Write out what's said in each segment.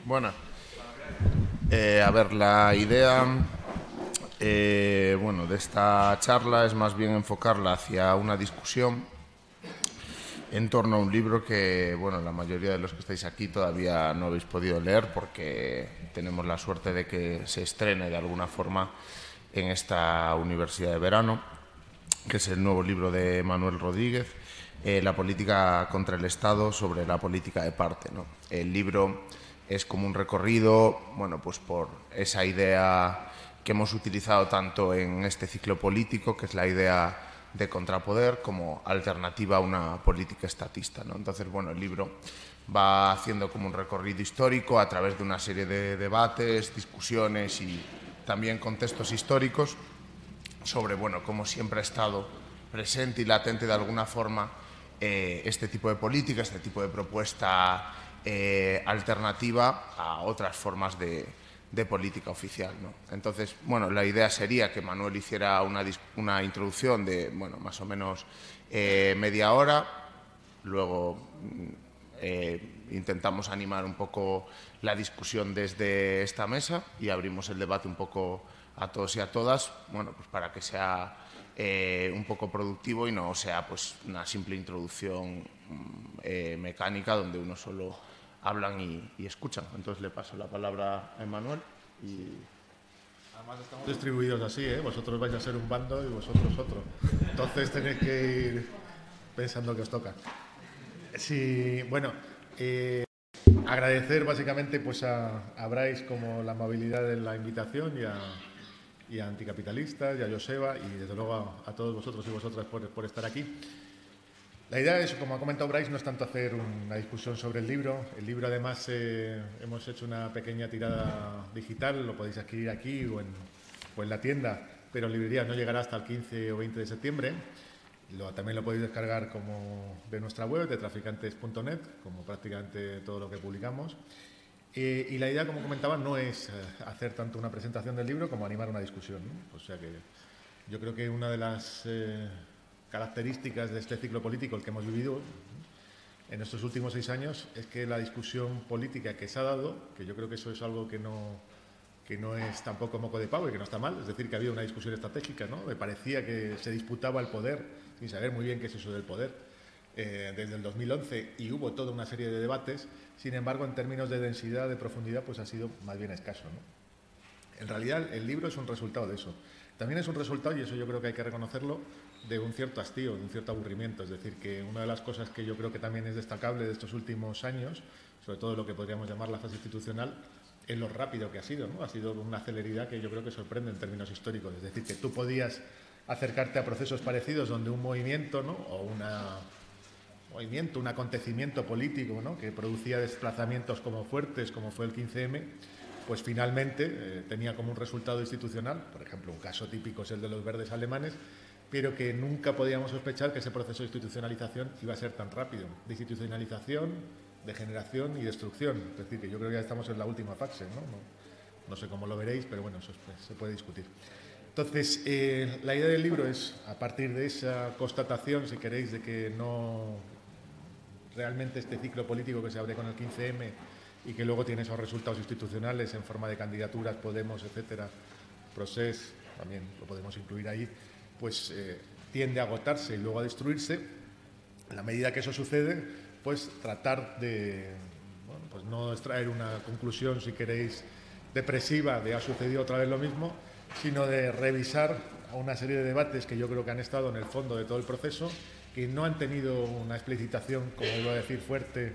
Bueno, a ver, la idea de esta charla es más bien enfocarla hacia una discusión en torno a un libro que, la mayoría de los que estáis aquí todavía no habéis podido leer porque tenemos la suerte de que se estrene de alguna forma en esta universidad de verano, que es el nuevo libro de Manuel Rodríguez, La política contra el Estado sobre la política de parte, ¿no? El libro es como un recorrido, por esa idea que hemos utilizado tanto en este ciclo político, que es la idea de contrapoder como alternativa a una política estatista, ¿no? Entonces, el libro va haciendo como un recorrido histórico a través de una serie de debates, discusiones y también contextos históricos sobre, cómo siempre ha estado presente y latente de alguna forma este tipo de política, este tipo de propuesta alternativa a otras formas de política oficial, ¿no? Entonces, la idea sería que Manuel hiciera una introducción de, más o menos media hora, luego intentamos animar un poco la discusión desde esta mesa y abrimos el debate un poco a todos y a todas, para que sea un poco productivo y no sea una simple introducción mecánica donde uno solo hablan y escuchan. Entonces le paso la palabra a Emmanuel. Además estamos distribuidos así, ¿eh? Vosotros vais a ser un bando y vosotros otro. Entonces tenéis que ir pensando que os toca. Sí, agradecer básicamente a Bryce como la amabilidad de la invitación y a Anticapitalistas y a Joseba y desde luego a todos vosotros y vosotras por estar aquí. La idea es, como ha comentado Bryce, no es tanto hacer una discusión sobre el libro. El libro, además, hemos hecho una pequeña tirada digital, lo podéis adquirir aquí o en la tienda, pero en librerías no llegará hasta el 15 o 20 de septiembre. También lo podéis descargar como de nuestra web, de traficantes.net, como prácticamente todo lo que publicamos. Y la idea, como comentaba, no es hacer tanto una presentación del libro como animar una discusión, ¿no? O sea que yo creo que una de las características de este ciclo político, el que hemos vivido en estos últimos 6 años, es que la discusión política que se ha dado, que yo creo que eso es algo que no es tampoco moco de pavo y que no está mal, es decir, que ha habido una discusión estratégica, ¿no? Me parecía que se disputaba el poder sin saber muy bien qué es eso del poder desde el 2011 y hubo toda una serie de debates. Sin embargo, en términos de densidad, de profundidad, pues ha sido más bien escaso, ¿no? En realidad, el libro es un resultado de eso. También es un resultado, y eso yo creo que hay que reconocerlo, de un cierto hastío, de un cierto aburrimiento. Es decir, que una de las cosas que yo creo que también es destacable de estos últimos años, sobre todo lo que podríamos llamar la fase institucional, es lo rápido que ha sido, ¿no? Ha sido una celeridad que yo creo que sorprende en términos históricos. Es decir, que tú podías acercarte a procesos parecidos donde un movimiento, ¿no? O un acontecimiento político, ¿no? Que producía desplazamientos como fuertes, como fue el 15M, pues finalmente tenía como un resultado institucional, por ejemplo, un caso típico es el de los verdes alemanes, pero que nunca podíamos sospechar que ese proceso de institucionalización iba a ser tan rápido. De institucionalización, de generación y destrucción. Es decir, que yo creo que ya estamos en la última fase, ¿no? No sé cómo lo veréis, pero bueno, eso se puede discutir. Entonces, la idea del libro es, a partir de esa constatación, si queréis, de que no realmente este ciclo político que se abre con el 15M y que luego tiene esos resultados institucionales en forma de candidaturas, Podemos, etcétera, Procés, también lo podemos incluir ahí, pues tiende a agotarse y luego a destruirse. En la medida que eso sucede, pues tratar de pues no extraer una conclusión, si queréis, depresiva de ha sucedido otra vez lo mismo, sino de revisar una serie de debates que yo creo que han estado en el fondo de todo el proceso, que no han tenido una explicitación, como iba a decir, fuerte,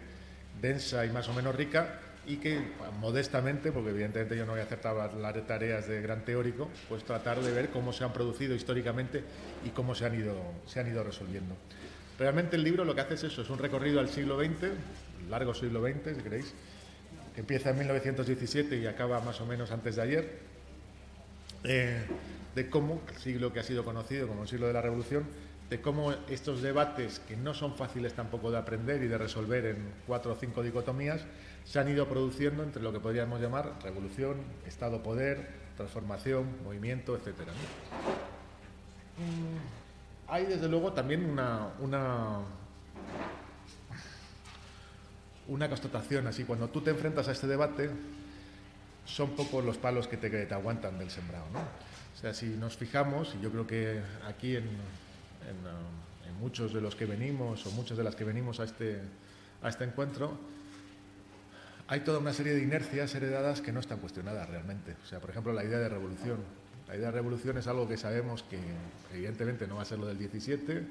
densa y más o menos rica, y que modestamente, porque evidentemente yo no voy a hacer las tareas de gran teórico, pues tratar de ver cómo se han producido históricamente y cómo se han ido resolviendo. Realmente el libro lo que hace es eso, es un recorrido al siglo XX, el largo siglo XX, si queréis, que empieza en 1917 y acaba más o menos antes de ayer, de cómo el siglo que ha sido conocido como el siglo de la Revolución, de cómo estos debates, que no son fáciles tampoco de aprender y de resolver en 4 o 5 dicotomías, se han ido produciendo entre lo que podríamos llamar revolución, Estado-poder, transformación, movimiento, etc. Hay desde luego también una constatación así. Cuando tú te enfrentas a este debate, son pocos los palos que te aguantan del sembrado, ¿no? O sea, si nos fijamos, y yo creo que aquí en muchos de los que venimos o muchas de las que venimos a este encuentro, hay toda una serie de inercias heredadas que no están cuestionadas realmente. O sea, por ejemplo, la idea de revolución. La idea de revolución es algo que sabemos que evidentemente no va a ser lo del 17,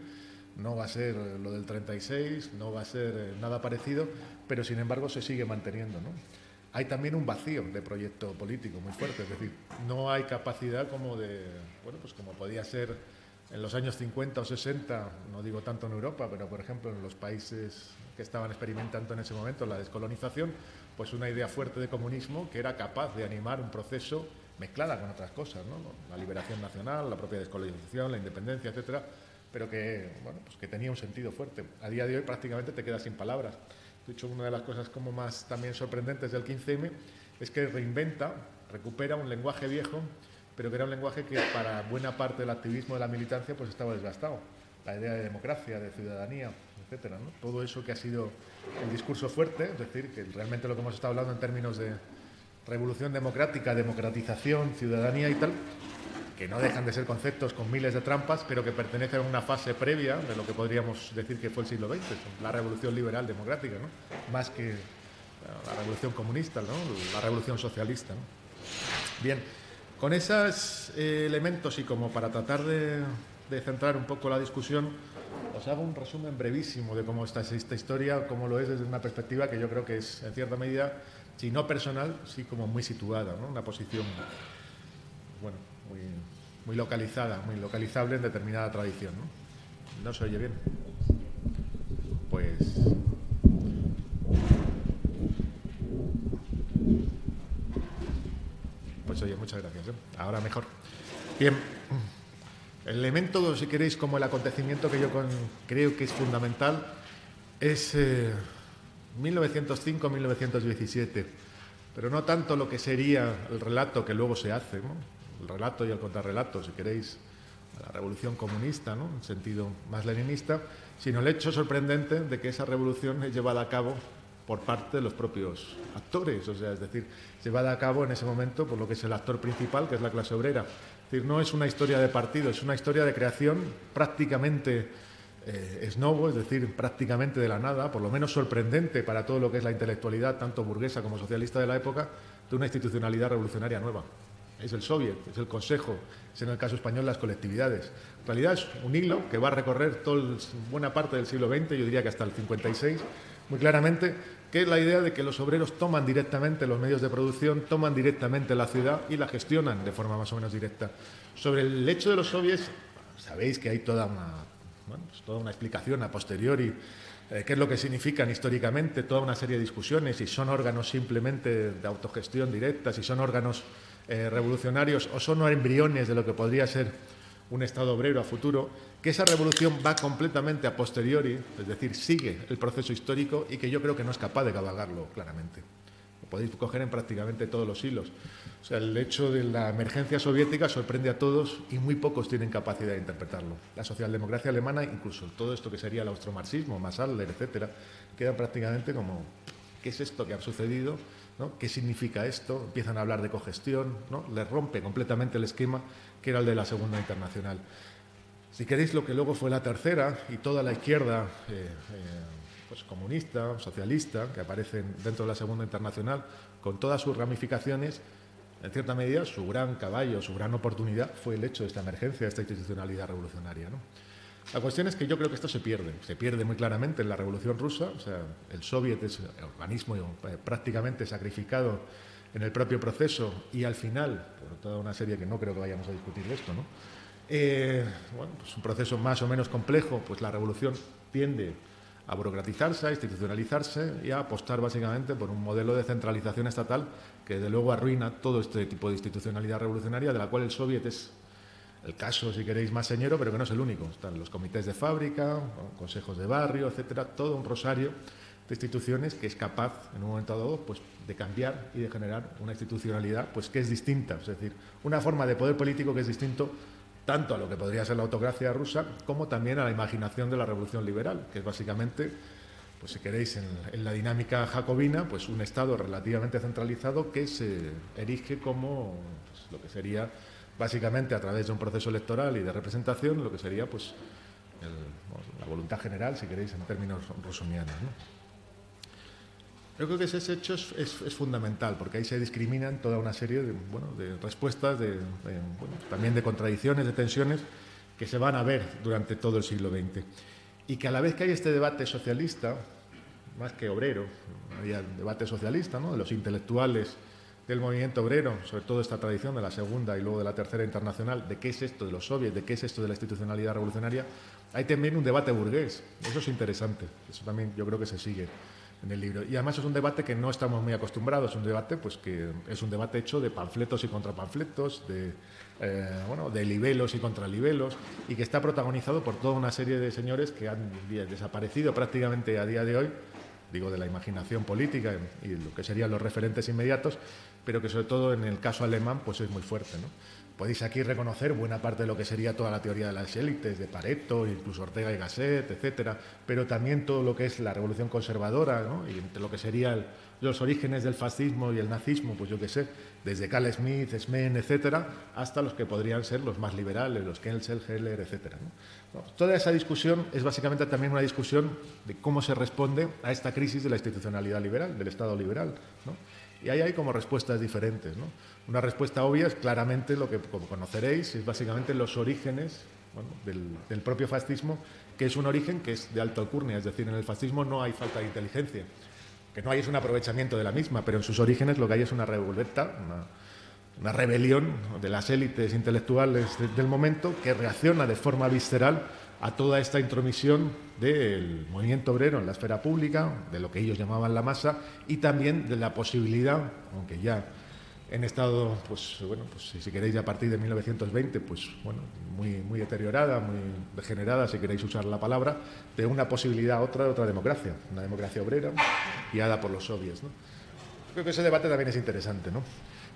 no va a ser lo del 36, no va a ser nada parecido, pero sin embargo se sigue manteniendo, ¿no? Hay también un vacío de proyecto político muy fuerte, es decir, no hay capacidad como de, bueno, pues como podía ser en los años 50 o 60, no digo tanto en Europa, pero por ejemplo en los países que estaban experimentando en ese momento la descolonización, pues una idea fuerte de comunismo que era capaz de animar un proceso mezclada con otras cosas, ¿no? La liberación nacional, la propia descolonización, la independencia, etcétera, pero que, bueno, pues que tenía un sentido fuerte. A día de hoy prácticamente te quedas sin palabras. De hecho, una de las cosas como más también sorprendentes del 15M es que recupera un lenguaje viejo, pero que era un lenguaje que para buena parte del activismo de la militancia pues estaba desgastado. La idea de democracia, de ciudadanía, etcétera, ¿no? Todo eso que ha sido el discurso fuerte, es decir, que realmente lo que hemos estado hablando en términos de revolución democrática, democratización, ciudadanía y tal, que no dejan de ser conceptos con miles de trampas, pero que pertenecen a una fase previa de lo que podríamos decir que fue el siglo XX, la revolución liberal democrática, ¿no? Más que la revolución comunista, ¿no? La revolución socialista, ¿no? Bien, con esos elementos y como para tratar de centrar un poco la discusión, os hago un resumen brevísimo de cómo está esta historia, cómo lo es desde una perspectiva que yo creo que es, en cierta medida, si no personal, sí como muy situada, ¿no? Una posición, bueno, muy localizada, muy localizable en determinada tradición, ¿no? ¿No se oye bien? Pues oye, muchas gracias, ¿eh? Ahora mejor. Bien, el elemento, si queréis, como el acontecimiento que yo creo que es fundamental, es 1905-1917, pero no tanto lo que sería el relato que luego se hace, ¿no? El relato y el contrarrelato, si queréis, la revolución comunista, ¿no? En sentido más leninista, sino el hecho sorprendente de que esa revolución es llevada a cabo por parte de los propios actores, o sea, es decir, llevada a cabo en ese momento por lo que es el actor principal, que es la clase obrera. Es decir, no es una historia de partido, es una historia de creación prácticamente ex novo, es decir, prácticamente de la nada, por lo menos sorprendente para todo lo que es la intelectualidad, tanto burguesa como socialista de la época, de una institucionalidad revolucionaria nueva. Es el Soviet, es el Consejo, es en el caso español las colectividades. En realidad es un hilo que va a recorrer buena parte del siglo XX, yo diría que hasta el 56, muy claramente, que es la idea de que los obreros toman directamente los medios de producción, toman directamente la ciudad y la gestionan de forma más o menos directa. Sobre el hecho de los soviets, sabéis que hay toda una explicación a posteriori, qué es lo que significan históricamente, toda una serie de discusiones, si son órganos simplemente de autogestión directa, si son órganos revolucionarios o son embriones de lo que podría ser un Estado obrero a futuro, que esa revolución va completamente a posteriori, es decir, sigue el proceso histórico y que yo creo que no es capaz de cabalgarlo claramente. Lo podéis coger en prácticamente todos los hilos. O sea, el hecho de la emergencia soviética sorprende a todos y muy pocos tienen capacidad de interpretarlo. La socialdemocracia alemana, incluso todo esto que sería el austromarxismo, Masalder, etcétera, queda prácticamente como, ¿qué es esto que ha sucedido? ¿No? ¿Qué significa esto? Empiezan a hablar de cogestión, ¿no? Les rompe completamente el esquema que era el de la Segunda Internacional. Si queréis, lo que luego fue la tercera y toda la izquierda pues comunista, socialista, que aparecen dentro de la Segunda Internacional, con todas sus ramificaciones, en cierta medida, su gran caballo, su gran oportunidad fue el hecho de esta emergencia, de esta institucionalidad revolucionaria, ¿no? La cuestión es que yo creo que esto se pierde muy claramente en la Revolución Rusa, o sea, el Soviet es el organismo prácticamente sacrificado en el propio proceso y al final, por toda una serie que no creo que vayamos a discutir esto, ¿no? Bueno, pues un proceso más o menos complejo, pues la revolución tiende a burocratizarse, a institucionalizarse y a apostar básicamente por un modelo de centralización estatal que de luego arruina todo este tipo de institucionalidad revolucionaria, de la cual el Soviet es el caso, si queréis, más señero, pero que no es el único. Están los comités de fábrica, consejos de barrio, etcétera, todo un rosario de instituciones que es capaz, en un momento dado, pues, de cambiar y de generar una institucionalidad pues, que es distinta. Es decir, una forma de poder político que es distinto tanto a lo que podría ser la autocracia rusa como también a la imaginación de la revolución liberal, que es básicamente pues si queréis, en la dinámica jacobina, pues un Estado relativamente centralizado que se erige como pues, lo que sería, básicamente, a través de un proceso electoral y de representación, lo que sería pues la voluntad general, si queréis, en términos rusonianos, ¿no? Yo creo que ese hecho es fundamental, porque ahí se discriminan toda una serie de respuestas, también de contradicciones, de tensiones, que se van a ver durante todo el siglo XX. Y que a la vez que hay este debate socialista, más que obrero, había debate socialista, ¿no?, de los intelectuales del movimiento obrero, sobre todo esta tradición de la Segunda y luego de la Tercera Internacional, de qué es esto de los soviets, de qué es esto de la institucionalidad revolucionaria, hay también un debate burgués. Eso es interesante, eso también yo creo que se sigue en el libro. Y además es un debate que no estamos muy acostumbrados, es un debate pues que es un debate hecho de panfletos y contrapanfletos, de libelos y contralibelos, y que está protagonizado por toda una serie de señores que han desaparecido prácticamente a día de hoy, digo, de la imaginación política y lo que serían los referentes inmediatos, pero que sobre todo en el caso alemán pues es muy fuerte, ¿no? Podéis aquí reconocer buena parte de lo que sería toda la teoría de las élites, de Pareto, incluso Ortega y Gasset, etcétera, pero también todo lo que es la revolución conservadora, ¿no?, y entre lo que serían los orígenes del fascismo y el nazismo, pues yo qué sé, desde Carl Schmitt, Smen, etcétera, hasta los que podrían ser los más liberales, los Kelsen, Heller, etcétera, ¿no? Bueno, toda esa discusión es básicamente también una discusión de cómo se responde a esta crisis de la institucionalidad liberal, del Estado liberal, ¿no? Y ahí hay como respuestas diferentes, ¿no? Una respuesta obvia es claramente lo que, como conoceréis, es básicamente los orígenes del propio fascismo, que es un origen que es de alta alcurnia, es decir, en el fascismo no hay falta de inteligencia, que no hay es un aprovechamiento de la misma, pero en sus orígenes lo que hay es una revuelta, una rebelión de las élites intelectuales del momento que reacciona de forma visceral a toda esta intromisión del movimiento obrero en la esfera pública, de lo que ellos llamaban la masa, y también de la posibilidad, aunque ya en estado, pues si queréis, a partir de 1920, pues bueno, muy deteriorada, muy degenerada, si queréis usar la palabra, de una posibilidad de otra democracia, una democracia obrera guiada por los soviets, ¿no? Creo que ese debate también es interesante, ¿no?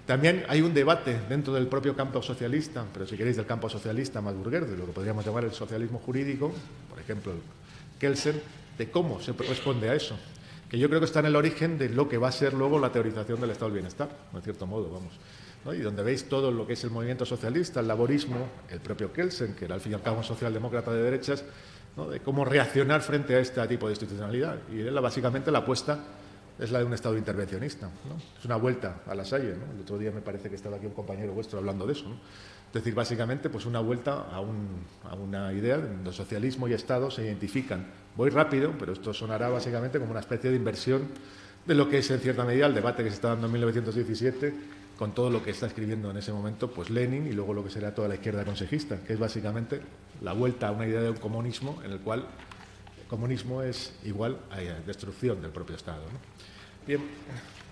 También hay un debate dentro del propio campo socialista, pero si queréis del campo socialista más burgués, de lo que podríamos llamar el socialismo jurídico, por ejemplo, Kelsen, de cómo se responde a eso, que yo creo que está en el origen de lo que va a ser luego la teorización del estado del bienestar, en cierto modo, vamos, ¿no? Y donde veis todo lo que es el movimiento socialista, el laborismo, el propio Kelsen, que era al fin y al cabo un socialdemócrata de derechas, ¿no?, de cómo reaccionar frente a este tipo de institucionalidad. Y él, básicamente la apuesta es la de un Estado intervencionista, ¿no? Es una vuelta a la Salle, ¿no? El otro día me parece que estaba aquí un compañero vuestro hablando de eso, ¿no? Es decir, básicamente, pues una vuelta a una idea donde socialismo y Estado se identifican. Voy rápido, pero esto sonará básicamente como una especie de inversión de lo que es, en cierta medida, el debate que se está dando en 1917 con todo lo que está escribiendo en ese momento pues Lenin y luego lo que será toda la izquierda consejista, que es básicamente la vuelta a una idea de un comunismo en el cual el comunismo es igual a destrucción del propio Estado, ¿no? Bien,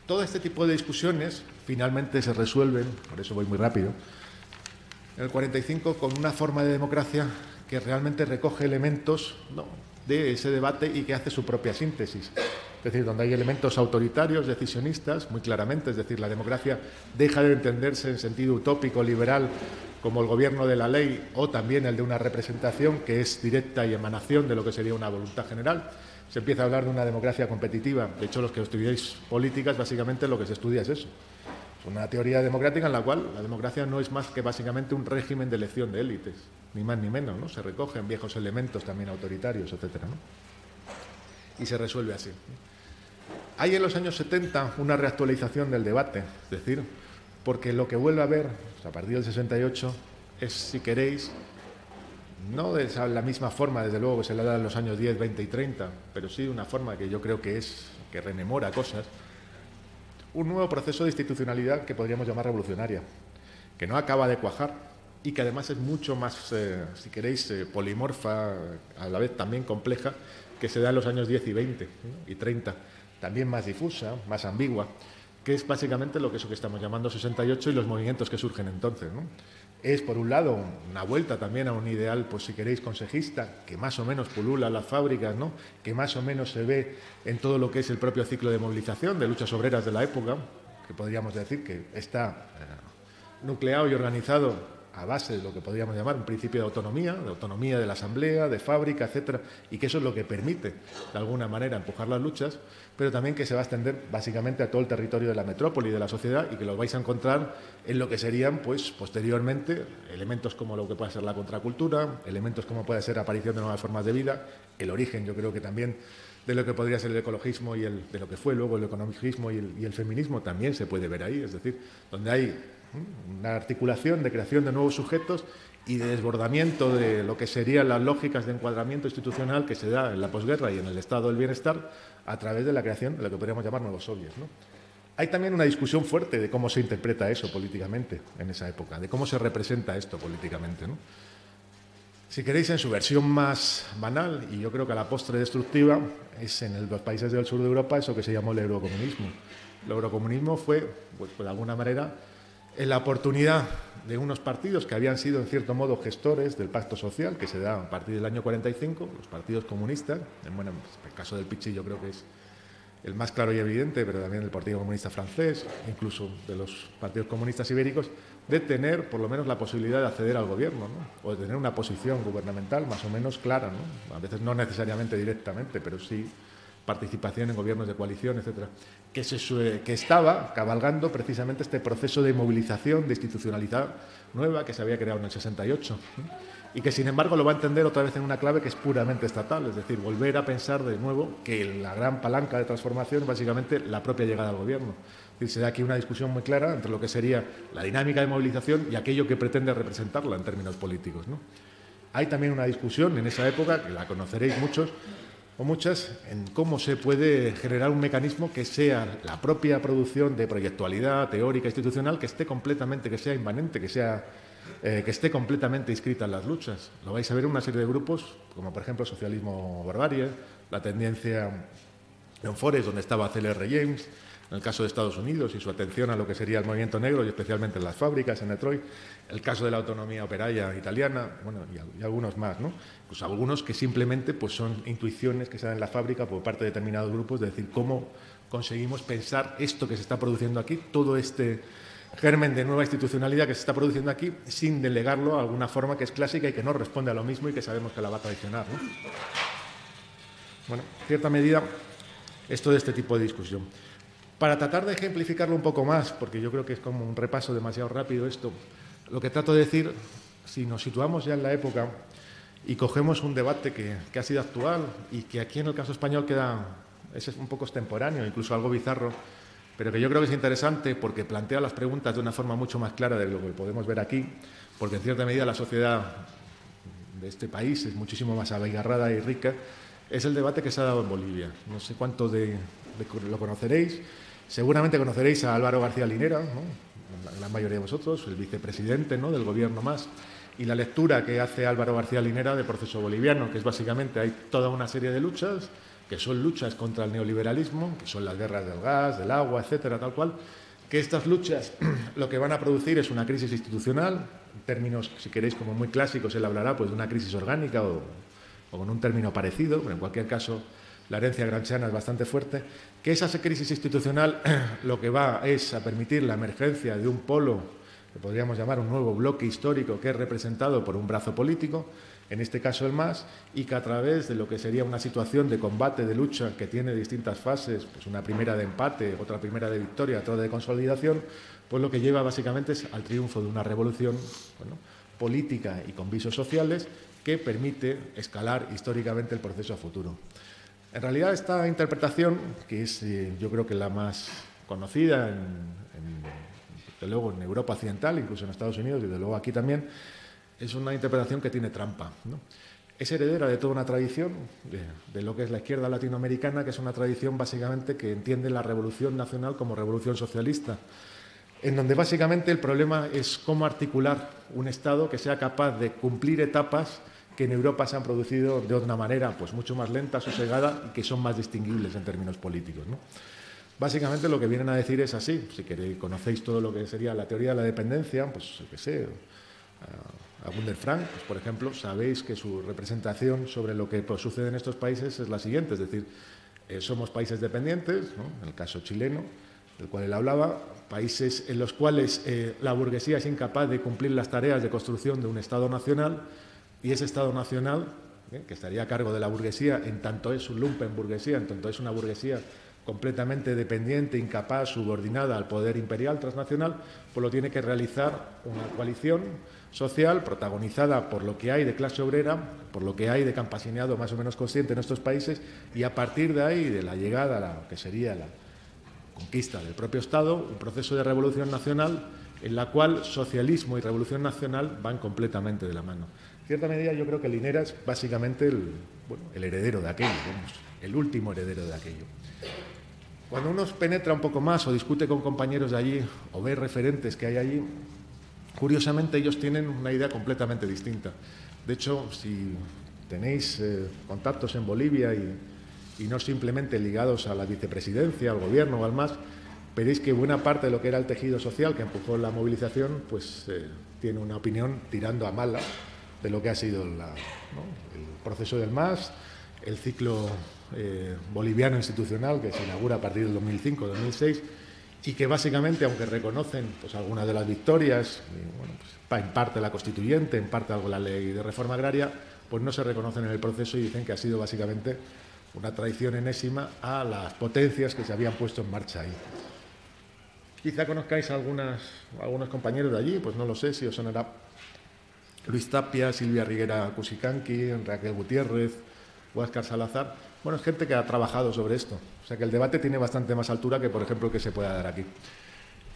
todo este tipo de discusiones finalmente se resuelven, por eso voy muy rápido, en el 45 con una forma de democracia que realmente recoge elementos, ¿no?, de ese debate y que hace su propia síntesis. Es decir, donde hay elementos autoritarios, decisionistas, muy claramente, es decir, la democracia deja de entenderse en sentido utópico, liberal, como el gobierno de la ley o también el de una representación que es directa y emanación de lo que sería una voluntad general. Se empieza a hablar de una democracia competitiva. De hecho, los que estudiáis políticas, básicamente lo que se estudia es eso. Es una teoría democrática en la cual la democracia no es más que básicamente un régimen de elección de élites, ni más ni menos, ¿no? Se recogen viejos elementos también autoritarios, etcétera, ¿no? Y se resuelve así. Hay en los años 70 una reactualización del debate, es decir, porque lo que vuelve a haber, a partir del 68, es, si queréis, no de la misma forma, desde luego, que se le da en los años 10, 20 y 30, pero sí de una forma que yo creo que rememora cosas, un nuevo proceso de institucionalidad que podríamos llamar revolucionaria, que no acaba de cuajar y que además es mucho más, si queréis, polimorfa, a la vez también compleja, que se da en los años 10 y 20, ¿no?, y 30, también más difusa, más ambigua, que es básicamente lo que estamos llamando 68 y los movimientos que surgen entonces, ¿no? Es, por un lado, una vuelta también a un ideal, pues si queréis, consejista, que más o menos pulula las fábricas, ¿no?, que más o menos se ve en todo lo que es el propio ciclo de movilización de luchas obreras de la época, que podríamos decir que está nucleado y organizado a base de lo que podríamos llamar un principio de autonomía de la asamblea, de fábrica, etcétera, y que eso es lo que permite, de alguna manera, empujar las luchas, pero también que se va a extender básicamente a todo el territorio de la metrópoli, de la sociedad, y que lo vais a encontrar en lo que serían, pues, posteriormente, elementos como lo que puede ser la contracultura, elementos como puede ser la aparición de nuevas formas de vida, el origen, yo creo que también, de lo que podría ser el ecologismo y de lo que fue luego el economicismo y el feminismo también se puede ver ahí, es decir, donde hay una articulación de creación de nuevos sujetos y de desbordamiento de lo que serían las lógicas de encuadramiento institucional que se da en la posguerra y en el estado del bienestar a través de la creación de lo que podríamos llamar nuevos soviets, ¿no? Hay también una discusión fuerte de cómo se interpreta eso políticamente en esa época, de cómo se representa esto políticamente, ¿no? Si queréis, en su versión más banal, y yo creo que a la postre destructiva, es en los países del sur de Europa eso que se llamó el eurocomunismo. El eurocomunismo fue, pues, de alguna manera, la oportunidad de unos partidos que habían sido, en cierto modo, gestores del pacto social, que se da a partir del año 45, los partidos comunistas. Bueno, el caso del Pichi yo creo que es el más claro y evidente, pero también el Partido Comunista francés, incluso de los partidos comunistas ibéricos, de tener por lo menos la posibilidad de acceder al gobierno, ¿no? O de tener una posición gubernamental más o menos clara, ¿no? A veces no necesariamente directamente, pero sí participación en gobiernos de coalición, etcétera, que estaba cabalgando precisamente este proceso de movilización, de institucionalidad nueva que se había creado en el 68, ¿no? Y que, sin embargo, lo va a entender otra vez en una clave que es puramente estatal, es decir, volver a pensar de nuevo que la gran palanca de transformación es básicamente la propia llegada al gobierno. Es decir, se da aquí una discusión muy clara entre lo que sería la dinámica de movilización y aquello que pretende representarla en términos políticos, ¿no? Hay también una discusión en esa época, que la conoceréis muchos o muchas, en cómo se puede generar un mecanismo que sea la propia producción de proyectualidad teórica, institucional, que esté completamente, que sea inmanente, que esté completamente inscrita en las luchas. Lo vais a ver en una serie de grupos, como por ejemplo Socialismo Barbarie, la tendencia en Forest, donde estaba C.L.R. James, en el caso de Estados Unidos y su atención a lo que sería el movimiento negro y especialmente en las fábricas, en Detroit, el caso de la autonomía operaria italiana, bueno, y algunos más, ¿no? Pues algunos que simplemente pues son intuiciones que se dan en la fábrica por parte de determinados grupos, de decir cómo conseguimos pensar esto que se está produciendo aquí, todo este germen de nueva institucionalidad que se está produciendo aquí, sin delegarlo a alguna forma que es clásica y que no responde a lo mismo y que sabemos que la va a traicionar, ¿no? Bueno, en cierta medida, esto de este tipo de discusión. Para tratar de ejemplificarlo un poco más, porque yo creo que es como un repaso demasiado rápido esto, lo que trato de decir, si nos situamos ya en la época y cogemos un debate que ha sido actual y que aquí en el caso español es un poco extemporáneo, incluso algo bizarro, pero que yo creo que es interesante porque plantea las preguntas de una forma mucho más clara de lo que podemos ver aquí, porque en cierta medida la sociedad de este país es muchísimo más abigarrada y rica, es el debate que se ha dado en Bolivia. No sé cuánto lo conoceréis. Seguramente conoceréis a Álvaro García Linera, ¿no? La mayoría de vosotros, el vicepresidente, ¿no?, del gobierno más, y la lectura que hace Álvaro García Linera del proceso boliviano, que es básicamente hay toda una serie de luchas, que son luchas contra el neoliberalismo, que son las guerras del gas, del agua, etcétera, tal cual, que estas luchas lo que van a producir es una crisis institucional, en términos, si queréis, como muy clásicos, él hablará pues de una crisis orgánica o con un término parecido, pero en cualquier caso la herencia gramsciana es bastante fuerte, que esa crisis institucional lo que va es a permitir la emergencia de un polo que podríamos llamar un nuevo bloque histórico que es representado por un brazo político, en este caso el MAS, y que a través de lo que sería una situación de combate, de lucha, que tiene distintas fases, pues una primera de empate, otra primera de victoria, otra de consolidación, pues lo que lleva básicamente es al triunfo de una revolución, bueno, política y con visos sociales que permite escalar históricamente el proceso a futuro. En realidad, esta interpretación, que es yo creo que la más conocida desde luego en Europa occidental, incluso en Estados Unidos y desde luego aquí también, es una interpretación que tiene trampa, ¿no? Es heredera de toda una tradición de lo que es la izquierda latinoamericana, que es una tradición básicamente que entiende la revolución nacional como revolución socialista, en donde básicamente el problema es cómo articular un Estado que sea capaz de cumplir etapas que en Europa se han producido de otra manera, pues mucho más lenta, sosegada y que son más distinguibles en términos políticos, ¿no? Básicamente lo que vienen a decir es así. Si queréis, conocéis todo lo que sería la teoría de la dependencia, pues yo qué sé, a Gunder Frank, pues, por ejemplo, sabéis que su representación sobre lo que pues, sucede en estos países es la siguiente, es decir, somos países dependientes, ¿no?, en el caso chileno, del cual él hablaba, países en los cuales la burguesía es incapaz de cumplir las tareas de construcción de un Estado nacional, y ese Estado nacional, que estaría a cargo de la burguesía, en tanto es un lumpenburguesía, en tanto es una burguesía completamente dependiente, incapaz, subordinada al poder imperial transnacional, pues lo tiene que realizar una coalición social protagonizada por lo que hay de clase obrera, por lo que hay de campesinado más o menos consciente en estos países, y a partir de ahí, de la llegada a lo que sería la conquista del propio Estado, un proceso de revolución nacional en la cual socialismo y revolución nacional van completamente de la mano. En cierta medida yo creo que Linera es básicamente el heredero de aquello, el último heredero de aquello. Cuando uno penetra un poco más o discute con compañeros de allí o ve referentes que hay allí, curiosamente ellos tienen una idea completamente distinta. De hecho, si tenéis contactos en Bolivia y no simplemente ligados a la vicepresidencia, al gobierno o al MAS, veréis que buena parte de lo que era el tejido social que empujó la movilización, pues tiene una opinión tirando a mala de lo que ha sido el proceso del MAS, el ciclo boliviano institucional que se inaugura a partir del 2005-2006 y que básicamente, aunque reconocen pues, algunas de las victorias, pues, en parte la constituyente, en parte algo la ley de reforma agraria, pues no se reconocen en el proceso y dicen que ha sido básicamente una traición enésima a las potencias que se habían puesto en marcha ahí. Quizá conozcáis a algunos compañeros de allí, pues no lo sé si os sonará Luis Tapia, Silvia Riguera Cusicanqui, Raquel Gutiérrez, Huáscar Salazar. Bueno, es gente que ha trabajado sobre esto. O sea que el debate tiene bastante más altura que, por ejemplo, el que se pueda dar aquí.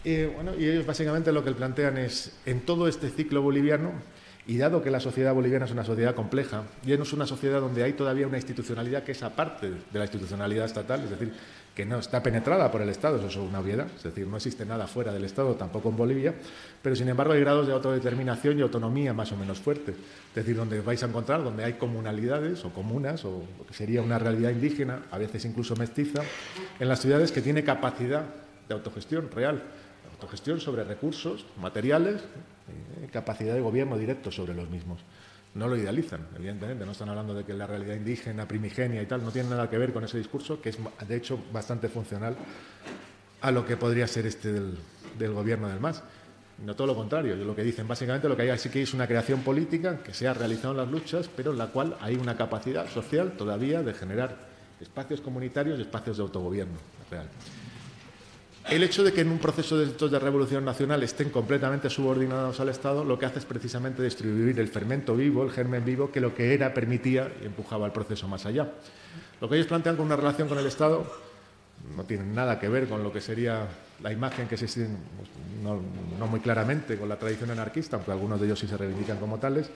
Y ellos básicamente lo que plantean es, en todo este ciclo boliviano, y dado que la sociedad boliviana es una sociedad compleja, y no es una sociedad donde hay todavía una institucionalidad que es aparte de la institucionalidad estatal, es decir, que no está penetrada por el Estado, eso es una obviedad, es decir, no existe nada fuera del Estado, tampoco en Bolivia, pero sin embargo hay grados de autodeterminación y autonomía más o menos fuertes, es decir, donde vais a encontrar, donde hay comunalidades o comunas, o lo que sería una realidad indígena, a veces incluso mestiza, en las ciudades que tiene capacidad de autogestión real, autogestión sobre recursos materiales, capacidad de gobierno directo sobre los mismos. No lo idealizan, evidentemente, no están hablando de que la realidad indígena, primigenia y tal, no tiene nada que ver con ese discurso, que es de hecho bastante funcional a lo que podría ser este del gobierno del MAS. No todo lo contrario, lo que dicen básicamente lo que hay sí que es una creación política que se ha realizado en las luchas, pero en la cual hay una capacidad social todavía de generar espacios comunitarios y espacios de autogobierno real. El hecho de que en un proceso de estos de revolución nacional estén completamente subordinados al Estado, lo que hace es precisamente distribuir el fermento vivo, el germen vivo, que lo que era permitía y empujaba el proceso más allá. Lo que ellos plantean con una relación con el Estado no tiene nada que ver con lo que sería la imagen que se extiende, no muy claramente, con la tradición anarquista, aunque algunos de ellos sí se reivindican como tales.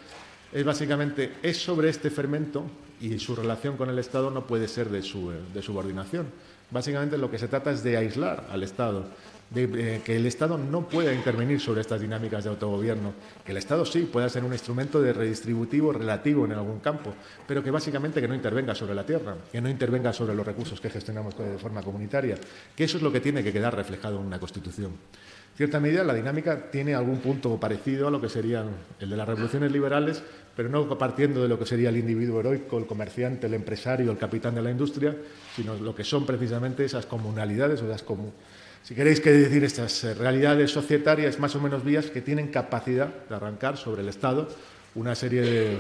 Es básicamente, es sobre este fermento y su relación con el Estado no puede ser de subordinación. Básicamente lo que se trata es de aislar al Estado, de que el Estado no pueda intervenir sobre estas dinámicas de autogobierno, que el Estado sí pueda ser un instrumento de redistributivo relativo en algún campo, pero que básicamente que no intervenga sobre la tierra, que no intervenga sobre los recursos que gestionamos de forma comunitaria, que eso es lo que tiene que quedar reflejado en una Constitución. En cierta medida, la dinámica tiene algún punto parecido a lo que serían el de las revoluciones liberales, pero no partiendo de lo que sería el individuo heroico, el comerciante, el empresario, el capitán de la industria, sino lo que son precisamente esas comunalidades o si queréis que decir estas realidades societarias más o menos vías que tienen capacidad de arrancar sobre el Estado una serie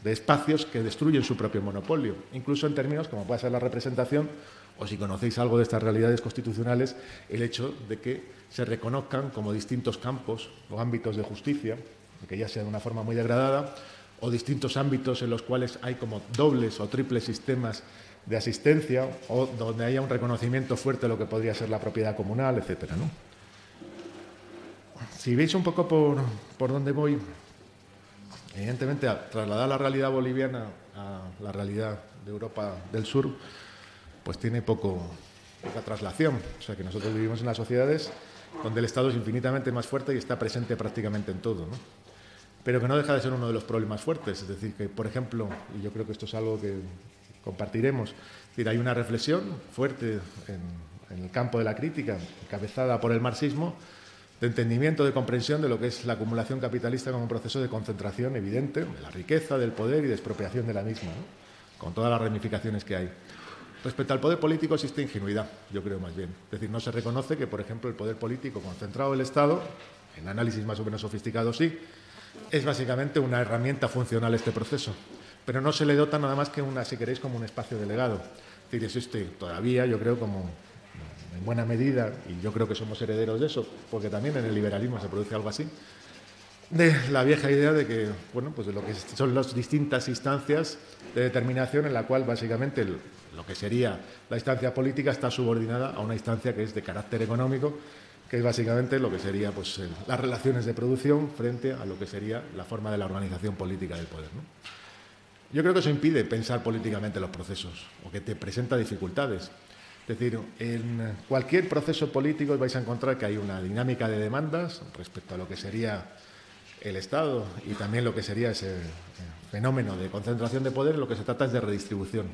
de espacios que destruyen su propio monopolio, incluso en términos como puede ser la representación, o si conocéis algo de estas realidades constitucionales, el hecho de que se reconozcan como distintos campos o ámbitos de justicia, que ya sea de una forma muy degradada, o distintos ámbitos en los cuales hay como dobles o triples sistemas de asistencia, o donde haya un reconocimiento fuerte de lo que podría ser la propiedad comunal, etcétera, ¿no? Si veis un poco por dónde voy, evidentemente, trasladar la realidad boliviana a la realidad de Europa del Sur, pues tiene poca traslación. O sea, que nosotros vivimos en las sociedades donde el Estado es infinitamente más fuerte y está presente prácticamente en todo, ¿no? Pero que no deja de ser uno de los problemas fuertes. Es decir, que, por ejemplo, y yo creo que esto es algo que compartiremos, es decir, hay una reflexión fuerte en el campo de la crítica, encabezada por el marxismo, de entendimiento, de comprensión de lo que es la acumulación capitalista como un proceso de concentración evidente de la riqueza, del poder y de expropiación de la misma, ¿no? Con todas las ramificaciones que hay. Respecto al poder político existe ingenuidad, yo creo más bien. Es decir, no se reconoce que, por ejemplo, el poder político concentrado del Estado, en análisis más o menos sofisticados sí, es básicamente una herramienta funcional a este proceso. Pero no se le dota nada más que, si queréis, como un espacio delegado. Es decir, existe todavía, yo creo, como en buena medida, y yo creo que somos herederos de eso, porque también en el liberalismo se produce algo así, de la vieja idea de que, bueno, pues de lo que son las distintas instancias de determinación en la cual básicamente lo que sería la instancia política está subordinada a una instancia que es de carácter económico, que es básicamente lo que sería pues, las relaciones de producción frente a lo que sería la forma de la organización política del poder, ¿no? Yo creo que eso impide pensar políticamente los procesos, o que te presenta dificultades. Es decir, en cualquier proceso político vais a encontrar que hay una dinámica de demandas respecto a lo que sería el Estado y también lo que sería ese fenómeno de concentración de poder. Lo que se trata es de redistribución.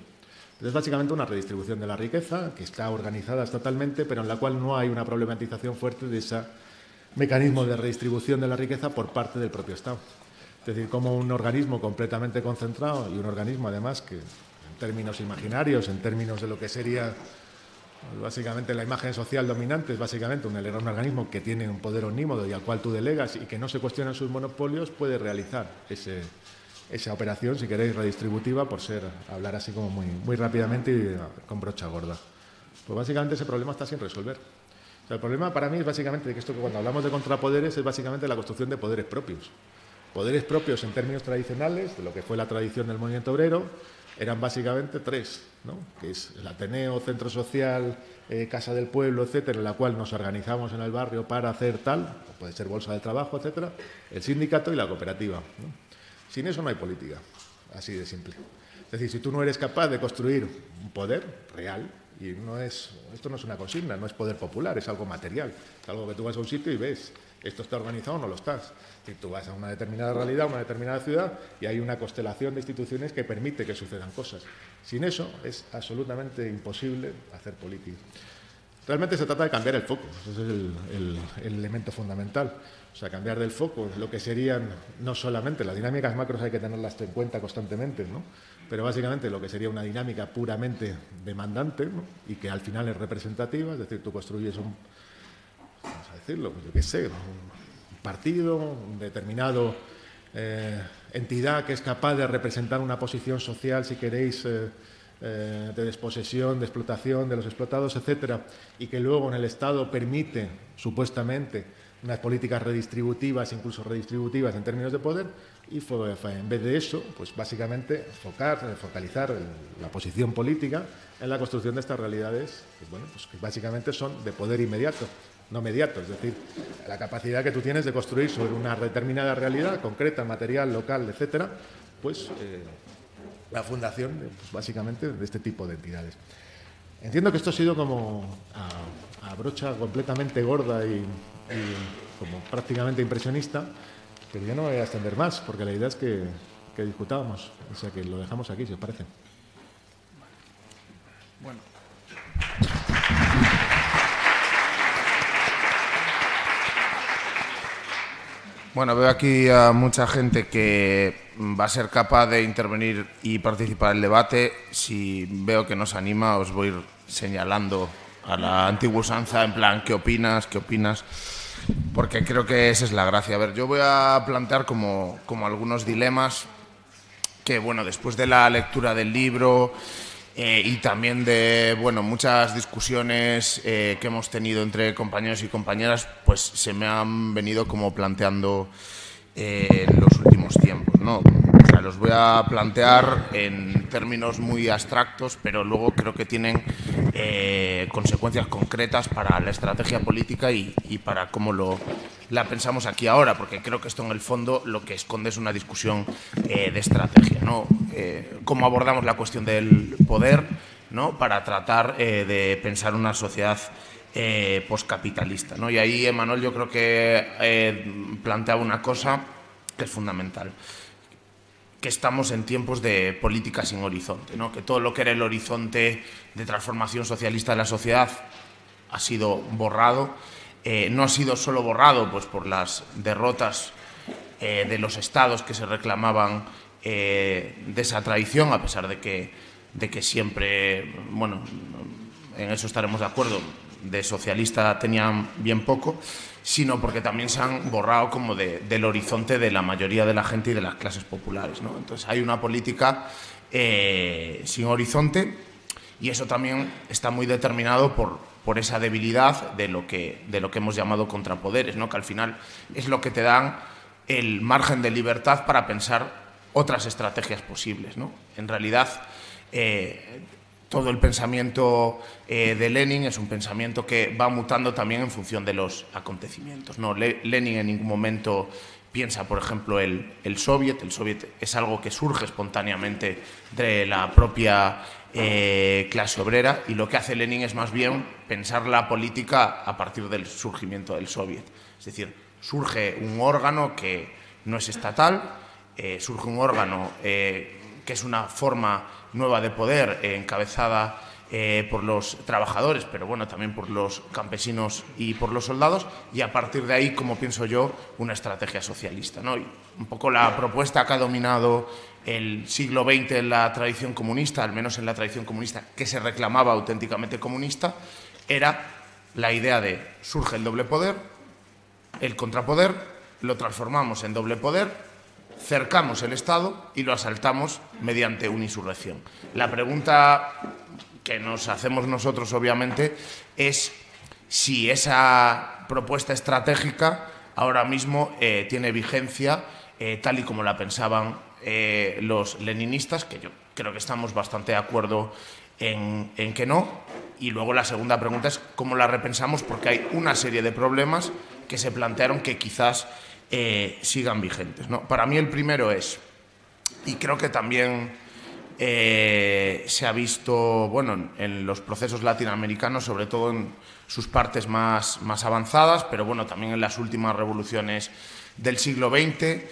Es básicamente una redistribución de la riqueza que está organizada estatalmente, pero en la cual no hay una problematización fuerte de ese mecanismo de redistribución de la riqueza por parte del propio Estado. Es decir, como un organismo completamente concentrado y un organismo, además, que en términos imaginarios, en términos de lo que sería básicamente la imagen social dominante, es básicamente un organismo que tiene un poder omnímodo y al cual tú delegas y que no se cuestionan sus monopolios, puede realizar esa operación, si queréis, redistributiva, por hablar así como muy rápidamente y con brocha gorda. Pues básicamente ese problema está sin resolver. O sea, el problema para mí es básicamente que cuando hablamos de contrapoderes es básicamente la construcción de poderes propios. Poderes propios en términos tradicionales, de lo que fue la tradición del movimiento obrero, eran básicamente tres, ¿no? Que es el Ateneo, Centro Social, Casa del Pueblo, etcétera, en la cual nos organizamos en el barrio para hacer tal, puede ser bolsa de trabajo, etcétera, el sindicato y la cooperativa, ¿no? Sin eso no hay política, así de simple. Es decir, si tú no eres capaz de construir un poder real, y esto no es una consigna, no es poder popular, es algo material, es algo que tú vas a un sitio y ves, esto está organizado o no lo estás. Si tú vas a una determinada realidad, una determinada ciudad, y hay una constelación de instituciones que permite que sucedan cosas. Sin eso es absolutamente imposible hacer política. Realmente se trata de cambiar el foco, ese es el elemento fundamental. O sea, cambiar del foco lo que serían no solamente las dinámicas macros, hay que tenerlas en cuenta constantemente, ¿no? Pero básicamente lo que sería una dinámica puramente demandante, ¿no? Y que al final es representativa, es decir, tú construyes vamos a decirlo, yo qué sé, un partido, un determinado entidad que es capaz de representar una posición social, si queréis, de desposesión, de explotación de los explotados, etcétera, y que luego en el Estado permite, supuestamente, unas políticas redistributivas, incluso redistributivas en términos de poder, y en vez de eso, pues básicamente focalizar la posición política en la construcción de estas realidades, pues bueno, pues que básicamente son de poder inmediato, no mediato, es decir, la capacidad que tú tienes de construir sobre una determinada realidad concreta, material, local, etcétera, pues la fundación, pues, básicamente, de este tipo de entidades. Entiendo que esto ha sido como a brocha completamente gorda y como prácticamente impresionista, pero yo no me voy a extender más, porque la idea es que discutábamos, o sea que lo dejamos aquí, si os parece. Bueno. Bueno, veo aquí a mucha gente que va a ser capaz de intervenir y participar en el debate. Si veo que nos anima, os voy a ir señalando a la antigua usanza, en plan, ¿qué opinas? ¿Qué opinas? Porque creo que esa es la gracia. A ver, yo voy a plantear como algunos dilemas que, bueno, después de la lectura del libro y también de, bueno, muchas discusiones que hemos tenido entre compañeros y compañeras, pues se me han venido como planteando en los últimos tiempos, ¿no? O sea, los voy a plantear en términos muy abstractos, pero luego creo que tienen consecuencias concretas para la estrategia política y para cómo la pensamos aquí ahora, porque creo que esto en el fondo lo que esconde es una discusión de estrategia, ¿no? Cómo abordamos la cuestión del poder, ¿no? Para tratar de pensar una sociedad poscapitalista, ¿no? Y ahí Emmanuel yo creo que planteaba una cosa que es fundamental, que estamos en tiempos de política sin horizonte, ¿no? Que todo lo que era el horizonte de transformación socialista de la sociedad ha sido borrado. No ha sido solo borrado pues, por las derrotas de los estados que se reclamaban de esa tradición, a pesar de que de que siempre, bueno, en eso estaremos de acuerdo, de socialista tenían bien poco, sino porque también se han borrado como del horizonte de la mayoría de la gente y de las clases populares, ¿no? Entonces hay una política sin horizonte, y eso también está muy determinado por esa debilidad de lo que hemos llamado contrapoderes, ¿no? Que al final es lo que te dan el margen de libertad para pensar otras estrategias posibles, ¿no? En realidad, todo el pensamiento de Lenin es un pensamiento que va mutando también en función de los acontecimientos, ¿no? Lenin en ningún momento piensa, por ejemplo, el Soviet. El Soviet es algo que surge espontáneamente de la propia clase obrera, y lo que hace Lenin es más bien pensar la política a partir del surgimiento del Soviet. Es decir, surge un órgano que no es estatal, surge un órgano que es una forma nueva de poder, encabezada por los trabajadores, pero bueno, también por los campesinos y por los soldados, y a partir de ahí, como pienso yo, una estrategia socialista, ¿no? Y un poco la propuesta que ha dominado el siglo XX en la tradición comunista, al menos en la tradición comunista que se reclamaba auténticamente comunista, era la idea de: surge el doble poder, el contrapoder, lo transformamos en doble poder, cercamos el Estado y lo asaltamos mediante una insurrección. La pregunta que nos hacemos nosotros, obviamente, es si esa propuesta estratégica ahora mismo tiene vigencia tal y como la pensaban los leninistas, que yo creo que estamos bastante de acuerdo en que no. Y luego la segunda pregunta es cómo la repensamos, porque hay una serie de problemas que se plantearon que quizás sigan vigentes, ¿no? Para mí el primero es, y creo que también se ha visto, bueno, en los procesos latinoamericanos, sobre todo en sus partes más avanzadas, pero bueno, también en las últimas revoluciones del siglo XX,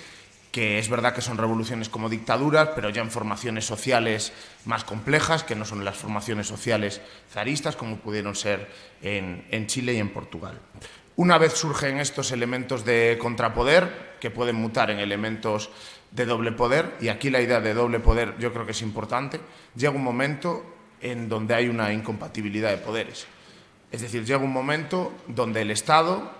que es verdad que son revoluciones como dictaduras, pero ya en formaciones sociales más complejas, que no son las formaciones sociales zaristas, como pudieron ser en Chile y en Portugal. Una vez surgen estos elementos de contrapoder, que pueden mutar en elementos de doble poder, y aquí la idea de doble poder yo creo que es importante, llega un momento en donde hay una incompatibilidad de poderes. Es decir, llega un momento donde el Estado,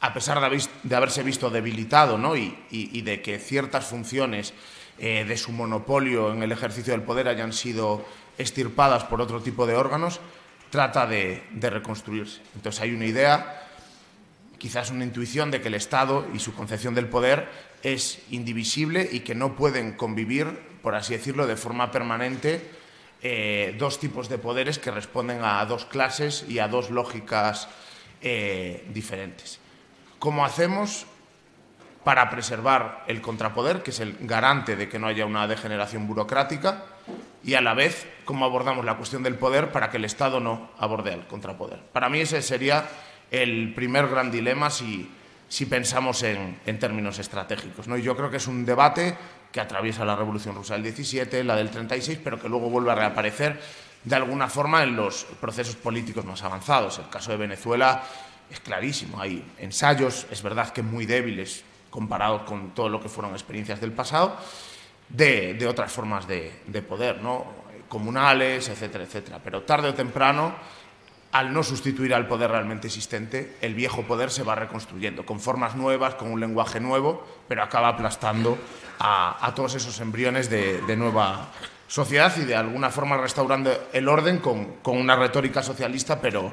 a pesar de haberse visto debilitado, ¿no? y de que ciertas funciones de su monopolio en el ejercicio del poder hayan sido extirpadas por otro tipo de órganos, trata de reconstruirse. Entonces hay una idea, quizás una intuición, de que el Estado y su concepción del poder es indivisible y que no pueden convivir, por así decirlo, de forma permanente dos tipos de poderes que responden a dos clases y a dos lógicas diferentes. ¿Cómo hacemos para preservar el contrapoder, que es el garante de que no haya una degeneración burocrática, y a la vez cómo abordamos la cuestión del poder para que el Estado no aborde el contrapoder? Para mí ese sería el primer gran dilema si pensamos en términos estratégicos, ¿no? Y yo creo que es un debate que atraviesa la Revolución Rusa del 17, la del 36, pero que luego vuelve a reaparecer de alguna forma en los procesos políticos más avanzados. El caso de Venezuela es clarísimo. Hay ensayos, es verdad que muy débiles comparados con todo lo que fueron experiencias del pasado, de otras formas de poder, ¿no? Comunales, etcétera, etcétera. Pero tarde o temprano, al no sustituir al poder realmente existente, el viejo poder se va reconstruyendo con formas nuevas, con un lenguaje nuevo, pero acaba aplastando a todos esos embriones de nueva sociedad y de alguna forma restaurando el orden con una retórica socialista, pero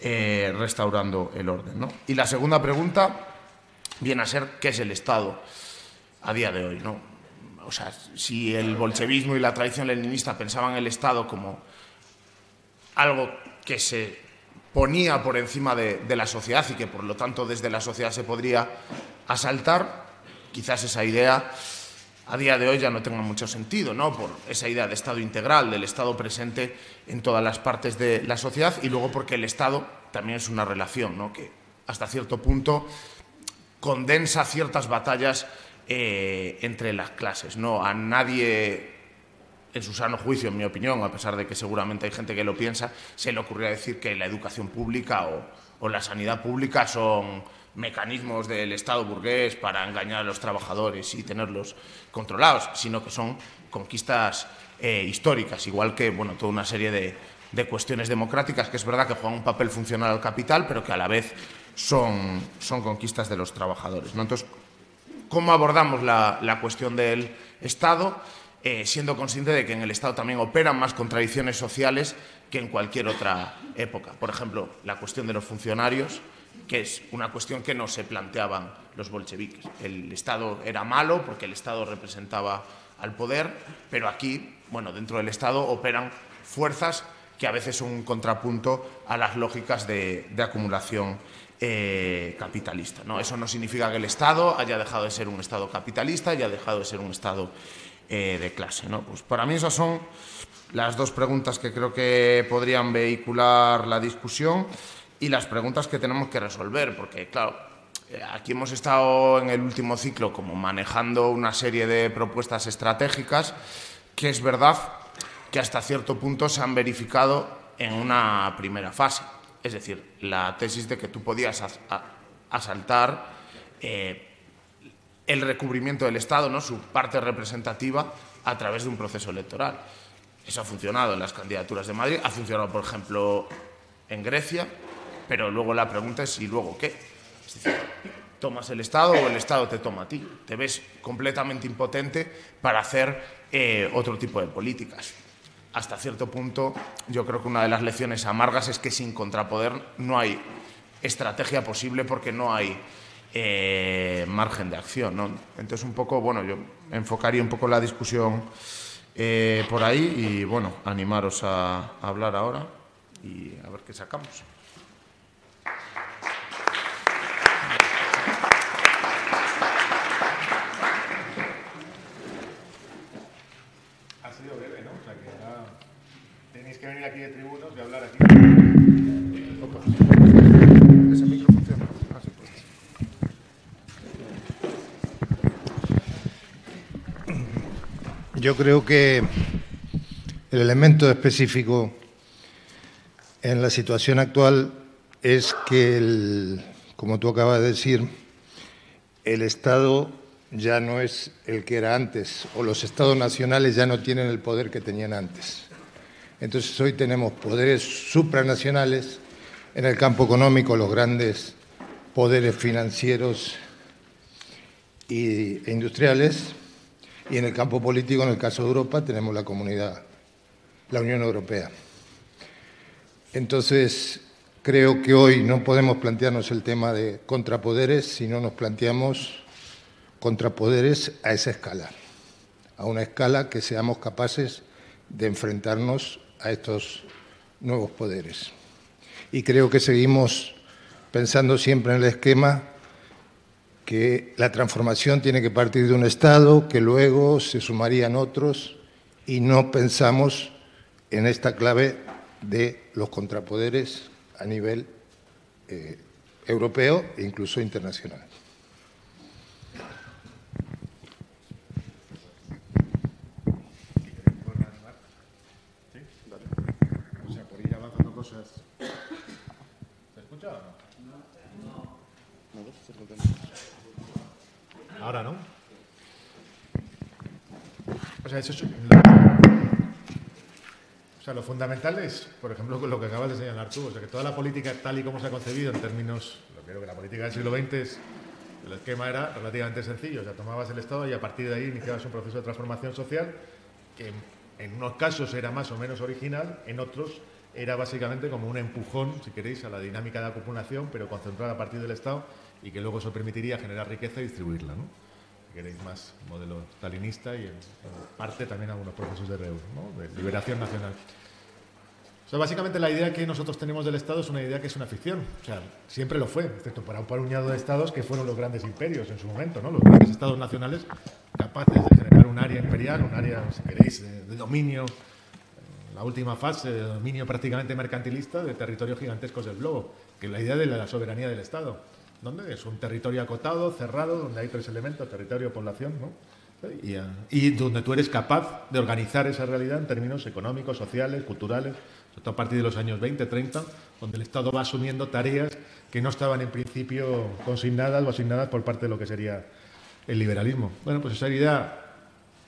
restaurando el orden, ¿no? Y la segunda pregunta viene a ser ¿qué es el Estado a día de hoy, ¿no? O sea, si el bolchevismo y la tradición leninista pensaban el Estado como algo que se ponía por encima de la sociedad y que por lo tanto desde la sociedad se podría asaltar, quizás esa idea a día de hoy ya no tenga mucho sentido, ¿no? Por esa idea de Estado integral, del Estado presente en todas las partes de la sociedad, y luego porque el Estado también es una relación, ¿no? Que hasta cierto punto condensa ciertas batallas entre las clases, ¿no? A nadie, en su sano juicio, en mi opinión, a pesar de que seguramente hay gente que lo piensa, se le ocurriría decir que la educación pública o la sanidad pública son mecanismos del Estado burgués para engañar a los trabajadores y tenerlos controlados, sino que son conquistas históricas, igual que bueno, toda una serie de cuestiones democráticas que es verdad que juegan un papel funcional al capital, pero que a la vez son conquistas de los trabajadores, ¿no? Entonces, ¿cómo abordamos la cuestión del Estado? Siendo consciente de que en el Estado también operan más contradicciones sociales que en cualquier otra época. Por ejemplo, la cuestión de los funcionarios, que es una cuestión que no se planteaban los bolcheviques. El Estado era malo porque el Estado representaba al poder, pero aquí, bueno, dentro del Estado operan fuerzas que a veces son un contrapunto a las lógicas de acumulación capitalista, ¿no? Eso no significa que el Estado haya dejado de ser un Estado capitalista, haya dejado de ser un Estado de clase, ¿no? Pues para mí esas son las dos preguntas que creo que podrían vehicular la discusión y las preguntas que tenemos que resolver, porque claro, aquí hemos estado en el último ciclo como manejando una serie de propuestas estratégicas que es verdad que hasta cierto punto se han verificado en una primera fase. Es decir, la tesis de que tú podías asaltar el recubrimiento del Estado, ¿no? Su parte representativa, a través de un proceso electoral. Eso ha funcionado en las candidaturas de Madrid, ha funcionado, por ejemplo, en Grecia, pero luego la pregunta es ¿y luego qué? Es decir, ¿tomas el Estado o el Estado te toma a ti? Te ves completamente impotente para hacer otro tipo de políticas. Hasta cierto punto, yo creo que una de las lecciones amargas es que sin contrapoder no hay estrategia posible porque no hay margen de acción, ¿no? Entonces, un poco, bueno, yo enfocaría un poco la discusión por ahí y, bueno, animaros a hablar ahora y a ver qué sacamos. Ha sido breve, ¿no? O sea, que ahora tenéis que venir aquí de tribunos y hablar aquí. ¿Ese micro funciona? Ah, sí, pues. Yo creo que el elemento específico en la situación actual es que, como tú acabas de decir, el Estado ya no es el que era antes, o los Estados nacionales ya no tienen el poder que tenían antes. Entonces hoy tenemos poderes supranacionales en el campo económico, los grandes poderes financieros e industriales, y en el campo político, en el caso de Europa, tenemos la Comunidad, la Unión Europea. Entonces, creo que hoy no podemos plantearnos el tema de contrapoderes, sino nos planteamos contrapoderes a esa escala, a una escala que seamos capaces de enfrentarnos a estos nuevos poderes. Y creo que seguimos pensando siempre en el esquema que la transformación tiene que partir de un Estado, que luego se sumarían otros, y no pensamos en esta clave de los contrapoderes a nivel europeo e incluso internacional. O sea, por ir avanzando cosas. ¿Se escucha o no? Ahora no. O sea, eso es lo fundamental es, por ejemplo, lo que acabas de señalar tú, o sea, que toda la política tal y como se ha concebido en términos, lo creo que la política del siglo XX el esquema era relativamente sencillo, o sea, tomabas el Estado y a partir de ahí iniciabas un proceso de transformación social que en unos casos era más o menos original, en otros era básicamente como un empujón, si queréis, a la dinámica de acumulación, pero concentrada a partir del Estado y que luego eso permitiría generar riqueza y distribuirla, ¿no? Si queréis más modelo stalinista y en parte también algunos procesos de reúno, ¿no? De liberación nacional. O sea, básicamente la idea que nosotros tenemos del Estado es una idea que es una ficción. O sea, siempre lo fue, excepto para un puñado de estados que fueron los grandes imperios en su momento, ¿no? Los grandes estados nacionales capaces de generar un área imperial, un área, si queréis, de dominio, la última fase de dominio prácticamente mercantilista de territorios gigantescos del globo, que es la idea de la soberanía del Estado. ¿Dónde? Es un territorio acotado, cerrado, donde hay tres elementos, territorio, población, ¿no? y donde tú eres capaz de organizar esa realidad en términos económicos, sociales, culturales, sobre todo a partir de los años 20, 30, donde el Estado va asumiendo tareas que no estaban en principio consignadas o asignadas por parte de lo que sería el liberalismo. Bueno, pues esa idea,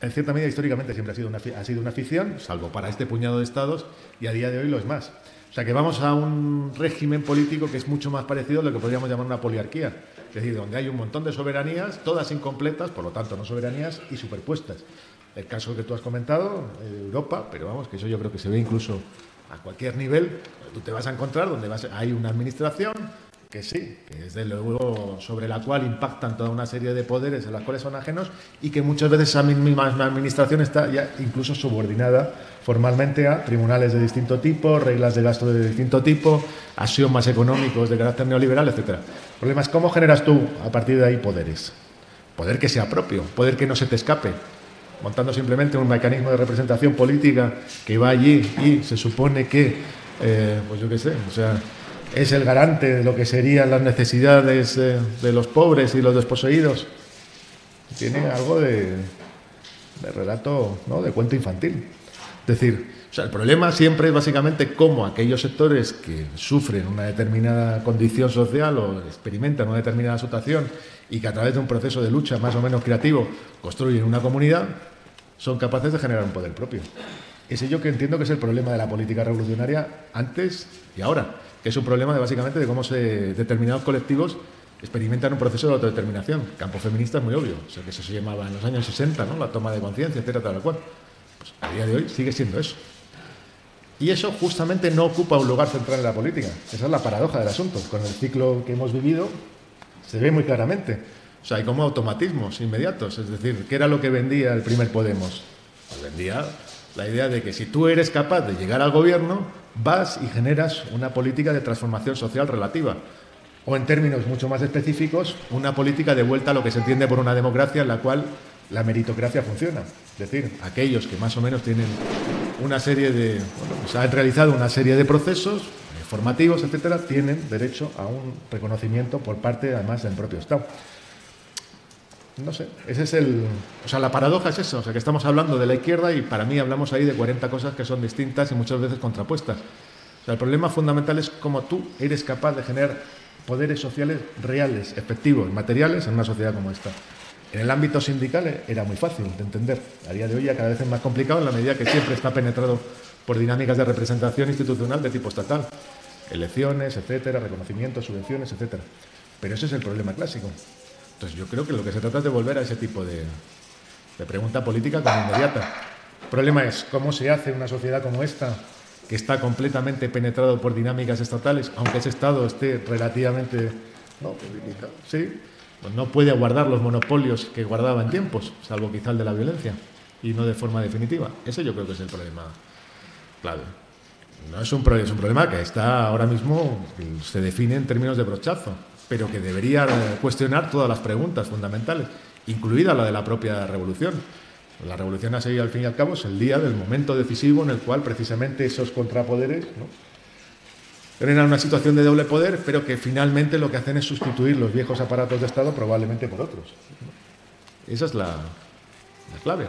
en cierta medida, históricamente siempre ha sido una ficción, salvo para este puñado de estados, y a día de hoy lo es más. O sea que vamos a un régimen político que es mucho más parecido a lo que podríamos llamar una poliarquía, es decir, donde hay un montón de soberanías, todas incompletas, por lo tanto no soberanías, y superpuestas. El caso que tú has comentado, Europa, pero vamos, que eso yo creo que se ve incluso a cualquier nivel. Tú te vas a encontrar donde hay una administración que sí, que desde luego sobre la cual impactan toda una serie de poderes en los cuales son ajenos, y que muchas veces esa misma administración está ya incluso subordinada formalmente a tribunales de distinto tipo, reglas de gasto de distinto tipo, axiomas económicos de carácter neoliberal, etcétera. El problema es cómo generas tú a partir de ahí poderes. Poder que sea propio, poder que no se te escape, montando simplemente un mecanismo de representación política que va allí y se supone que, pues yo qué sé, o sea, es el garante de lo que serían las necesidades de los pobres y los desposeídos. Tiene algo de relato, ¿no?, de cuento infantil. Es decir, o sea, el problema siempre es básicamente cómo aquellos sectores que sufren una determinada condición social o experimentan una determinada situación y que a través de un proceso de lucha más o menos creativo construyen una comunidad, son capaces de generar un poder propio. Ese yo que entiendo que es el problema de la política revolucionaria antes y ahora, que es un problema de básicamente de cómo determinados colectivos experimentan un proceso de autodeterminación. Campo feminista es muy obvio, o sea, que eso se llamaba en los años 60, ¿no?, la toma de conciencia, etcétera, tal cual. Pues a día de hoy sigue siendo eso. Y eso justamente no ocupa un lugar central en la política. Esa es la paradoja del asunto. Con el ciclo que hemos vivido se ve muy claramente. O sea, hay como automatismos inmediatos. Es decir, ¿qué era lo que vendía el primer Podemos? Pues vendía la idea de que si tú eres capaz de llegar al gobierno, vas y generas una política de transformación social relativa. O en términos mucho más específicos, una política de vuelta a lo que se entiende por una democracia en la cual la meritocracia funciona. Es decir, aquellos que más o menos tienen una serie de... Bueno, pues han realizado una serie de procesos formativos, etcétera, tienen derecho a un reconocimiento por parte, además, del propio Estado. No sé, ese es o sea, la paradoja es eso, o sea, que estamos hablando de la izquierda y para mí hablamos ahí de 40 cosas que son distintas y muchas veces contrapuestas. O sea, el problema fundamental es cómo tú eres capaz de generar poderes sociales reales, efectivos, materiales en una sociedad como esta. En el ámbito sindical era muy fácil de entender. A día de hoy ya cada vez es más complicado en la medida que siempre está penetrado por dinámicas de representación institucional de tipo estatal. Elecciones, etcétera, reconocimientos, subvenciones, etcétera. Pero ese es el problema clásico. Entonces yo creo que lo que se trata es de volver a ese tipo de pregunta política como inmediata. El problema es cómo se hace una sociedad como esta, que está completamente penetrado por dinámicas estatales, aunque ese Estado esté relativamente debilitado, sí, pues no puede guardar los monopolios que guardaba en tiempos, salvo quizá el de la violencia, y no de forma definitiva. Ese yo creo que es el problema clave. No es un problema que está ahora mismo, se define en términos de brochazo, pero que debería cuestionar todas las preguntas fundamentales, incluida la de la propia revolución. La revolución ha seguido, al fin y al cabo, es el día del momento decisivo en el cual precisamente esos contrapoderes, ¿no?, generan una situación de doble poder, pero que finalmente lo que hacen es sustituir los viejos aparatos de Estado probablemente por otros. Esa es la clave.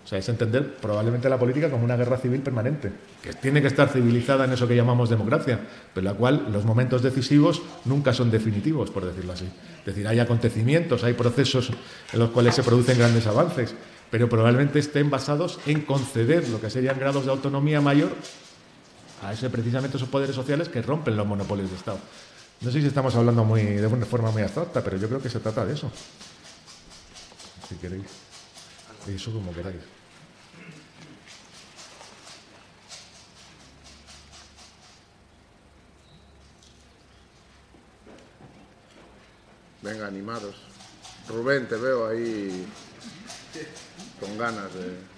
O sea, es entender probablemente la política como una guerra civil permanente, que tiene que estar civilizada en eso que llamamos democracia, pero en la cual los momentos decisivos nunca son definitivos, por decirlo así. Es decir, hay acontecimientos, hay procesos en los cuales se producen grandes avances, pero probablemente estén basados en conceder lo que serían grados de autonomía mayor a precisamente esos poderes sociales que rompen los monopolios de Estado. No sé si estamos hablando de una forma muy abstracta, pero yo creo que se trata de eso. Si queréis. Eso como queráis. Venga, animaros. Rubén, te veo ahí con ganas de...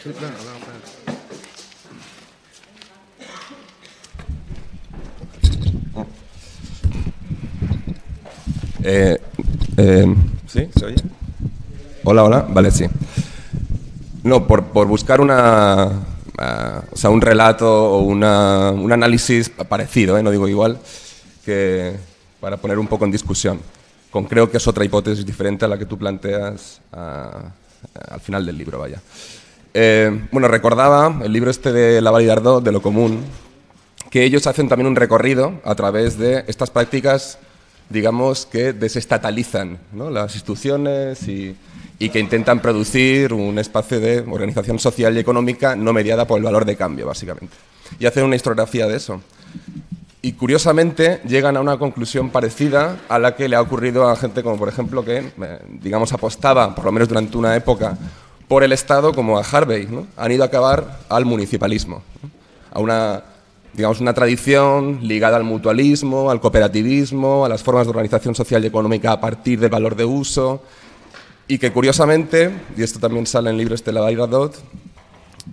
Sí, claro, ¿Sí? ¿Se oye? Hola, hola. Vale, sí. No, por buscar un relato o un análisis parecido, no digo igual, que para poner un poco en discusión con creo que es otra hipótesis diferente a la que tú planteas al final del libro, vaya. Bueno, recordaba el libro este de La Vall-d'Ardó, de Lo Común, que ellos hacen también un recorrido a través de estas prácticas, digamos, que desestatalizan, ¿no?, las instituciones y que intentan producir un espacio de organización social y económica no mediada por el valor de cambio, básicamente. Y hacen una historiografía de eso. Y curiosamente llegan a una conclusión parecida a la que le ha ocurrido a gente como, por ejemplo, que, digamos, apostaba, por lo menos durante una época, por el Estado, como a Harvey, ¿no? Han ido a acabar al municipalismo, ¿no?, a una, digamos, una tradición ligada al mutualismo, al cooperativismo, a las formas de organización social y económica a partir del valor de uso, y que curiosamente, y esto también sale en el libro este de La Vall-d'Ardó,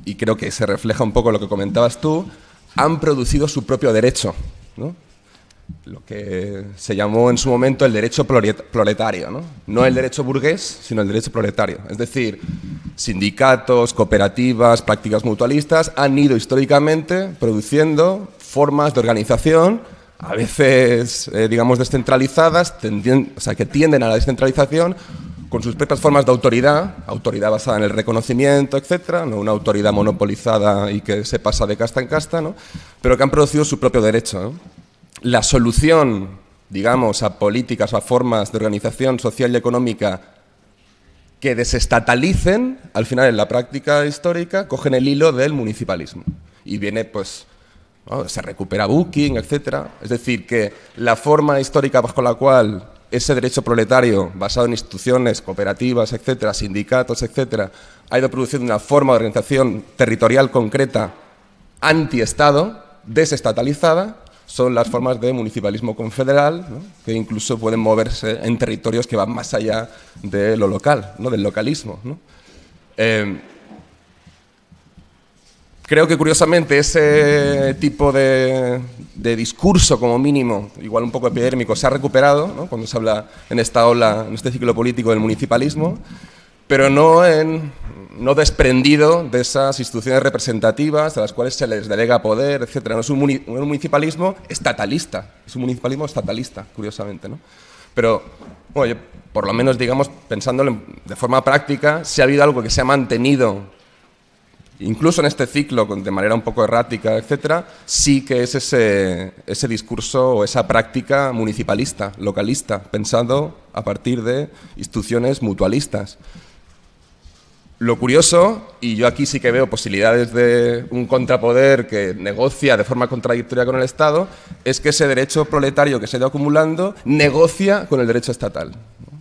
y creo que se refleja un poco lo que comentabas tú, han producido su propio derecho, ¿no?, lo que se llamó en su momento el derecho proletario, ¿no? No el derecho burgués, sino el derecho proletario. Es decir, sindicatos, cooperativas, prácticas mutualistas han ido históricamente produciendo formas de organización, a veces, digamos, descentralizadas, que tienden a la descentralización, con sus propias formas de autoridad basada en el reconocimiento, etcétera, no una autoridad monopolizada y que se pasa de casta en casta, ¿no?, pero que han producido su propio derecho, ¿no? La solución, digamos, a políticas o a formas de organización social y económica que desestatalicen, al final en la práctica histórica, cogen el hilo del municipalismo. Y viene, pues, ¿no?, se recupera Booking, etcétera. Es decir, que la forma histórica bajo la cual ese derecho proletario, basado en instituciones, cooperativas, etcétera, sindicatos, etcétera, ha ido produciendo una forma de organización territorial concreta anti-Estado, desestatalizada, son las formas de municipalismo confederal, ¿no?, que incluso pueden moverse en territorios que van más allá de lo local, ¿no?, del localismo, ¿no? Creo que, curiosamente, ese tipo de discurso, como mínimo, igual un poco epidérmico, se ha recuperado, ¿no?, cuando se habla en esta ola, en este ciclo político del municipalismo, pero no desprendido de esas instituciones representativas a las cuales se les delega poder, etcétera. No es un municipalismo estatalista, es un municipalismo estatalista, curiosamente, ¿no? Pero, bueno, yo, por lo menos, digamos, pensándolo de forma práctica, si ha habido algo que se ha mantenido, incluso en este ciclo, de manera un poco errática, etcétera, sí que es ese discurso o esa práctica municipalista, localista, pensado a partir de instituciones mutualistas. Lo curioso, y yo aquí sí que veo posibilidades de un contrapoder que negocia de forma contradictoria con el Estado, es que ese derecho proletario que se ha ido acumulando negocia con el derecho estatal.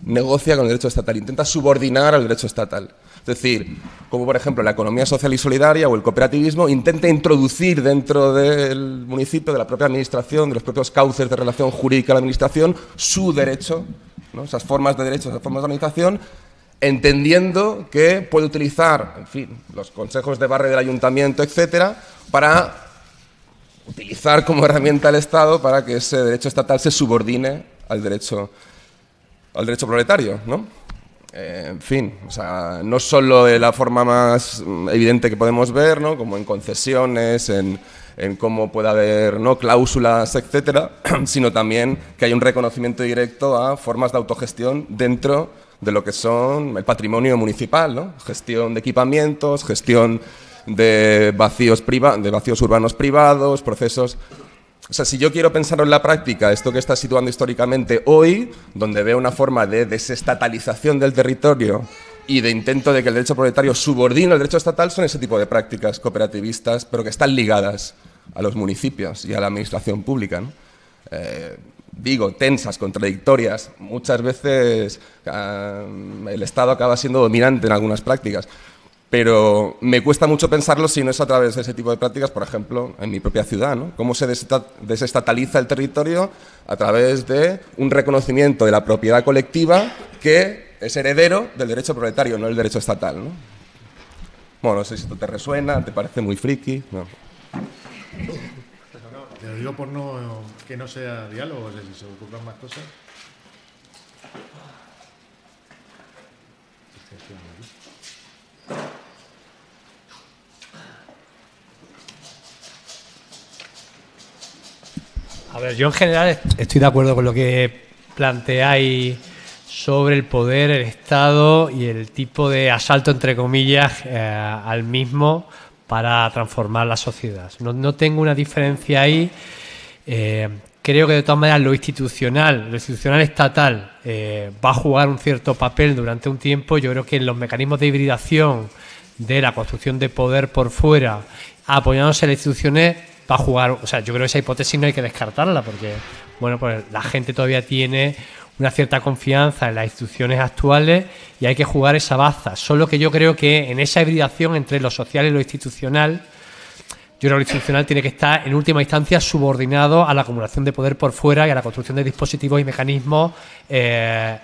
Negocia con el derecho estatal, intenta subordinar al derecho estatal. Es decir, como por ejemplo la economía social y solidaria o el cooperativismo intenta introducir dentro del municipio, de la propia administración, de los propios cauces de relación jurídica de la administración, su derecho, ¿no?, esas formas de derecho, esas formas de organización, entendiendo que puede utilizar, en fin, los consejos de barrio del ayuntamiento, etcétera, para utilizar como herramienta el Estado para que ese derecho estatal se subordine al derecho proletario, ¿no? En fin, o sea, no solo de la forma más evidente que podemos ver, ¿no?, como en concesiones, en cómo puede haber, ¿no?, cláusulas, etcétera, sino también que hay un reconocimiento directo a formas de autogestión dentro de lo que son el patrimonio municipal, ¿no? Gestión de equipamientos, gestión de vacíos urbanos privados, procesos. O sea, si yo quiero pensar en la práctica esto que está situando históricamente hoy, donde veo una forma de desestatalización del territorio y de intento de que el derecho proletario subordine el derecho estatal, son ese tipo de prácticas cooperativistas, pero que están ligadas a los municipios y a la administración pública, ¿no? Digo, tensas, contradictorias. Muchas veces el Estado acaba siendo dominante en algunas prácticas, pero me cuesta mucho pensarlo si no es a través de ese tipo de prácticas, por ejemplo, en mi propia ciudad, ¿no? Cómo se desestataliza el territorio a través de un reconocimiento de la propiedad colectiva que es heredero del derecho proletario, no el derecho estatal, ¿no? Bueno, no sé si esto te resuena, te parece muy friki, ¿no? Te lo digo por que no sea diálogo, es decir, si se ocurran más cosas. A ver, yo en general estoy de acuerdo con lo que planteáis sobre el poder, el Estado y el tipo de asalto, entre comillas, al mismo para transformar la sociedad. No tengo una diferencia ahí. Creo que de todas maneras lo institucional estatal va a jugar un cierto papel durante un tiempo. Yo creo que en los mecanismos de hibridación de la construcción de poder por fuera, apoyándose en las instituciones, va a jugar. O sea, yo creo que esa hipótesis no hay que descartarla porque, bueno, pues la gente todavía tiene una cierta confianza en las instituciones actuales y hay que jugar esa baza. Solo que yo creo que en esa hibridación entre lo social y lo institucional, yo creo que lo institucional tiene que estar en última instancia subordinado a la acumulación de poder por fuera y a la construcción de dispositivos y mecanismos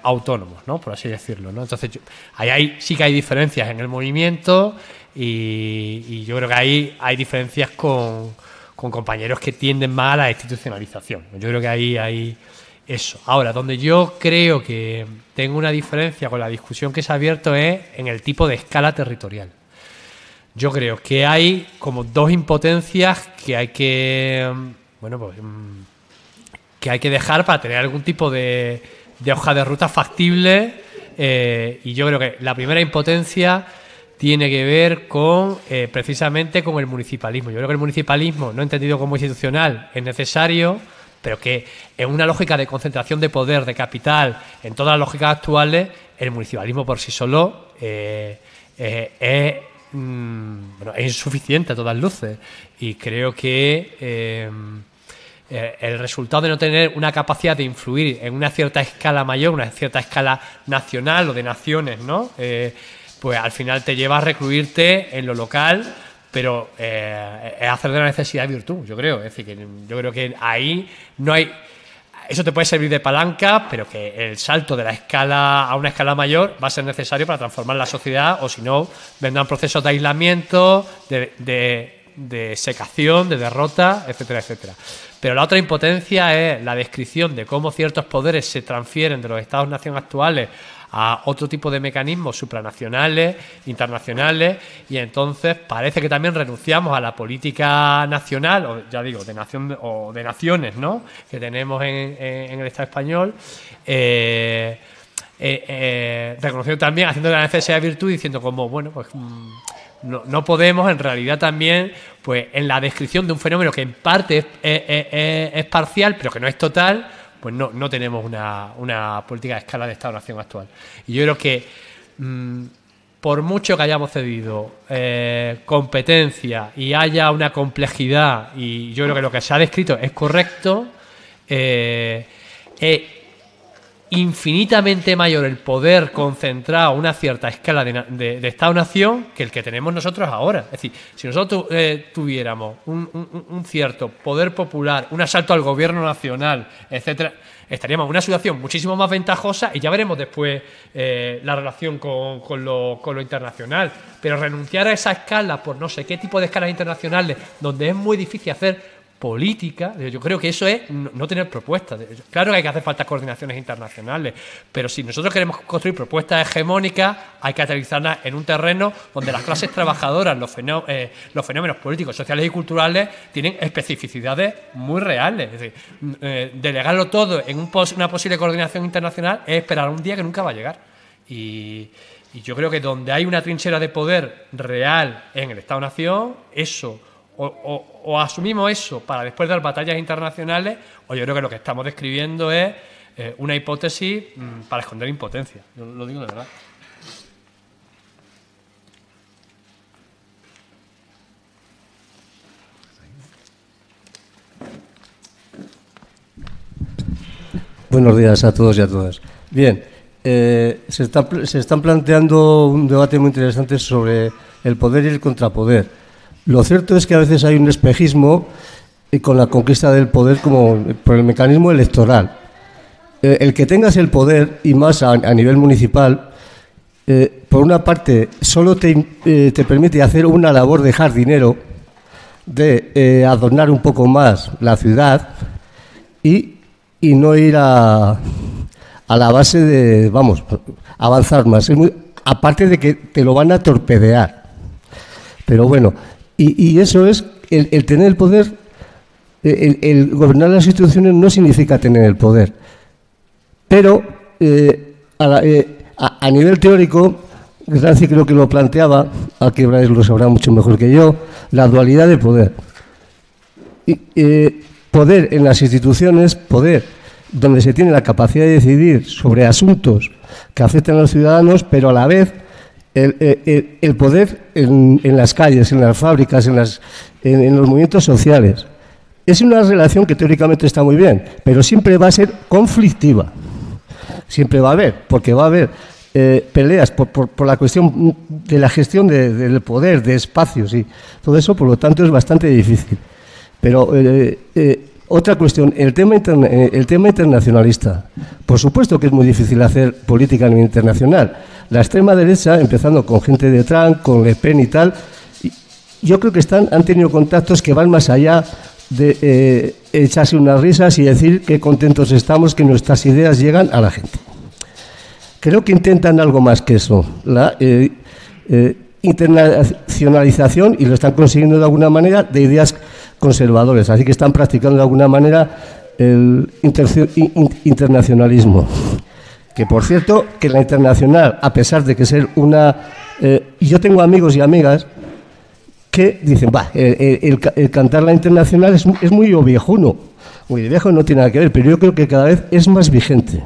autónomos, ¿no? Por así decirlo, ¿no? Entonces, ahí sí que hay diferencias en el movimiento y yo creo que ahí hay diferencias con compañeros que tienden más a la institucionalización. Yo creo que ahí hay eso. Ahora, donde yo creo que tengo una diferencia con la discusión que se ha abierto es en el tipo de escala territorial. Yo creo que hay como dos impotencias que hay que, bueno, pues, que hay que dejar para tener algún tipo de hoja de ruta factible. Y yo creo que la primera impotencia tiene que ver con precisamente con el municipalismo. Yo creo que el municipalismo, no entendido como institucional, es necesario, pero que en una lógica de concentración de poder, de capital, en todas las lógicas actuales, el municipalismo por sí solo es insuficiente a todas luces. Y creo que el resultado de no tener una capacidad de influir en una cierta escala mayor, una cierta escala nacional o de naciones, ¿no? Pues al final te lleva a recluirte en lo local, pero es hacer de la necesidad virtud, yo creo. Es decir, que yo creo que ahí no hay. Eso te puede servir de palanca, pero que el salto de la escala a una escala mayor va a ser necesario para transformar la sociedad, o si no, vendrán procesos de aislamiento, de secación, de derrota, etcétera, etcétera. Pero la otra impotencia es la descripción de cómo ciertos poderes se transfieren de los Estados-nación actuales a otro tipo de mecanismos supranacionales, internacionales, y entonces parece que también renunciamos a la política nacional, o ya digo, de nación o de naciones, ¿no?, que tenemos en el Estado español, reconociendo también, haciendo de la necesidad de virtud, diciendo como, bueno, pues no podemos en realidad también, pues en la descripción de un fenómeno que en parte es parcial, pero que no es total, pues no tenemos una política de escala de Estado-nación actual. Y yo creo que por mucho que hayamos cedido competencia y haya una complejidad, y yo creo que lo que se ha descrito es correcto, infinitamente mayor el poder concentrado a una cierta escala de Estado-nación que el que tenemos nosotros ahora. Es decir, si nosotros tuviéramos un cierto poder popular, un asalto al gobierno nacional, etcétera, estaríamos en una situación muchísimo más ventajosa, y ya veremos después la relación con lo internacional. Pero renunciar a esa escala por no sé qué tipo de escalas internacionales, donde es muy difícil hacer política, yo creo que eso es no tener propuestas. Claro que hay que hacer falta coordinaciones internacionales, pero si nosotros queremos construir propuestas hegemónicas, hay que aterrizarlas en un terreno donde las clases trabajadoras, los fenómenos políticos, sociales y culturales tienen especificidades muy reales. Es decir, delegarlo todo en una posible coordinación internacional es esperar un día que nunca va a llegar. Y yo creo que donde hay una trinchera de poder real en el Estado-nación, eso o asumimos eso para después dar batallas internacionales, o yo creo que lo que estamos describiendo es una hipótesis para esconder impotencia. Yo lo digo de verdad. Buenos días a todos y a todas. Bien, se están planteando un debate muy interesante sobre el poder y el contrapoder. Lo cierto es que a veces hay un espejismo con la conquista del poder como por el mecanismo electoral. El que tengas el poder, y más a nivel municipal, por una parte solo te permite hacer una labor de jardinero, de adornar un poco más la ciudad y no ir a la base de, vamos, avanzar más. Aparte de que te lo van a torpedear. Pero bueno, y eso es, el tener el poder, el gobernar las instituciones no significa tener el poder. Pero a nivel teórico, Gramsci creo que lo planteaba, aquí Bryce lo sabrá mucho mejor que yo, la dualidad de poder. Poder en las instituciones, poder donde se tiene la capacidad de decidir sobre asuntos que afectan a los ciudadanos, pero a la vez el poder en las calles, en las fábricas, en los movimientos sociales. Es una relación que teóricamente está muy bien, pero siempre va a ser conflictiva. Siempre va a haber, porque va a haber peleas por la cuestión de la gestión del poder, de espacios y todo eso, por lo tanto es bastante difícil. Pero otra cuestión, el tema internacionalista. Por supuesto que es muy difícil hacer política a nivel internacional. La extrema derecha, empezando con gente de Trump, con Le Pen y tal, yo creo que han tenido contactos que van más allá de echarse unas risas y decir qué contentos estamos que nuestras ideas llegan a la gente. Creo que intentan algo más que eso, la internacionalización, y lo están consiguiendo de alguna manera, de ideas conservadoras. Así que están practicando de alguna manera el internacionalismo. Que, por cierto, que la internacional, a pesar de que ser una... yo tengo amigos y amigas que dicen, el cantar la internacional es muy viejuno. Muy viejo, no tiene nada que ver, pero yo creo que cada vez es más vigente.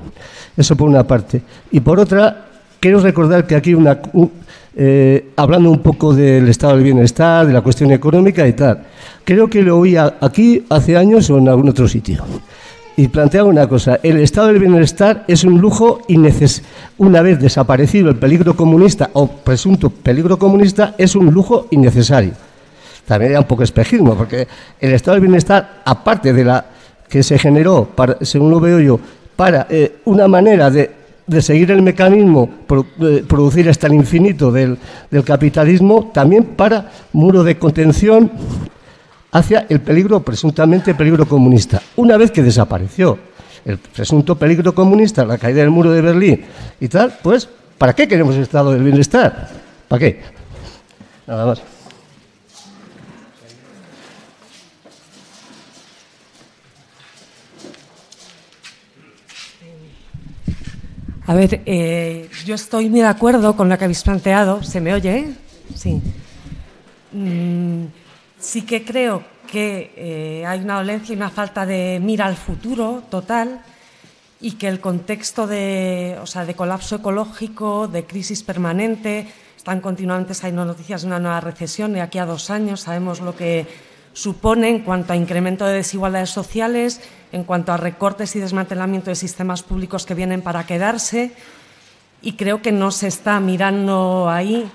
Eso por una parte. Y por otra, quiero recordar que aquí, hablando un poco del estado del bienestar, de la cuestión económica y tal, creo que lo oía aquí hace años o en algún otro sitio. Y planteaba una cosa, el estado del bienestar es un lujo innecesario. Una vez desaparecido el peligro comunista o presunto peligro comunista, es un lujo innecesario. También era un poco espejismo, porque el estado del bienestar, aparte de la que se generó, según lo veo yo, para una manera de seguir el mecanismo, producir hasta el infinito del capitalismo, también para muro de contención hacia el peligro, presuntamente peligro comunista. Una vez que desapareció el presunto peligro comunista, la caída del muro de Berlín y tal, pues, ¿para qué queremos el estado del bienestar? ¿Para qué? Nada más. A ver, yo estoy muy de acuerdo con lo que habéis planteado. ¿Se me oye? Sí. Sí que creo que hay una dolencia y una falta de mira al futuro total, y que el contexto de colapso ecológico, de crisis permanente, están continuamente saliendo noticias de una nueva recesión de aquí a 2 años. Sabemos lo que supone en cuanto a incremento de desigualdades sociales, en cuanto a recortes y desmantelamiento de sistemas públicos que vienen para quedarse, y creo que no se está mirando ahí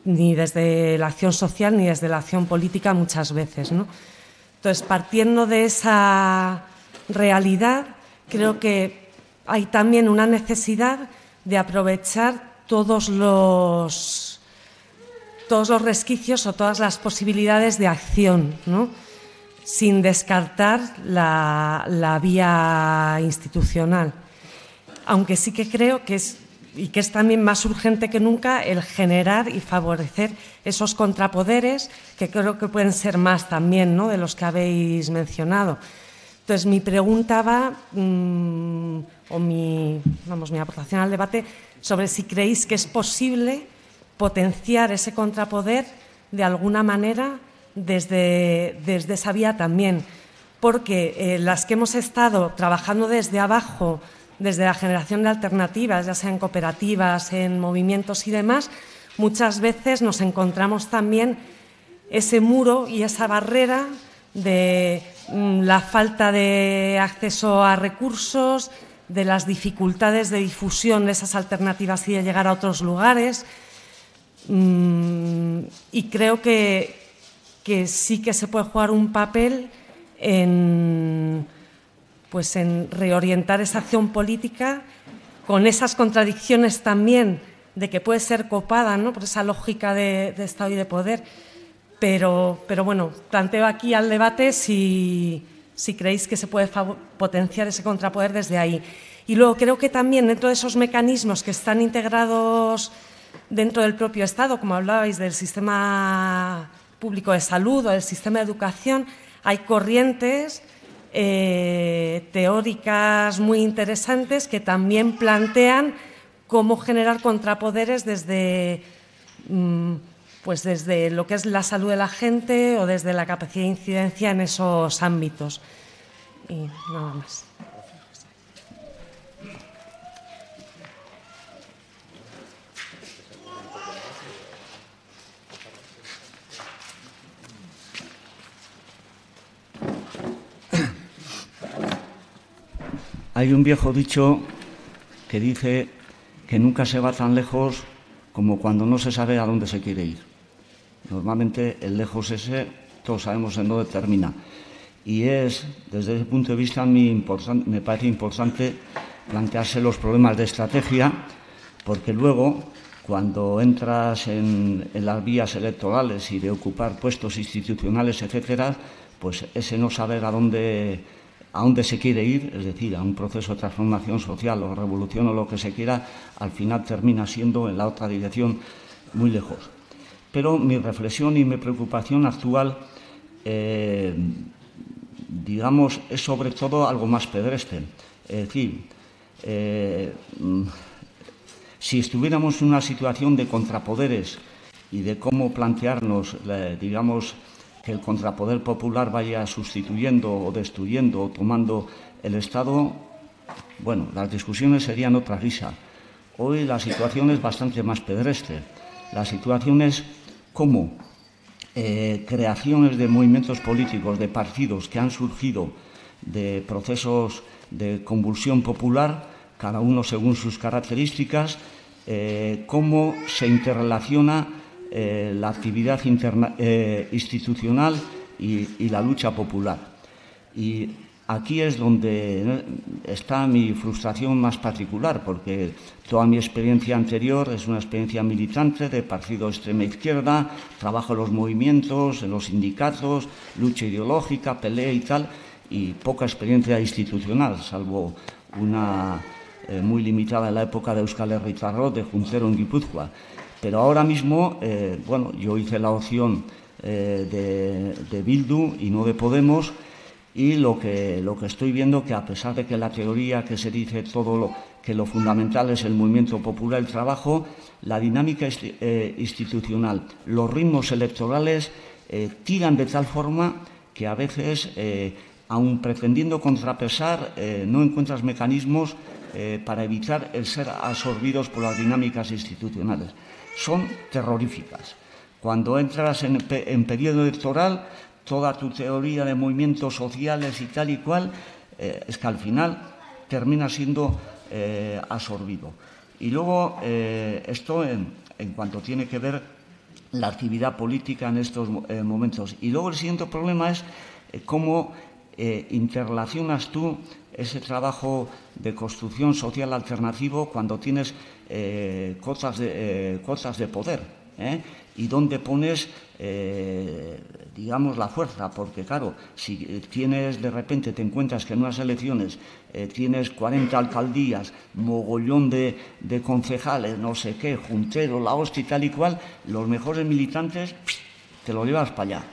ni desde la acción social ni desde la acción política muchas veces, ¿no? Entonces, partiendo de esa realidad, creo que hay también una necesidad de aprovechar todos los resquicios o todas las posibilidades de acción, ¿no?, sin descartar la vía institucional. Aunque sí que creo que es también más urgente que nunca el generar y favorecer esos contrapoderes, que creo que pueden ser más también, ¿no?, de los que habéis mencionado. Entonces, mi pregunta va, mi aportación al debate, sobre si creéis que es posible potenciar ese contrapoder de alguna manera desde esa vía también, porque las que hemos estado trabajando desde abajo, desde la generación de alternativas, ya sea en cooperativas, en movimientos y demás, muchas veces nos encontramos también ese muro y esa barrera de la falta de acceso a recursos, de las dificultades de difusión de esas alternativas y de llegar a otros lugares. Y creo que sí que se puede jugar un papel en reorientar esa acción política, con esas contradicciones también de que puede ser copada, ¿no?, por esa lógica de Estado y de poder. Pero bueno, planteo aquí al debate si creéis que se puede potenciar ese contrapoder desde ahí. Y luego creo que también dentro de esos mecanismos que están integrados dentro del propio Estado, como hablabais del sistema público de salud o del sistema de educación, hay corrientes teóricas muy interesantes que también plantean cómo generar contrapoderes desde, pues desde lo que es la salud de la gente o desde la capacidad de incidencia en esos ámbitos. Y nada más. Hay un viejo dicho que dice que nunca se va tan lejos como cuando no se sabe a dónde se quiere ir. Normalmente el lejos ese, todos sabemos en dónde termina. Y es, desde ese punto de vista, me parece importante plantearse los problemas de estrategia, porque luego, cuando entras en las vías electorales y de ocupar puestos institucionales, etcétera, pues ese no saber a dónde se quiere ir, es decir, a un proceso de transformación social o revolución o lo que se quiera, al final termina siendo en la otra dirección muy lejos. Pero mi reflexión y mi preocupación actual, digamos, es sobre todo algo más pedestre. Es decir, si estuviéramos en una situación de contrapoderes y de cómo plantearnos, digamos, que el contrapoder popular vaya sustituyendo o destruyendo o tomando el Estado, bueno, las discusiones serían otra risa. Hoy la situación es bastante más pedestre. La situación es cómo creaciones de movimientos políticos, de partidos que han surgido de procesos de convulsión popular, cada uno según sus características, cómo se interrelaciona la actividad institucional y la lucha popular. Y aquí es donde está mi frustración más particular, porque toda mi experiencia anterior es una experiencia militante de partido extrema izquierda, trabajo en los movimientos, en los sindicatos, lucha ideológica, pelea y tal, y poca experiencia institucional, salvo una muy limitada en la época de Euskal Herritarrok, de Juntero en Guipúzcoa. Pero ahora mismo, bueno, yo hice la opción de Bildu y no de Podemos, y lo que estoy viendo, que a pesar de que la teoría que se dice que lo fundamental es el movimiento popular, el trabajo, la dinámica institucional, los ritmos electorales tiran de tal forma que a veces, aun pretendiendo contrapesar, no encuentras mecanismos para evitar el ser absorbidos por las dinámicas institucionales. Son terroríficas. Cuando entras en periodo electoral, toda tu teoría de movimientos sociales y tal y cual, es que al final termina siendo absorbido. Y luego, esto en cuanto tiene que ver la actividad política en estos momentos. Y luego el siguiente problema es cómo interrelacionas tú ese trabajo de construcción social alternativo cuando tienes cotas de poder, y dónde pones, digamos, la fuerza, porque claro, si tienes de repente, te encuentras que en unas elecciones tienes 40 alcaldías, mogollón de concejales, no sé qué, Juntero, la hostia y tal y cual, los mejores militantes te los llevas para allá.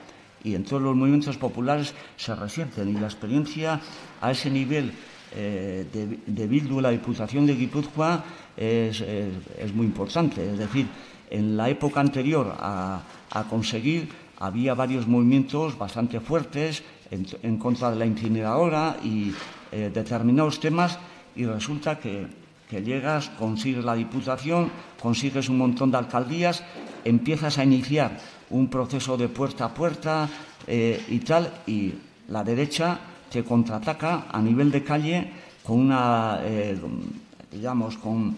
Y entonces los movimientos populares se resienten, y la experiencia a ese nivel de Bildu, la Diputación de Guipúzcoa, es muy importante. Es decir, en la época anterior a conseguir, había varios movimientos bastante fuertes en contra de la incineradora y determinados temas, y resulta que llegas, consigues la Diputación, consigues un montón de alcaldías, empiezas a iniciar un proceso de puerta a puerta y tal, y la derecha te contraataca a nivel de calle con una, digamos, con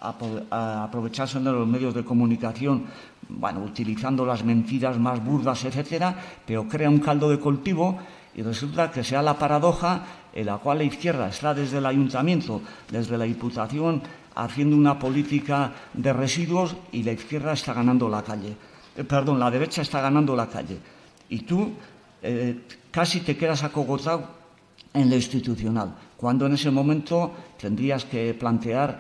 aprovecharse de los medios de comunicación, bueno, utilizando las mentiras más burdas, etcétera, pero crea un caldo de cultivo, y resulta que sea la paradoja en la cual la izquierda está desde el ayuntamiento, desde la Diputación, haciendo una política de residuos, y la izquierda está ganando la calle. Perdón, la derecha está ganando la calle. Y tú casi te quedas acogotado en lo institucional, cuando en ese momento tendrías que plantear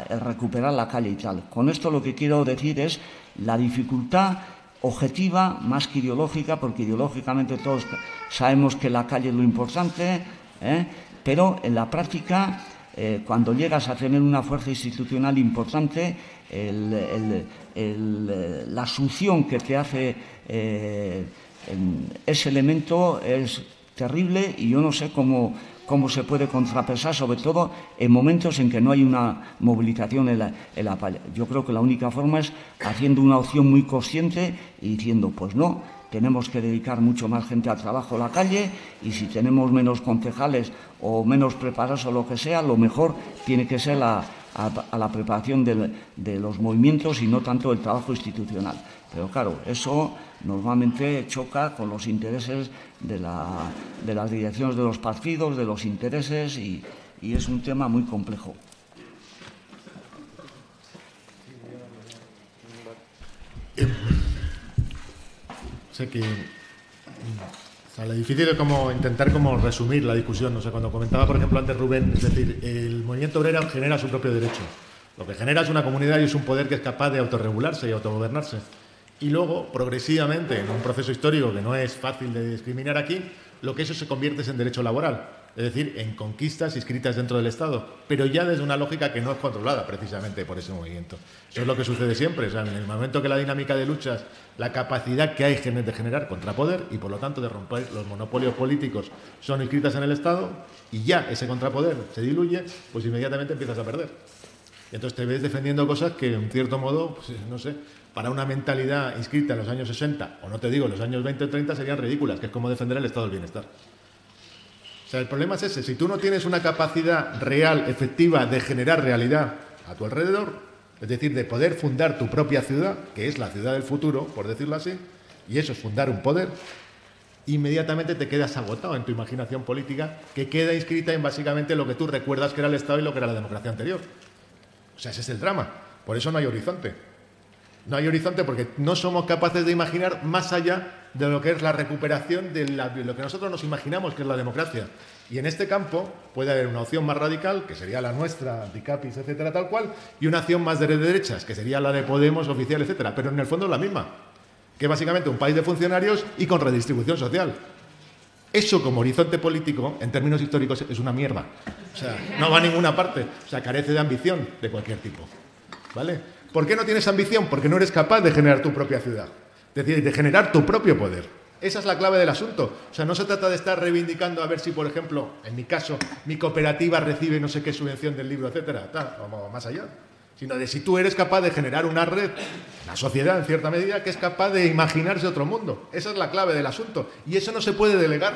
el recuperar la calle y tal. Con esto lo que quiero decir es la dificultad objetiva más que ideológica, porque ideológicamente todos sabemos que la calle es lo importante, pero en la práctica cuando llegas a tener una fuerza institucional importante, la asunción que te hace ese elemento es terrible, y yo no sé cómo se puede contrapesar, sobre todo en momentos en que no hay una movilización en la calle. Yo creo que la única forma es haciendo una opción muy consciente y diciendo, pues no, tenemos que dedicar mucho más gente al trabajo en la calle, y si tenemos menos concejales o menos preparados o lo que sea, lo mejor tiene que ser a la preparación de los movimientos y no tanto el trabajo institucional. Pero claro, eso normalmente choca con los intereses de las direcciones de los partidos, de los intereses, y es un tema muy complejo. Sé que lo difícil es como intentar resumir la discusión. O sea, cuando comentaba, por ejemplo, antes Rubén, es decir, el movimiento obrero genera su propio derecho. Lo que genera es una comunidad y es un poder que es capaz de autorregularse y autogobernarse. Y luego, progresivamente, en un proceso histórico que no es fácil de discriminar aquí, lo que eso se convierte es en derecho laboral. Es decir, en conquistas inscritas dentro del Estado, pero ya desde una lógica que no es controlada precisamente por ese movimiento. Eso es lo que sucede siempre. O sea, en el momento que la dinámica de luchas, la capacidad que hay de generar contrapoder y por lo tanto de romper los monopolios políticos son inscritas en el Estado, y ya ese contrapoder se diluye, pues inmediatamente empiezas a perder. Y entonces te ves defendiendo cosas que, en cierto modo, pues, no sé, para una mentalidad inscrita en los años 60, o no te digo, en los años 20 o 30, serían ridículas, que es como defender el estado del bienestar. O sea, el problema es ese. Si tú no tienes una capacidad real, efectiva, de generar realidad a tu alrededor, es decir, de poder fundar tu propia ciudad, que es la ciudad del futuro, por decirlo así, y eso es fundar un poder, inmediatamente te quedas agotado en tu imaginación política, que queda inscrita en básicamente lo que tú recuerdas que era el Estado y lo que era la democracia anterior. O sea, ese es el drama. Por eso no hay horizonte. No hay horizonte porque no somos capaces de imaginar más allá de lo que es la recuperación de lo que nosotros nos imaginamos que es la democracia. Y en este campo puede haber una opción más radical, que sería la nuestra, anticapis, etcétera, tal cual, y una opción más de derechas, que sería la de Podemos, oficial, etcétera. Pero en el fondo es la misma, que es básicamente un país de funcionarios y con redistribución social. Eso como horizonte político, en términos históricos, es una mierda. O sea, no va a ninguna parte. O sea, carece de ambición de cualquier tipo. ¿Vale? ¿Por qué no tienes ambición? Porque no eres capaz de generar tu propia ciudad. Es decir, de generar tu propio poder. Esa es la clave del asunto. O sea, no se trata de estar reivindicando a ver si, por ejemplo, en mi caso, mi cooperativa recibe no sé qué subvención del libro, etcétera, tal, o más allá. Sino de si tú eres capaz de generar una red, una sociedad en cierta medida, que es capaz de imaginarse otro mundo. Esa es la clave del asunto. Y eso no se puede delegar.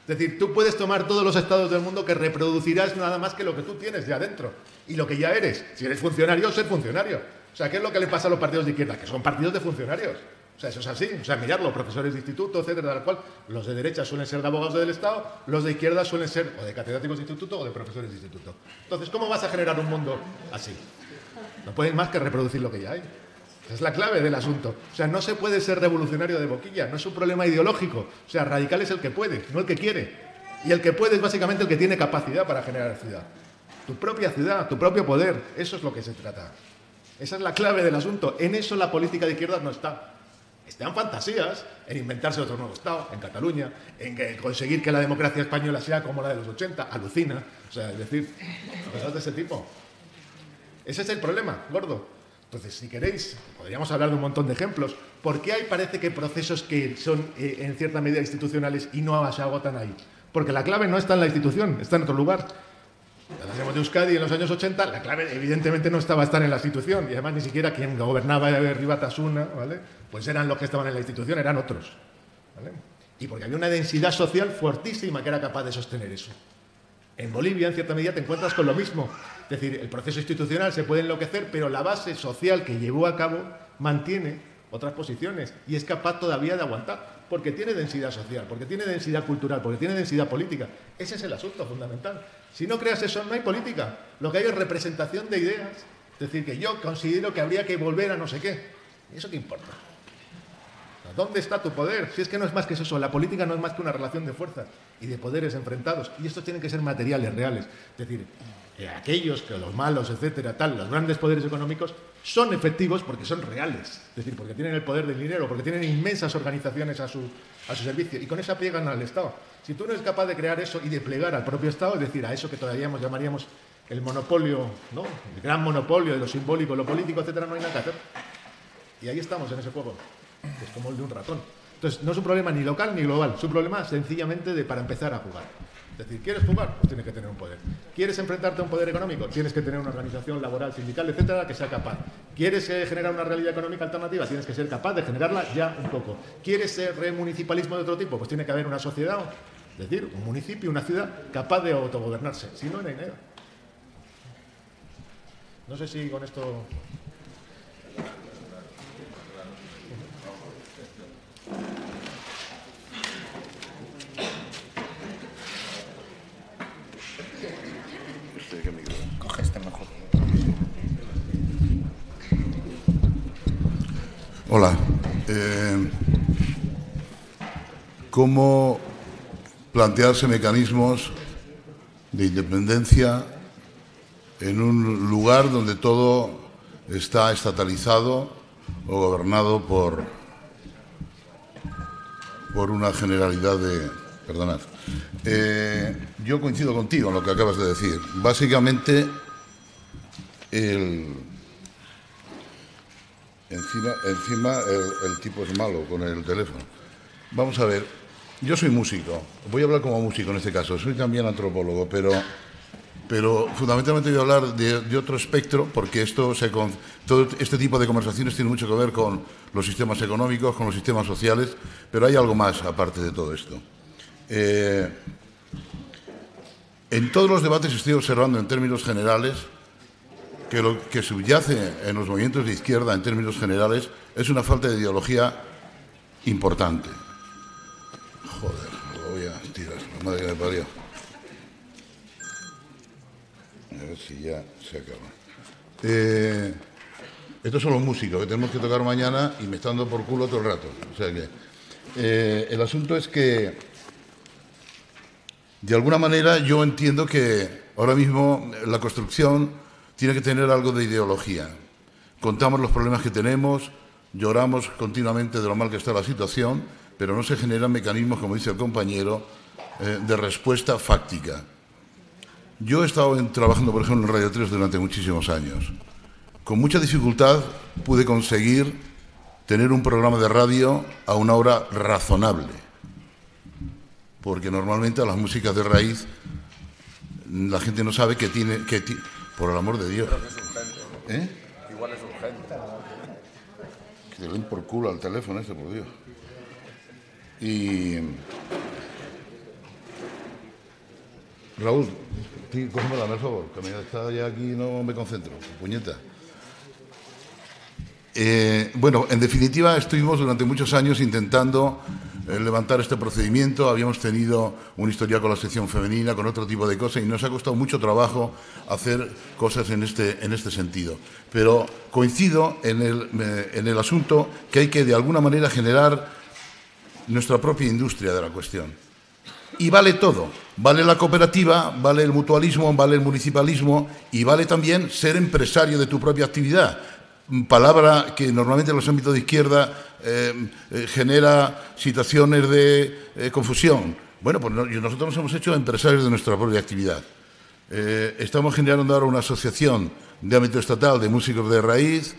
Es decir, tú puedes tomar todos los estados del mundo que reproducirás nada más que lo que tú tienes ya dentro. Y lo que ya eres. Si eres funcionario, ser funcionario. O sea, ¿qué es lo que le pasa a los partidos de izquierda? Que son partidos de funcionarios. O sea, eso es así. O sea, mirarlo, profesores de instituto, etcétera, tal cual. Los de derecha suelen ser de abogados del Estado, los de izquierda suelen ser o de catedráticos de instituto o de profesores de instituto. Entonces, ¿cómo vas a generar un mundo así? No puedes más que reproducir lo que ya hay. Esa es la clave del asunto. O sea, no se puede ser revolucionario de boquilla, no es un problema ideológico. O sea, radical es el que puede, no el que quiere. Y el que puede es básicamente el que tiene capacidad para generar ciudad. Tu propia ciudad, tu propio poder, eso es lo que se trata. Esa es la clave del asunto. En eso la política de izquierdas no está. Está en fantasías, en inventarse otro nuevo Estado, en Cataluña, en conseguir que la democracia española sea como la de los 80, alucina. O sea, es decir, cosas de ese tipo. Ese es el problema, gordo. Entonces, si queréis, podríamos hablar de un montón de ejemplos. ¿Por qué hay, parece que procesos que son en cierta medida institucionales y no se agotan ahí? Porque la clave no está en la institución, está en otro lugar. Hablamos de Euskadi en los años 80, la clave evidentemente no estaba estar en la institución, y además ni siquiera quien gobernaba Ribatasuna, ¿vale? Pues eran los que estaban en la institución, eran otros, ¿vale? Y porque había una densidad social fuertísima que era capaz de sostener eso. En Bolivia, en cierta medida, te encuentras con lo mismo. Es decir, el proceso institucional se puede enloquecer, pero la base social que llevó a cabo mantiene otras posiciones y es capaz todavía de aguantar, porque tiene densidad social, porque tiene densidad cultural, porque tiene densidad política. Ese es el asunto fundamental. Si no creas eso, no hay política. Lo que hay es representación de ideas. Es decir, que yo considero que habría que volver a no sé qué. ¿Y eso qué importa? ¿Dónde está tu poder? Si es que no es más que eso. La política no es más que una relación de fuerzas y de poderes enfrentados. Y estos tienen que ser materiales, reales. Es decir, aquellos, que los malos, etcétera, tal, los grandes poderes económicos son efectivos porque son reales. Es decir, porque tienen el poder del dinero, porque tienen inmensas organizaciones a su servicio. Y con eso pliegan al Estado. Si tú no eres capaz de crear eso y de plegar al propio Estado, es decir, a eso que todavía llamaríamos el monopolio, ¿no? El gran monopolio de lo simbólico, lo político, etcétera, no hay nada que hacer. Y ahí estamos en ese juego, que es como el de un ratón. Entonces, no es un problema ni local ni global, es un problema sencillamente para empezar a jugar. Es decir, ¿quieres jugar? Pues tienes que tener un poder. ¿Quieres enfrentarte a un poder económico? Tienes que tener una organización laboral, sindical, etcétera, que sea capaz. ¿Quieres generar una realidad económica alternativa? Tienes que ser capaz de generarla ya un poco. ¿Quieres remunicipalismo de otro tipo? Pues tiene que haber una sociedad, es decir, un municipio, una ciudad capaz de autogobernarse. Si no, no hay nada. No sé si con esto... Coge este mejor. Hola. ¿Cómo plantearse mecanismos de independencia en un lugar donde todo está estatalizado o gobernado por una generalidad de... Perdonad. Yo coincido contigo en lo que acabas de decir. Básicamente, encima el tipo es malo con el teléfono. Vamos a ver, yo soy músico, voy a hablar como músico en este caso, soy también antropólogo, pero fundamentalmente voy a hablar de otro espectro, porque todo este tipo de conversaciones tiene mucho que ver con los sistemas económicos, con los sistemas sociales, pero hay algo más aparte de todo esto. En todos los debates estoy observando en términos generales que lo que subyace en los movimientos de izquierda en términos generales es una falta de ideología importante. Joder, lo voy a tirar, la madre que me parió. A ver si ya se acaba. Estos son los músicos que tenemos que tocar mañana y me están dando por culo todo el rato. O sea que el asunto es que de alguna manera yo entiendo que ahora mismo la construcción tiene que tener algo de ideología. Contamos los problemas que tenemos, lloramos continuamente de lo mal que está la situación, pero no se generan mecanismos, como dice el compañero, de respuesta fáctica. Yo he estado trabajando, por ejemplo, en Radio 3 durante muchísimos años. Con mucha dificultad pude conseguir tener un programa de radio a una hora razonable, porque normalmente a las músicas de raíz la gente no sabe que tiene... por el amor de Dios. Creo que es urgente. Igual es urgente. Que le den por culo al teléfono este, por Dios. Y... Raúl, cógemela, por favor, que me está ya aquí, no me concentro. Puñeta. Bueno, en definitiva, estuvimos durante muchos años intentando levantar este procedimiento. Habíamos tenido una historia con la sección femenina, con otro tipo de cosas, y nos ha costado mucho trabajo hacer cosas en este sentido. Pero coincido en el asunto que hay que, de alguna manera, generar nuestra propia industria de la cuestión. Y vale todo. Vale la cooperativa, vale el mutualismo, vale el municipalismo y vale también ser empresario de tu propia actividad. Palabra que normalmente en los ámbitos de izquierda genera situaciones de confusión. Bueno, pues nosotros nos hemos hecho empresarios de nuestra propia actividad. Estamos generando ahora una asociación de ámbito estatal de músicos de raíz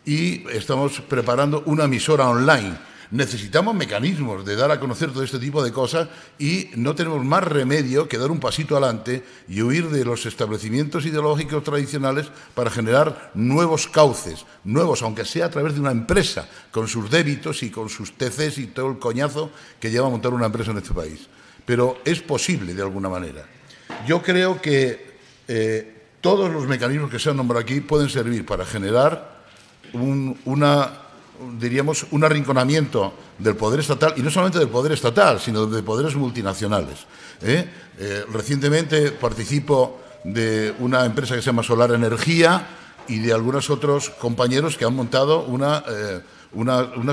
y estamos preparando una emisora online. Necesitamos mecanismos de dar a conocer todo este tipo de cosas y no tenemos más remedio que dar un pasito adelante y huir de los establecimientos ideológicos tradicionales para generar nuevos cauces, nuevos, aunque sea a través de una empresa, con sus débitos y con sus TCs y todo el coñazo que lleva a montar una empresa en este país. Pero es posible de alguna manera. Yo creo que todos los mecanismos que se han nombrado aquí pueden servir para generar diríamos, un arrinconamiento del poder estatal, y no solamente del poder estatal, sino de poderes multinacionales. Recientemente participo de una empresa que se llama Solar Energía y de algunos otros compañeros que han montado una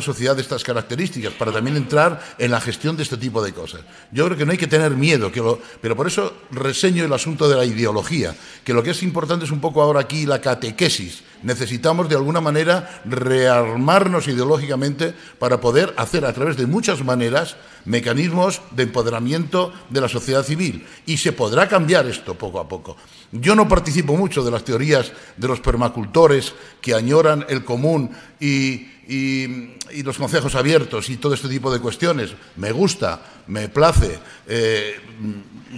sociedad de estas características para también entrar en la gestión de este tipo de cosas. Yo creo que no hay que tener miedo, pero por eso reseño el asunto de la ideología, que lo que es importante es un poco ahora aquí la catequesis, necesitamos de alguna manera rearmarnos ideológicamente para poder hacer a través de muchas maneras mecanismos de empoderamiento de la sociedad civil. Y se podrá cambiar esto poco a poco. Yo no participo mucho de las teorías de los permacultores que añoran el común y los concejos abiertos y todo este tipo de cuestiones. Me gusta, me place,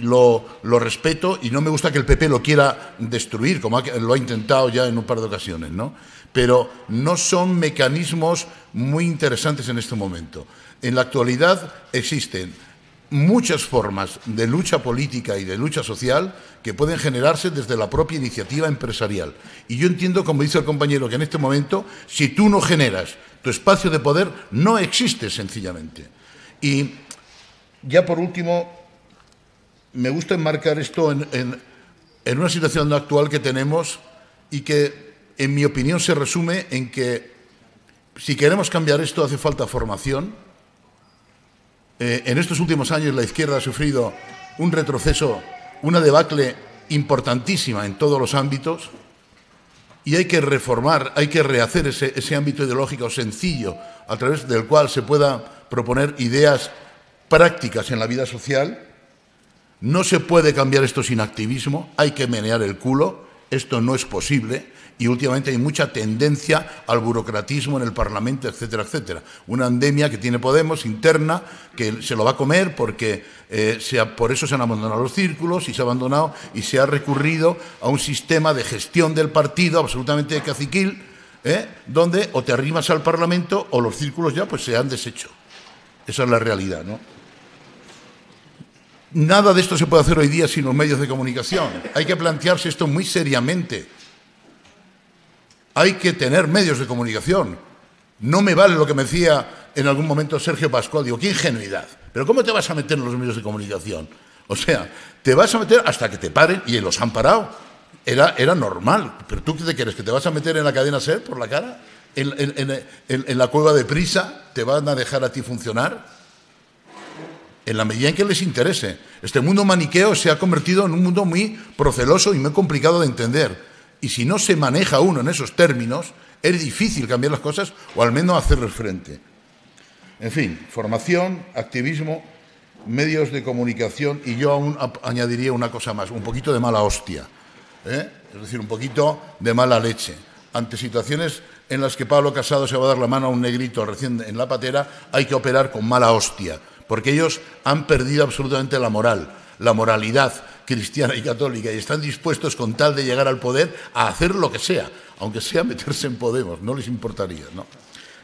lo respeto y no me gusta que el PP lo quiera destruir, como lo ha intentado ya en un par de ocasiones, ¿no? Pero no son mecanismos muy interesantes en este momento. En la actualidad existen muchas formas de lucha política y de lucha social que pueden generarse desde la propia iniciativa empresarial. Y yo entiendo, como dice el compañero, que en este momento, si tú no generas tu espacio de poder, no existe sencillamente. Y ya por último, me gusta enmarcar esto en una situación actual que tenemos y que, en mi opinión, se resume en que si queremos cambiar esto hace falta formación. En estos últimos años la izquierda ha sufrido un retroceso, una debacle importantísima en todos los ámbitos y hay que reformar, hay que rehacer ese ámbito ideológico sencillo a través del cual se pueda proponer ideas prácticas en la vida social. No se puede cambiar esto sin activismo, hay que menear el culo, esto no es posible. Y últimamente hay mucha tendencia al burocratismo en el Parlamento, etcétera, etcétera. Una endemia que tiene Podemos interna, que se lo va a comer porque por eso se han abandonado los círculos y se ha abandonado y se ha recurrido a un sistema de gestión del partido absolutamente caciquil, donde o te arrimas al Parlamento o los círculos ya pues se han deshecho. Esa es la realidad, ¿no? Nada de esto se puede hacer hoy día sin los medios de comunicación. Hay que plantearse esto muy seriamente. Hay que tener medios de comunicación. No me vale lo que me decía en algún momento Sergio Pascual. Digo, qué ingenuidad. ¿Pero cómo te vas a meter en los medios de comunicación? O sea, te vas a meter hasta que te paren y los han parado. Era normal. ¿Pero tú qué te quieres? ¿Que te vas a meter en la cadena SER por la cara? ¿En la cueva de Prisa? ¿Te van a dejar a ti funcionar? En la medida en que les interese. Este mundo maniqueo se ha convertido en un mundo muy proceloso y muy complicado de entender. Y si no se maneja uno en esos términos, es difícil cambiar las cosas o al menos hacerles frente. En fin, formación, activismo, medios de comunicación y yo aún añadiría una cosa más, un poquito de mala hostia, es decir, un poquito de mala leche. Ante situaciones en las que Pablo Casado se va a dar la mano a un negrito recién en la patera, hay que operar con mala hostia, porque ellos han perdido absolutamente la moral, la moralidad cristiana y católica y están dispuestos con tal de llegar al poder a hacer lo que sea, aunque sea meterse en Podemos, no les importaría, ¿no?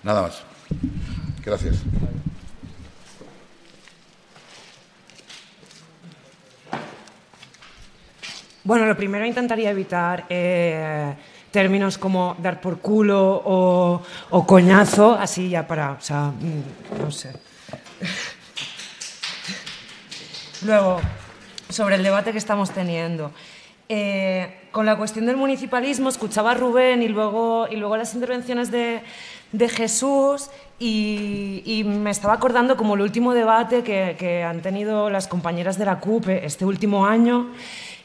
Nada más. Gracias. Bueno, lo primero intentaría evitar términos como dar por culo o coñazo, así ya para, o sea, no sé. Luego, sobre el debate que estamos teniendo. Con la cuestión del municipalismo, escuchaba a Rubén y luego las intervenciones de Jesús y me estaba acordando como el último debate que han tenido las compañeras de la CUP este último año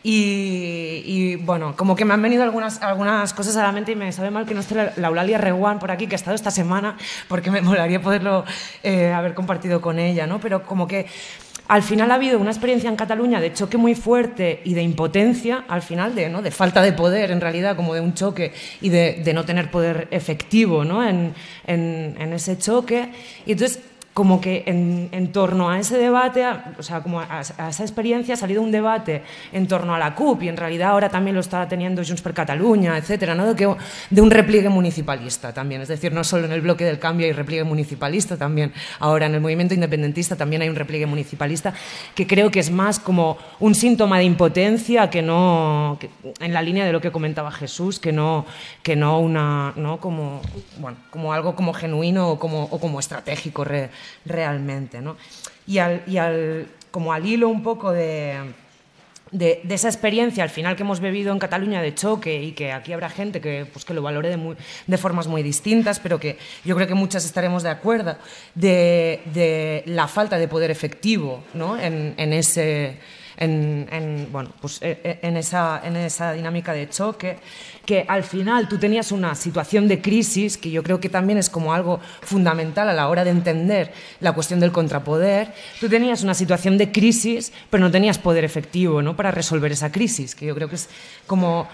y bueno, como que me han venido algunas cosas a la mente y me sabe mal que no esté la Eulalia Reguant por aquí, que ha estado esta semana, porque me molaría poderlo haber compartido con ella, ¿no? Pero como que al final ha habido una experiencia en Cataluña de choque muy fuerte y de impotencia, al final, de falta de poder, en realidad, como de un choque y de no tener poder efectivo, ¿no? en ese choque. Y entonces, como que en torno a ese debate, o sea, como a esa experiencia ha salido un debate en torno a la CUP y en realidad ahora también lo está teniendo Junts per Catalunya, etcétera, ¿no? De un repliegue municipalista también, es decir, no solo en el bloque del cambio hay repliegue municipalista, también ahora en el movimiento independentista también hay un repliegue municipalista que creo que es más como un síntoma de impotencia que en la línea de lo que comentaba Jesús, que no como, bueno, como algo como genuino o como estratégico realmente, ¿no? Como al hilo un poco de esa experiencia al final que hemos vivido en Cataluña de choque y que aquí habrá gente que lo valore de formas muy distintas, pero que yo creo que muchas estaremos de acuerdo de la falta de poder efectivo, ¿no? en bueno, pues en esa dinámica de choque, que al final tú tenías una situación de crisis, que yo creo que también es como algo fundamental a la hora de entender la cuestión del contrapoder. Tú tenías una situación de crisis, pero no tenías poder efectivo, ¿no?, para resolver esa crisis, que yo creo que es como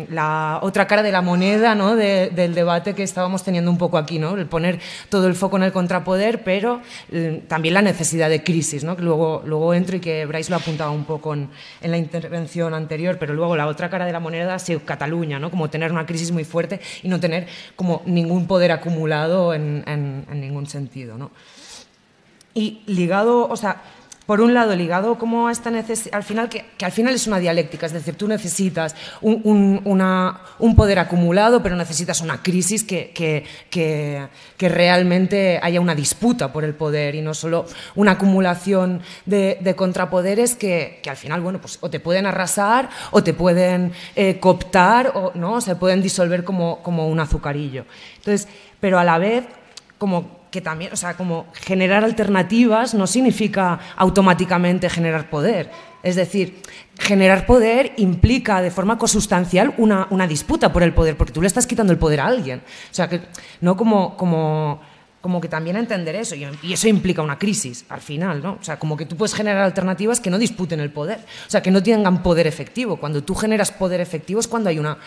la otra cara de la moneda, ¿no?, del debate que estábamos teniendo un poco aquí, ¿no?, el poner todo el foco en el contrapoder, pero también la necesidad de crisis, ¿no?, que luego entro y que Brais lo apuntaba un poco en la intervención anterior, pero luego la otra cara de la moneda ha sido Cataluña, ¿no?, como tener una crisis muy fuerte y no tener como ningún poder acumulado en ningún sentido, ¿no? Y ligado, o sea, por un lado, ligado como a esta necesidad, al final, que al final es una dialéctica, es decir, tú necesitas un poder acumulado, pero necesitas una crisis que realmente haya una disputa por el poder y no solo una acumulación de contrapoderes que al final, bueno, pues o te pueden arrasar o te pueden cooptar o se pueden disolver como un azucarillo. Entonces, pero a la vez, como que también, o sea, como generar alternativas no significa automáticamente generar poder. Es decir, generar poder implica de forma consustancial una disputa por el poder, porque tú le estás quitando el poder a alguien. O sea, que no como que también entender eso, y eso implica una crisis al final, ¿no? O sea, como que tú puedes generar alternativas que no disputen el poder, o sea, que no tengan poder efectivo. Cuando tú generas poder efectivo es cuando hay una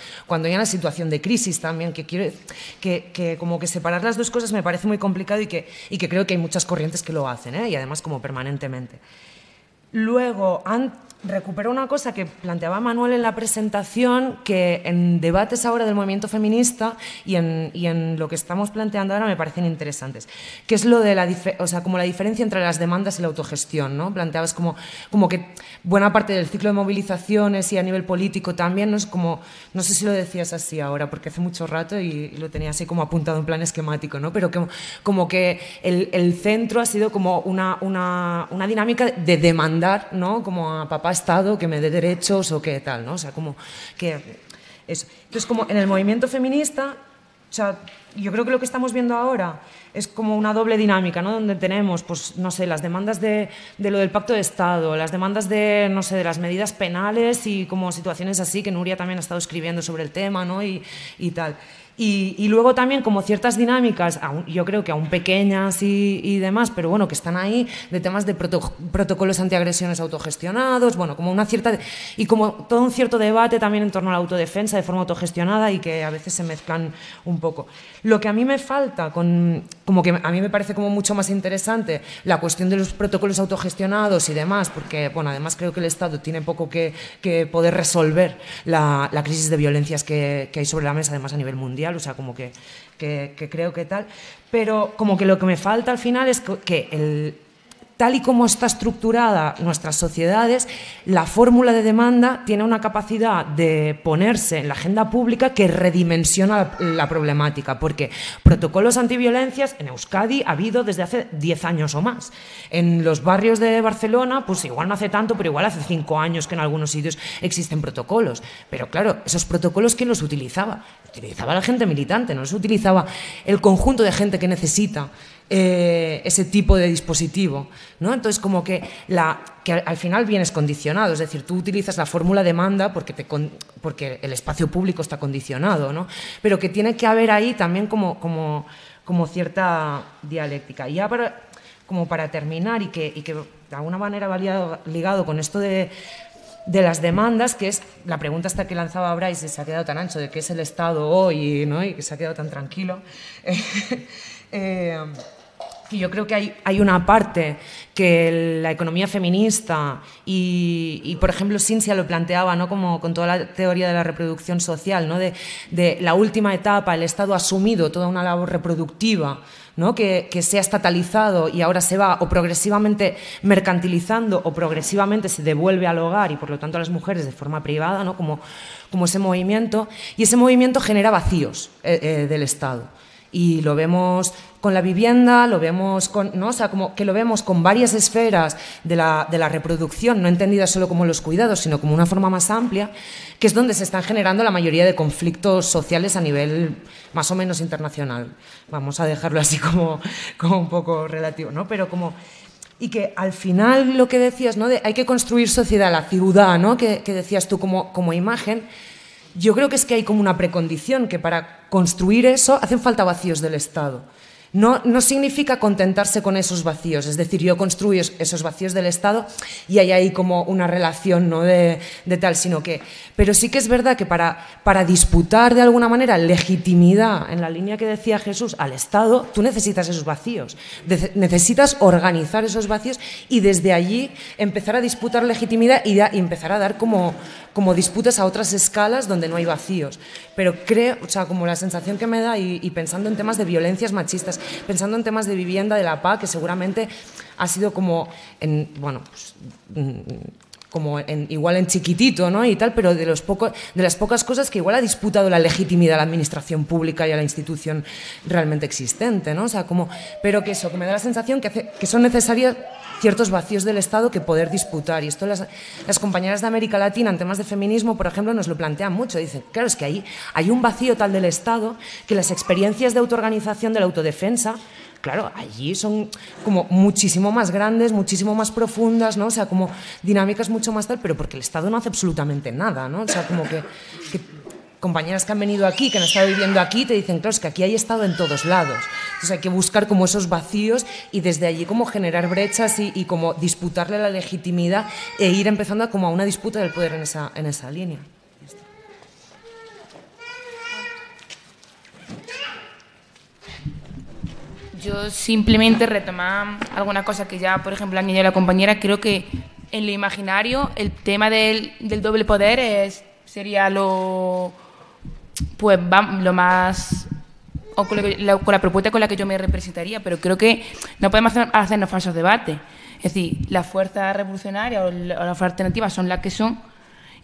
situación de crisis también, que como que separar las dos cosas me parece muy complicado y que creo que hay muchas corrientes que lo hacen, y además como permanentemente. Luego, recupero una cosa que planteaba Manuel en la presentación, que en debates ahora del movimiento feminista y en lo que estamos planteando ahora me parecen interesantes, que es lo de como la diferencia entre las demandas y la autogestión, ¿no? Planteabas como que buena parte del ciclo de movilizaciones y a nivel político también, ¿no? Es como, no sé si lo decías así ahora, porque hace mucho rato y lo tenía así como apuntado en plan esquemático, ¿no? Pero como que el centro ha sido como una dinámica de demandar, ¿no? Como a papá Estado que me dé derechos o qué tal, ¿no? O sea, como que eso. Entonces, como en el movimiento feminista, o sea, yo creo que lo que estamos viendo ahora es como una doble dinámica, ¿no? Donde tenemos, pues, no sé, las demandas de lo del pacto de Estado, las demandas de, no sé, de las medidas penales y como situaciones así, que Nuria también ha estado escribiendo sobre el tema, ¿no? Y tal. Y luego también como ciertas dinámicas, yo creo que aún pequeñas y demás, pero bueno, que están ahí, de temas de protocolos antiagresiones autogestionados, bueno, como una cierta... Y como todo un cierto debate también en torno a la autodefensa de forma autogestionada y que a veces se mezclan un poco. Lo que a mí me falta, como que a mí me parece como mucho más interesante la cuestión de los protocolos autogestionados y demás, porque, bueno, además creo que el Estado tiene poco que poder resolver la crisis de violencias que hay sobre la mesa, además a nivel mundial. O sea, como que creo que tal, pero como que lo que me falta al final es que tal y como está estructurada nuestras sociedades, la fórmula de demanda tiene una capacidad de ponerse en la agenda pública que redimensiona la problemática, porque protocolos antiviolencias en Euskadi ha habido desde hace 10 años o más. En los barrios de Barcelona, pues igual no hace tanto, pero igual hace 5 años que en algunos sitios existen protocolos. Pero claro, esos protocolos, ¿quién los utilizaba? Utilizaba la gente militante, no los utilizaba el conjunto de gente que necesita ese tipo de dispositivo, ¿no? Entonces, como que al final vienes condicionado, es decir, tú utilizas la fórmula demanda porque el espacio público está condicionado, ¿no? Pero que tiene que haber ahí también como cierta dialéctica. Y ya para terminar y que de alguna manera va ligado con esto de las demandas, que es la pregunta hasta que lanzaba Brais y se ha quedado tan ancho de qué es el Estado hoy, ¿no? Y que se ha quedado tan tranquilo. Y yo creo que hay una parte que la economía feminista y por ejemplo, Cinzia lo planteaba, ¿no? Como con toda la teoría de la reproducción social, ¿no? De la última etapa, el Estado ha asumido toda una labor reproductiva, ¿no? Que se ha estatalizado y ahora se va o progresivamente mercantilizando o progresivamente se devuelve al hogar y por lo tanto a las mujeres de forma privada, ¿no? Como ese movimiento, y ese movimiento genera vacíos del Estado. Y lo vemos con la vivienda, lo vemos ¿no? O sea, como que lo vemos con varias esferas de la reproducción, no entendida solo como los cuidados, sino como una forma más amplia, que es donde se están generando la mayoría de conflictos sociales a nivel más o menos internacional. Vamos a dejarlo así como un poco relativo, ¿no? Pero como y que al final lo que decías, ¿no? Hay que construir sociedad, la ciudad, ¿no? Que decías tú como imagen. Yo creo que es que hay como una precondición, que para construir eso hacen falta vacíos del Estado. No significa contentarse con esos vacíos, es decir, yo construyo esos vacíos del Estado y hay ahí como una relación, ¿no? de tal, sino que... Pero sí que es verdad que para disputar de alguna manera legitimidad, en la línea que decía Jesús, al Estado, tú necesitas esos vacíos, necesitas organizar esos vacíos y desde allí empezar a disputar legitimidad y empezar a dar como disputas a otras escalas donde no hay vacíos. Pero creo, o sea, como la sensación que me da, y pensando en temas de violencias machistas, pensando en temas de vivienda, de la PA, que seguramente ha sido como, igual en chiquitito, ¿no? Y tal, pero de las pocas cosas que igual ha disputado la legitimidad a la administración pública y a la institución realmente existente, ¿no? O sea, pero que me da la sensación que son necesarias ciertos vacíos del Estado que poder disputar. Y esto las compañeras de América Latina en temas de feminismo, por ejemplo, nos lo plantean mucho. Dicen, claro, es que ahí hay un vacío tal del Estado que las experiencias de autoorganización, de la autodefensa, claro, allí son como muchísimo más grandes, muchísimo más profundas, ¿no? O sea, como dinámicas mucho más tal, pero porque el Estado no hace absolutamente nada, ¿no? O sea, como que compañeras que han venido aquí, que han estado viviendo aquí, te dicen, claro, es que aquí hay Estado en todos lados. Entonces hay que buscar como esos vacíos y desde allí como generar brechas y como disputarle la legitimidad e ir empezando a una disputa del poder en esa línea. Yo simplemente retomar alguna cosa que ya, por ejemplo, han dicho la compañera. Creo que en lo imaginario el tema del doble poder sería lo más, o con la propuesta con la que yo me representaría, pero creo que no podemos hacernos falsos debates. Es decir, las fuerzas revolucionarias o las alternativas son las que son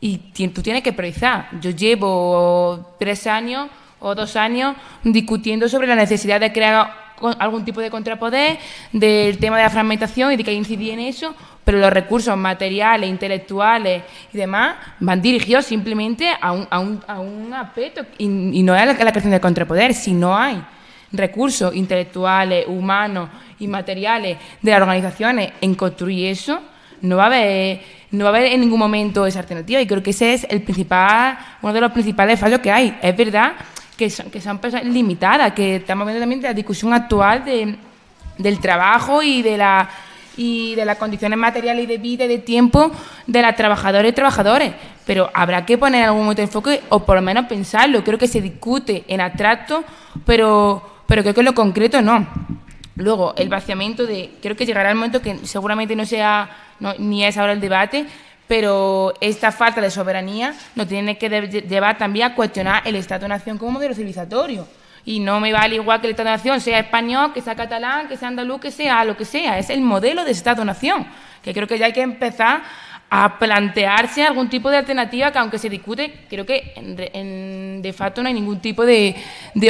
y tú tienes que priorizar. Yo llevo 3 años o 2 años discutiendo sobre la necesidad de crear algún tipo de contrapoder, del tema de la fragmentación y de que incidir en eso, pero los recursos materiales, intelectuales y demás van dirigidos simplemente a un aspecto y no es la creación del contrapoder. Si no hay recursos intelectuales, humanos y materiales de las organizaciones en construir eso, no va a haber en ningún momento esa alternativa, y creo que ese es uno de los principales fallos que hay. Es verdad que son personas limitadas, que estamos viendo también de la discusión actual del trabajo y de las condiciones materiales y de vida y de tiempo de las trabajadoras y trabajadores, pero habrá que poner algún momento de enfoque o por lo menos pensarlo. Creo que se discute en abstracto, pero creo que en lo concreto no. Luego, el vaciamiento creo que llegará el momento que seguramente ni es ahora el debate, pero esta falta de soberanía nos tiene que llevar también a cuestionar el Estado-Nación como modelo civilizatorio. Y no me vale igual que el Estado-Nación sea español, que sea catalán, que sea andaluz, que sea lo que sea. Es el modelo de Estado-Nación, que creo que ya hay que empezar a plantearse algún tipo de alternativa, que aunque se discute, creo que de facto no hay ningún tipo de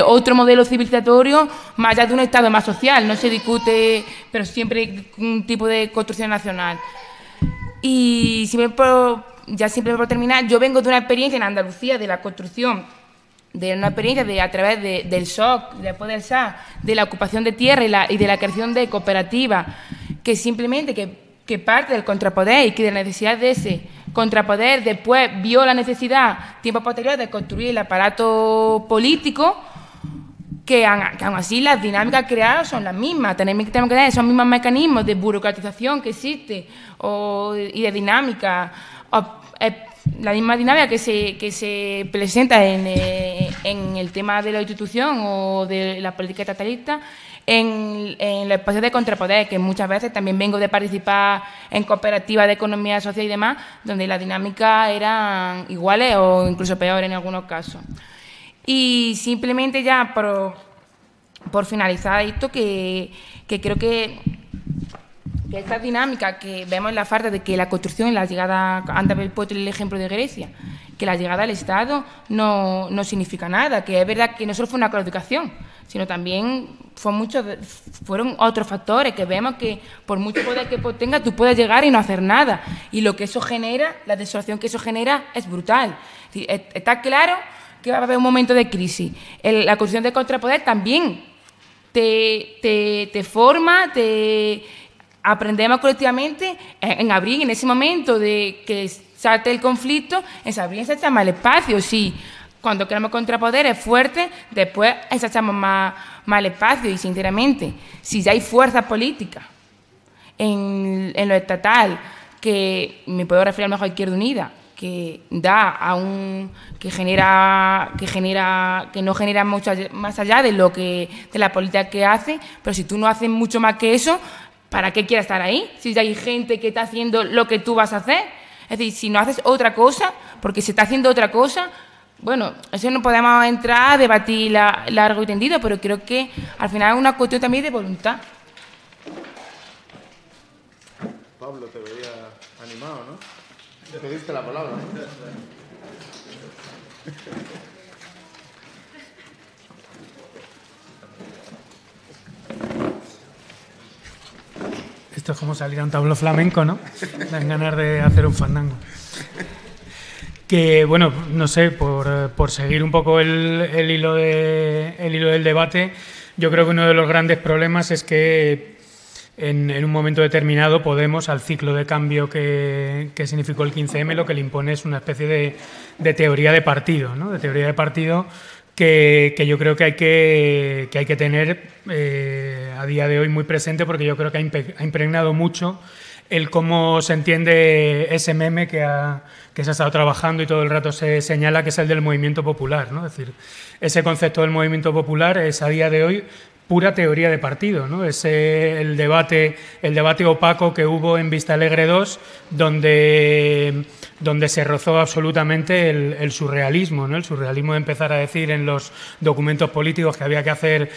otro modelo civilizatorio más allá de un Estado más social. No se discute, pero siempre hay un tipo de construcción nacional. Y siempre por terminar, yo vengo de una experiencia en Andalucía de la construcción, de una experiencia a través del SOC, después del SA, de la ocupación de tierra y de la creación de cooperativas, que simplemente que parte del contrapoder y que de la necesidad de ese contrapoder después vio la necesidad, tiempo posterior, de construir el aparato político, que aún así las dinámicas creadas son las mismas. Tenemos que tener esos mismos mecanismos de burocratización que existe y de dinámica, la misma dinámica que se presenta en el tema de la institución o de la política estatalista en los espacios de contrapoder, que muchas veces también vengo de participar en cooperativas de economía social y demás, donde las dinámicas eran iguales o incluso peores en algunos casos. Y simplemente ya por finalizar esto, que creo que esta dinámica que vemos en la falta de que la construcción y la llegada, antes habéis puesto el ejemplo de Grecia, que la llegada al Estado no significa nada, que es verdad que no solo fue una claudicación, sino también fueron otros factores, que vemos que por mucho poder que tenga, tú puedes llegar y no hacer nada, y lo que eso genera, la desolación que eso genera es brutal. Está claro que va a haber un momento de crisis. La construcción de contrapoder también te forma, aprendemos colectivamente en abrir, en ese momento de que salte el conflicto, en abrir y ensachar más el espacio. Sí, cuando queremos contrapoderes fuertes, después ensachamos más el espacio. Y sinceramente, si ya hay fuerzas políticas en lo estatal, que me puedo referir a lo mejor a Izquierda Unida, que da a que no genera mucho más allá de la política que hace, pero si tú no haces mucho más que eso, ¿para qué quieres estar ahí? Si ya hay gente que está haciendo lo que tú vas a hacer. Es decir, si no haces otra cosa, porque se está haciendo otra cosa, bueno, eso no podemos entrar a debatir largo y tendido, pero creo que al final es una cuestión también de voluntad. Pablo, te veía animado, ¿no? Te pediste la palabra, ¿no? Esto es como salir a un tablao flamenco, ¿no? Dan ganas de hacer un fandango. Que, bueno, no sé, por seguir un poco el hilo del debate, yo creo que uno de los grandes problemas es que en un momento determinado Podemos, al ciclo de cambio que significó el 15M, lo que le impone es una especie de teoría de partido, ¿no? De teoría de partido que yo creo que hay que tener a día de hoy muy presente, porque yo creo que ha impregnado mucho el cómo se entiende ese meme que se ha estado trabajando y todo el rato se señala, que es el del movimiento popular, ¿no? Es decir, ese concepto del movimiento popular es a día de hoy pura teoría de partido, ¿no? Es el debate opaco que hubo en Vista Alegre 2, donde se rozó absolutamente el surrealismo, ¿no? El surrealismo de empezar a decir en los documentos políticos que había que hacer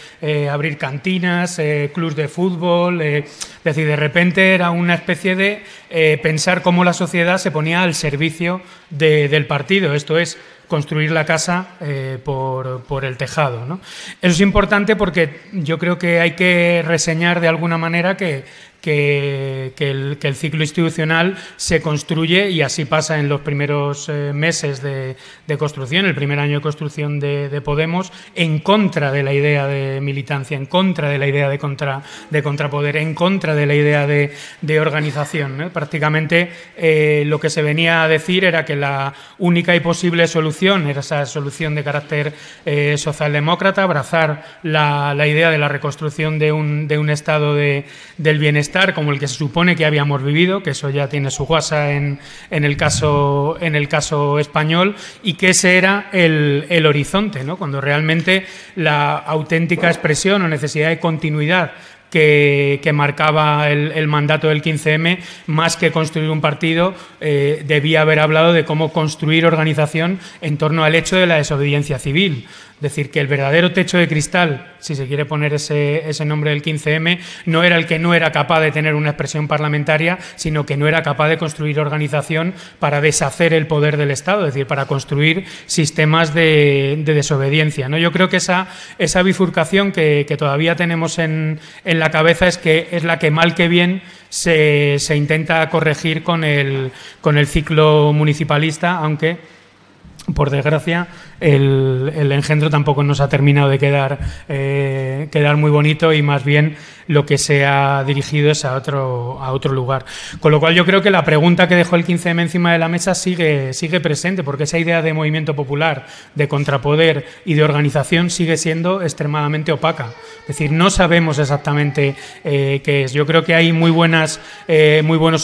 abrir cantinas, clubs de fútbol, es decir, de repente era una especie de pensar cómo la sociedad se ponía al servicio del partido, esto es, construir la casa por el tejado, ¿no? Eso es importante porque yo creo que hay que reseñar de alguna manera que el ciclo institucional se construye, y así pasa en los primeros meses de construcción, el primer año de construcción de Podemos, en contra de la idea de militancia, en contra de la idea de contrapoder, en contra de la idea de organización, ¿no? Prácticamente lo que se venía a decir era que la única y posible solución era esa solución de carácter socialdemócrata, abrazar la idea de la reconstrucción de un estado del bienestar como el que se supone que habíamos vivido, que eso ya tiene su guasa en el caso español, y que ese era el horizonte, ¿no? Cuando realmente la auténtica expresión o necesidad de continuidad que marcaba el mandato del 15M, más que construir un partido, debía haber hablado de cómo construir organización en torno al hecho de la desobediencia civil. Es decir, que el verdadero techo de cristal, si se quiere poner ese nombre del 15M, no era el que no era capaz de tener una expresión parlamentaria, sino que no era capaz de construir organización para deshacer el poder del Estado, es decir, para construir sistemas de desobediencia, ¿no? Yo creo que esa bifurcación que todavía tenemos en la cabeza es la que mal que bien se intenta corregir con el ciclo municipalista, aunque por desgracia, el engendro tampoco nos ha terminado de quedar muy bonito, y más bien lo que se ha dirigido es a otro lugar. Con lo cual yo creo que la pregunta que dejó el 15M encima de la mesa sigue presente, porque esa idea de movimiento popular, de contrapoder y de organización sigue siendo extremadamente opaca. Es decir, no sabemos exactamente qué es. Yo creo que hay muy buenos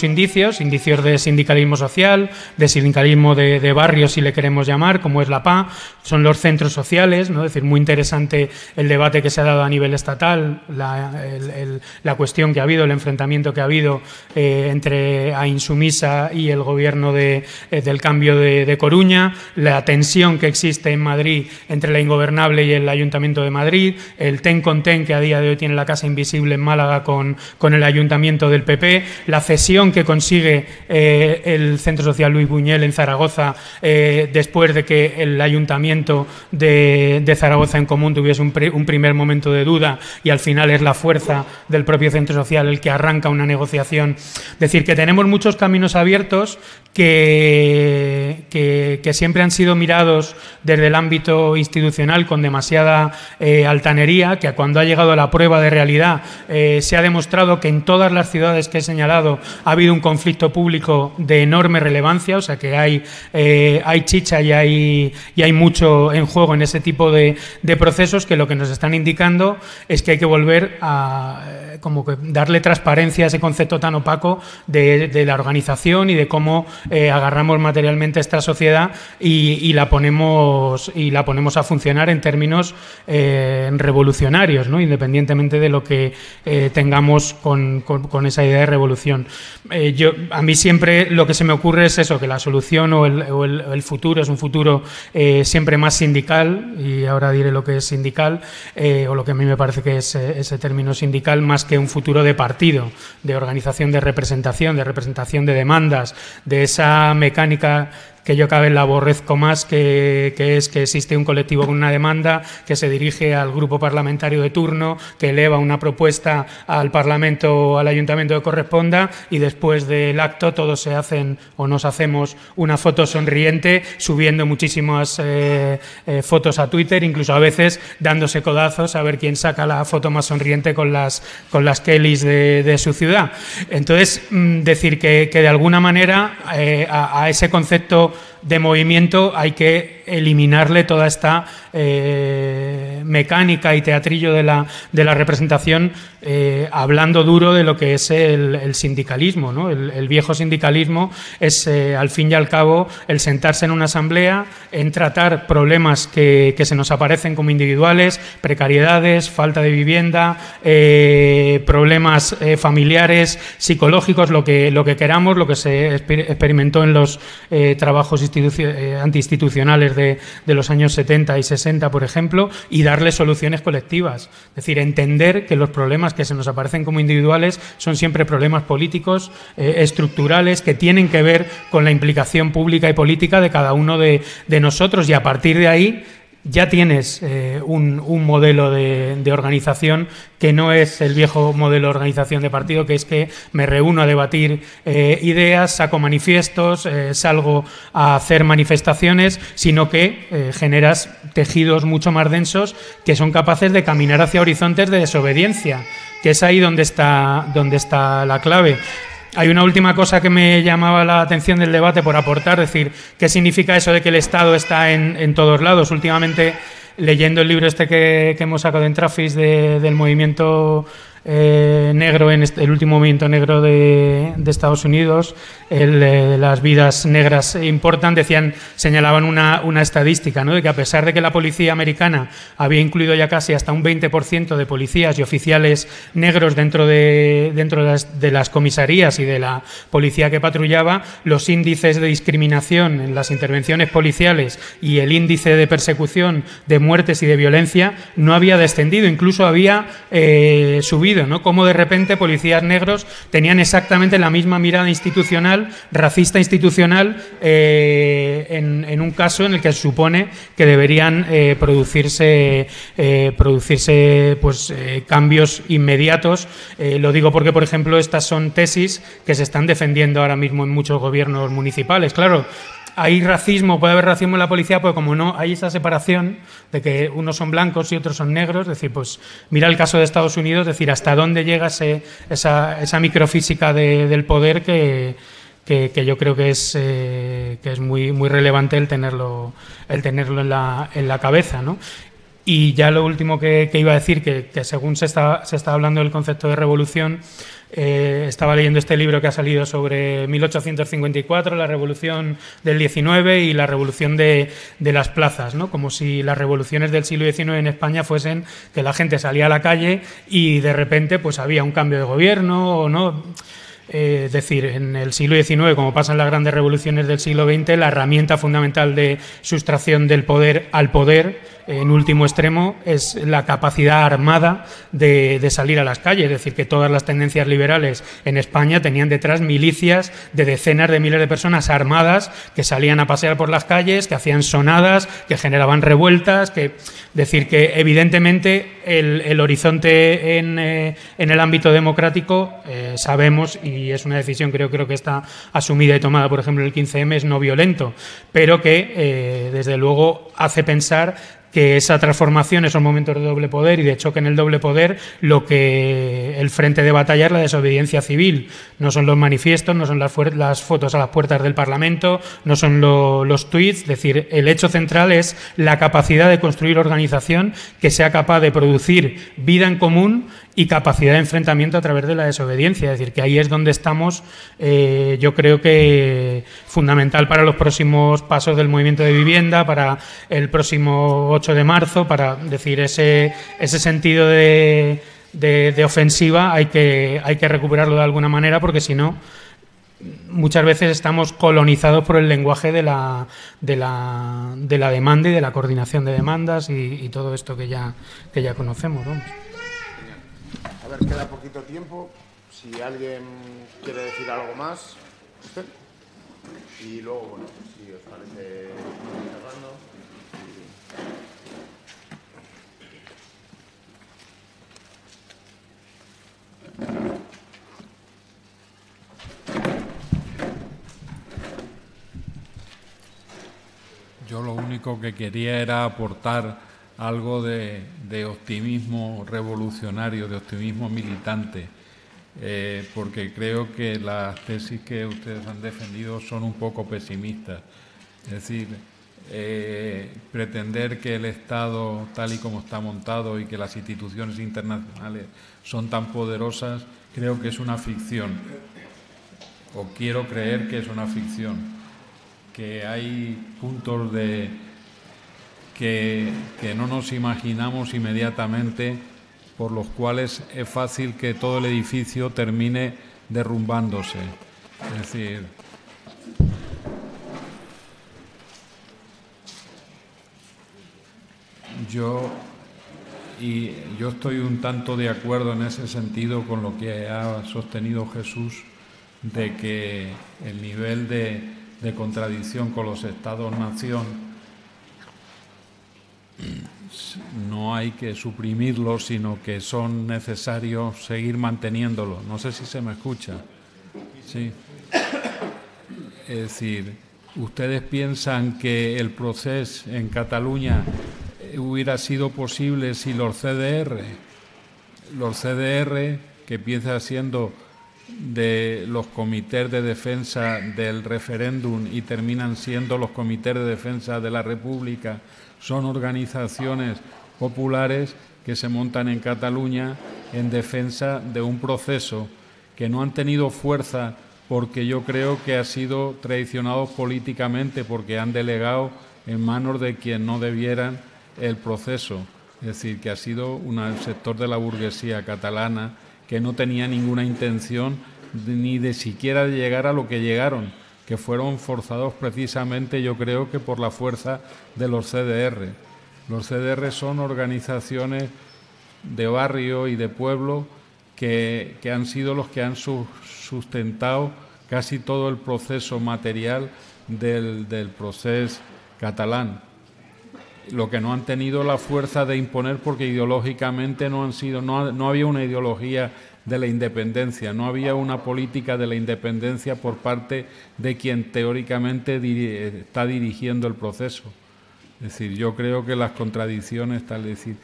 indicios de sindicalismo social, de sindicalismo de barrio, si le queremos llamar, como es la PA, son los centros sociales, ¿no? Es decir, muy interesante el debate que se ha dado a nivel estatal, la cuestión que ha habido, el enfrentamiento que ha habido entre Ainsumisa y el gobierno del cambio de Coruña, la tensión que existe en Madrid entre la Ingobernable y el Ayuntamiento de Madrid, el ten con ten que a día de hoy tiene la Casa Invisible en Málaga con el Ayuntamiento del PP, la cesión que consigue el Centro Social Luis Buñuel en Zaragoza después de que el Ayuntamiento Ayuntamiento de Zaragoza en Común tuviese un primer momento de duda y al final es la fuerza del propio centro social el que arranca una negociación. Es decir, que tenemos muchos caminos abiertos que siempre han sido mirados desde el ámbito institucional con demasiada altanería, que cuando ha llegado a la prueba de realidad se ha demostrado que en todas las ciudades que he señalado ha habido un conflicto público de enorme relevancia, o sea que hay chicha y hay mucho en juego en ese tipo de procesos, que lo que nos están indicando es que hay que volver a como que darle transparencia a ese concepto tan opaco de la organización y de cómo agarramos materialmente esta sociedad y la ponemos a funcionar en términos revolucionarios, ¿no? Independientemente de lo que tengamos con esa idea de revolución. A mí siempre lo que se me ocurre es eso, que la solución o el futuro es un futuro siempre más sindical, y ahora diré lo que es sindical, o lo que a mí me parece que es ese término sindical, más que un futuro de partido, de organización de representación de demandas, de esa mecánica que yo cada vez la aborrezco más, que es que existe un colectivo con una demanda que se dirige al grupo parlamentario de turno, que eleva una propuesta al Parlamento o al Ayuntamiento que corresponda, y después del acto todos se hacen o nos hacemos una foto sonriente, subiendo muchísimas fotos a Twitter, incluso a veces dándose codazos a ver quién saca la foto más sonriente con las Kellys de su ciudad. Entonces, decir que de alguna manera a ese concepto de movimiento hay que eliminarle toda esta mecánica y teatrillo de la representación, hablando duro de lo que es el sindicalismo, ¿no? El viejo sindicalismo es, al fin y al cabo, el sentarse en una asamblea, en tratar problemas que se nos aparecen como individuales, precariedades, falta de vivienda, problemas familiares, psicológicos, lo que queramos, lo que se experimentó en los trabajos antiinstitucionales de los años 70 y 60, por ejemplo, y darle soluciones colectivas. Es decir, entender que los problemas que se nos aparecen como individuales son siempre problemas políticos, estructurales, que tienen que ver con la implicación pública y política de cada uno de nosotros, y a partir de ahí ya tienes un modelo de organización que no es el viejo modelo de organización de partido, que es que me reúno a debatir ideas, saco manifiestos, salgo a hacer manifestaciones, sino que generas tejidos mucho más densos que son capaces de caminar hacia horizontes de desobediencia, que es ahí donde está la clave. Hay una última cosa que me llamaba la atención del debate por aportar, es decir, ¿qué significa eso de que el Estado está en todos lados? Últimamente, leyendo el libro que hemos sacado en Trafis del movimiento negro, el último movimiento negro de Estados Unidos, las vidas negras importan, señalaban una estadística, ¿no?, de que a pesar de que la policía americana había incluido ya casi hasta un 20% de policías y oficiales negros dentro de las comisarías y de la policía que patrullaba, los índices de discriminación en las intervenciones policiales y el índice de persecución, de muertes y de violencia no había descendido, incluso había subido, ¿no? Como de repente policías negros tenían exactamente la misma mirada institucional, racista institucional, en un caso en el que se supone que deberían producirse cambios inmediatos. Lo digo porque, por ejemplo, estas son tesis que se están defendiendo ahora mismo en muchos gobiernos municipales. Claro, hay racismo, puede haber racismo en la policía, pero como no hay esa separación de que unos son blancos y otros son negros, es decir, pues mira el caso de Estados Unidos, es decir, hasta dónde llega esa microfísica del poder que yo creo que es muy, muy relevante el tenerlo en la cabeza, ¿no? Y ya lo último que iba a decir, que según se está hablando del concepto de revolución, estaba leyendo este libro que ha salido sobre 1854, la revolución del 19 y la revolución de las plazas, ¿no? Como si las revoluciones del siglo XIX en España fuesen que la gente salía a la calle y de repente pues había un cambio de gobierno o no. Es decir, en el siglo XIX, como pasa en las grandes revoluciones del siglo XX, la herramienta fundamental de sustracción del poder al poder en último extremo, es la capacidad armada de salir a las calles. Es decir, que todas las tendencias liberales en España tenían detrás milicias de decenas de miles de personas armadas que salían a pasear por las calles, que hacían sonadas, que generaban revueltas, decir que evidentemente el horizonte en el ámbito democrático sabemos, y es una decisión creo que está asumida y tomada, por ejemplo, en el 15M, es no violento, pero que desde luego hace pensar que esa transformación, esos momentos de doble poder y de choque en el doble poder, lo que el frente de batalla es la desobediencia civil. No son los manifiestos, no son las fotos a las puertas del Parlamento, no son los tuits. Es decir, el hecho central es la capacidad de construir organización que sea capaz de producir vida en común y capacidad de enfrentamiento a través de la desobediencia. Es decir, que ahí es donde estamos, yo creo que fundamental para los próximos pasos del movimiento de vivienda, para el próximo 8 de marzo, para decir ese sentido de ofensiva hay que recuperarlo de alguna manera, porque si no, muchas veces estamos colonizados por el lenguaje de la demanda y de la coordinación de demandas y todo esto que ya conocemos, vamos. A ver, queda poquito tiempo. Si alguien quiere decir algo más, usted. Y luego, bueno, si os parece, cerrando. Yo lo único que quería era aportar algo de optimismo revolucionario, de optimismo militante, porque creo que las tesis que ustedes han defendido son un poco pesimistas. Es decir, pretender que el Estado, tal y como está montado, y que las instituciones internacionales son tan poderosas, creo que es una ficción, o quiero creer que es una ficción, que hay puntos que no nos imaginamos inmediatamente, por los cuales es fácil que todo el edificio termine derrumbándose. Es decir, yo estoy un tanto de acuerdo en ese sentido con lo que ha sostenido Jesús, de que el nivel de contradicción con los Estados-nación no hay que suprimirlos, sino que son necesarios seguir manteniéndolos. No sé si se me escucha. Sí. Es decir, ¿ustedes piensan que el proceso en Cataluña hubiera sido posible si los CDR, que empiezan siendo de los comités de defensa del referéndum y terminan siendo los comités de defensa de la República, son organizaciones populares que se montan en Cataluña en defensa de un proceso que no han tenido fuerza, porque yo creo que ha sido traicionado políticamente, porque han delegado en manos de quien no debieran el proceso? Es decir, que ha sido un sector de la burguesía catalana que no tenía ninguna intención ni de siquiera de llegar a lo que llegaron, que fueron forzados precisamente, yo creo, que por la fuerza de los CDR. Los CDR son organizaciones de barrio y de pueblo que han sido los que han sustentado casi todo el proceso material del proceso catalán. Lo que no han tenido la fuerza de imponer, porque ideológicamente no había una ideología de la independencia, no había una política de la independencia por parte de quien teóricamente está dirigiendo el proceso. Es decir, yo creo que las contradicciones, tal decir,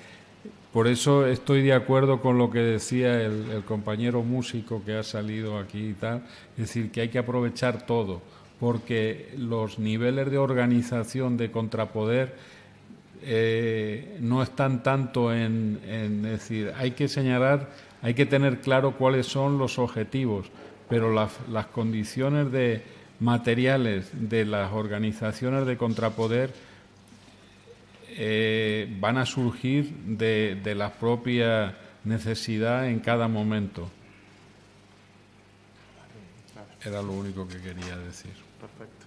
por eso estoy de acuerdo con lo que decía el compañero músico que ha salido aquí y tal, es decir, que hay que aprovechar todo, porque los niveles de organización de contrapoder no están tanto es decir, hay que señalar, hay que tener claro cuáles son los objetivos, pero las condiciones materiales de las organizaciones de contrapoder van a surgir de la propia necesidad en cada momento. Era lo único que quería decir. Perfecto.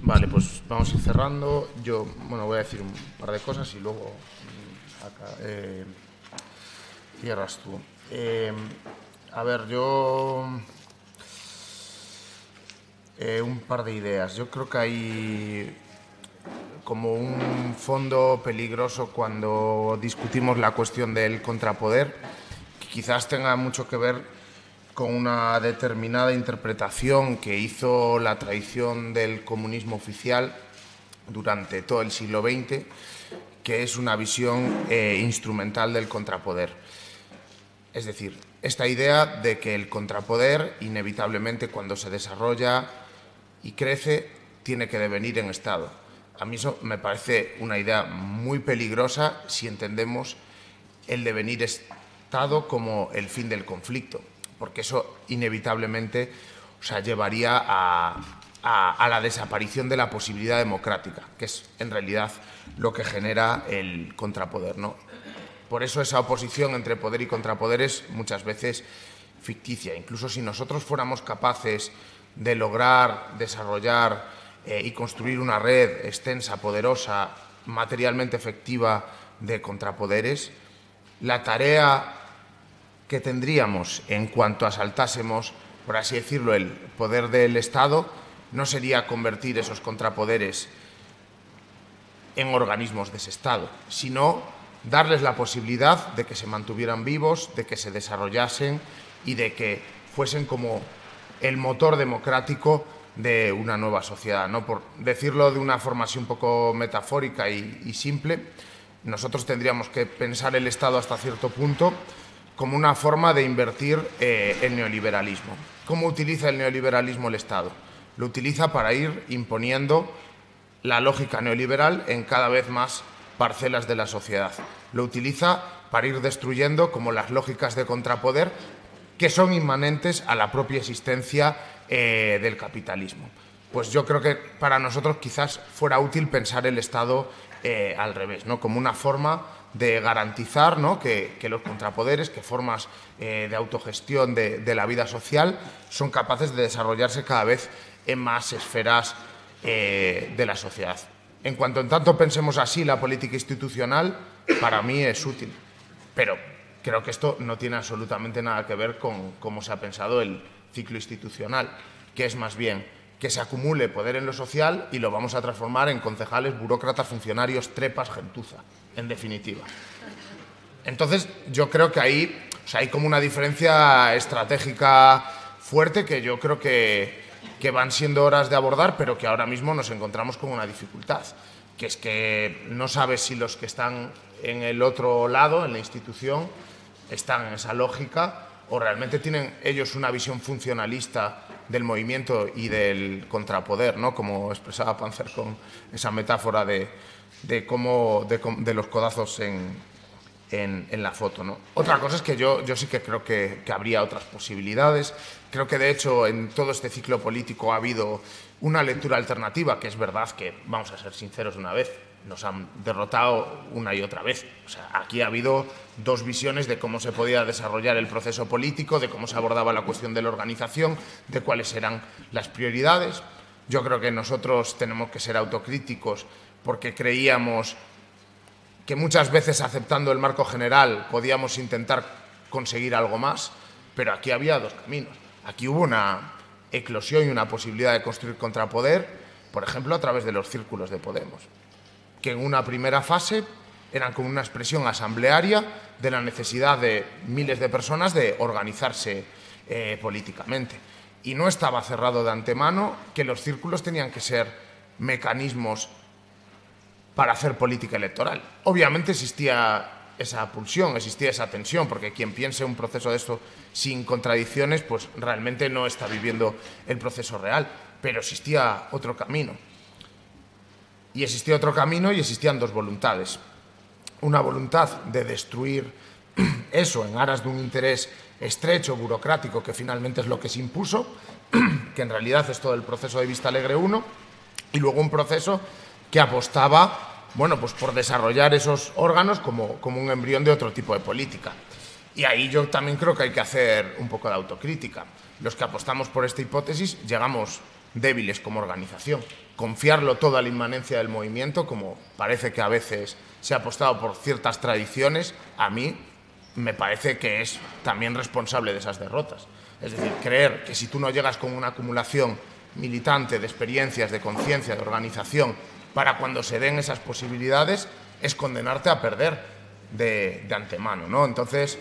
Vale, pues vamos a ir cerrando. Yo, bueno, voy a decir un par de cosas y luego cierras tú. A ver, yo... un par de ideas. Yo creo que hay como un fondo peligroso cuando discutimos la cuestión del contrapoder, que quizás tenga mucho que ver con una determinada interpretación que hizo la tradición del comunismo oficial durante todo el siglo XX, que es una visión instrumental del contrapoder. Es decir, esta idea de que el contrapoder, inevitablemente, cuando se desarrolla y crece, tiene que devenir en Estado. A mí eso me parece una idea muy peligrosa si entendemos el devenir Estado como el fin del conflicto, porque eso inevitablemente, o sea, llevaría a la desaparición de la posibilidad democrática, que es en realidad lo que genera el contrapoder, ¿no? Por eso esa oposición entre poder y contrapoder es muchas veces ficticia. Incluso si nosotros fuéramos capaces de lograr desarrollar y construir una red extensa, poderosa, materialmente efectiva de contrapoderes, la tarea que tendríamos en cuanto asaltásemos, por así decirlo, el poder del Estado, no sería convertir esos contrapoderes en organismos de ese Estado, sino darles la posibilidad de que se mantuvieran vivos, de que se desarrollasen y de que fuesen como el motor democrático de una nueva sociedad, ¿no? Por decirlo de una forma así un poco metafórica y simple, nosotros tendríamos que pensar el Estado hasta cierto punto como una forma de invertir el neoliberalismo. ¿Cómo utiliza el neoliberalismo el Estado? Lo utiliza para ir imponiendo la lógica neoliberal en cada vez más parcelas de la sociedad. Lo utiliza para ir destruyendo como las lógicas de contrapoder que son inmanentes a la propia existencia del capitalismo. Pues yo creo que para nosotros quizás fuera útil pensar el Estado al revés, ¿no? Como una forma de garantizar, ¿no?, que los contrapoderes, que formas de autogestión de la vida social son capaces de desarrollarse cada vez en más esferas de la sociedad. En cuanto en tanto pensemos así, la política institucional para mí es útil, pero creo que esto no tiene absolutamente nada que ver con cómo se ha pensado el ciclo institucional, que es más bien que se acumule poder en lo social y lo vamos a transformar en concejales, burócratas, funcionarios, trepas, gentuza, en definitiva. Entonces, yo creo que ahí, o sea, hay como una diferencia estratégica fuerte que yo creo que van siendo horas de abordar, pero que ahora mismo nos encontramos con una dificultad, que es que no sabes si los que están en el otro lado, en la institución, están en esa lógica o realmente tienen ellos una visión funcionalista del movimiento y del contrapoder, ¿no? Como expresaba Panzer con esa metáfora de los codazos en la foto, ¿no? Otra cosa es que yo sí que creo que habría otras posibilidades. Creo que, de hecho, en todo este ciclo político ha habido una lectura alternativa, que es verdad que, vamos a ser sinceros una vez, nos han derrotado una y otra vez. O sea, aquí ha habido dos visiones de cómo se podía desarrollar el proceso político, de cómo se abordaba la cuestión de la organización, de cuáles eran las prioridades. Yo creo que nosotros tenemos que ser autocríticos porque creíamos que muchas veces, aceptando el marco general, podíamos intentar conseguir algo más, pero aquí había dos caminos. Aquí hubo una eclosión y una posibilidad de construir contrapoder, por ejemplo, a través de los círculos de Podemos, que en una primera fase eran como una expresión asamblearia de la necesidad de miles de personas de organizarse políticamente. Y no estaba cerrado de antemano que los círculos tenían que ser mecanismos para hacer política electoral. Obviamente existía esa pulsión, existía esa tensión, porque quien piense un proceso de esto sin contradicciones, pues realmente no está viviendo el proceso real, pero existía otro camino. Y existía otro camino y existían dos voluntades. Una voluntad de destruir eso en aras de un interés estrecho, burocrático, que finalmente es lo que se impuso, que en realidad es todo el proceso de Vista Alegre 1, y luego un proceso que apostaba, bueno, pues por desarrollar esos órganos como un embrión de otro tipo de política. Y ahí yo también creo que hay que hacer un poco de autocrítica. Los que apostamos por esta hipótesis llegamos débiles como organización. Confiarlo todo a la inmanencia del movimiento, como parece que a veces se ha apostado por ciertas tradiciones, a mí me parece que es también responsable de esas derrotas. Es decir, creer que si tú no llegas con una acumulación militante de experiencias, de conciencia, de organización, para cuando se den esas posibilidades, es condenarte a perder de antemano, ¿no? Entonces,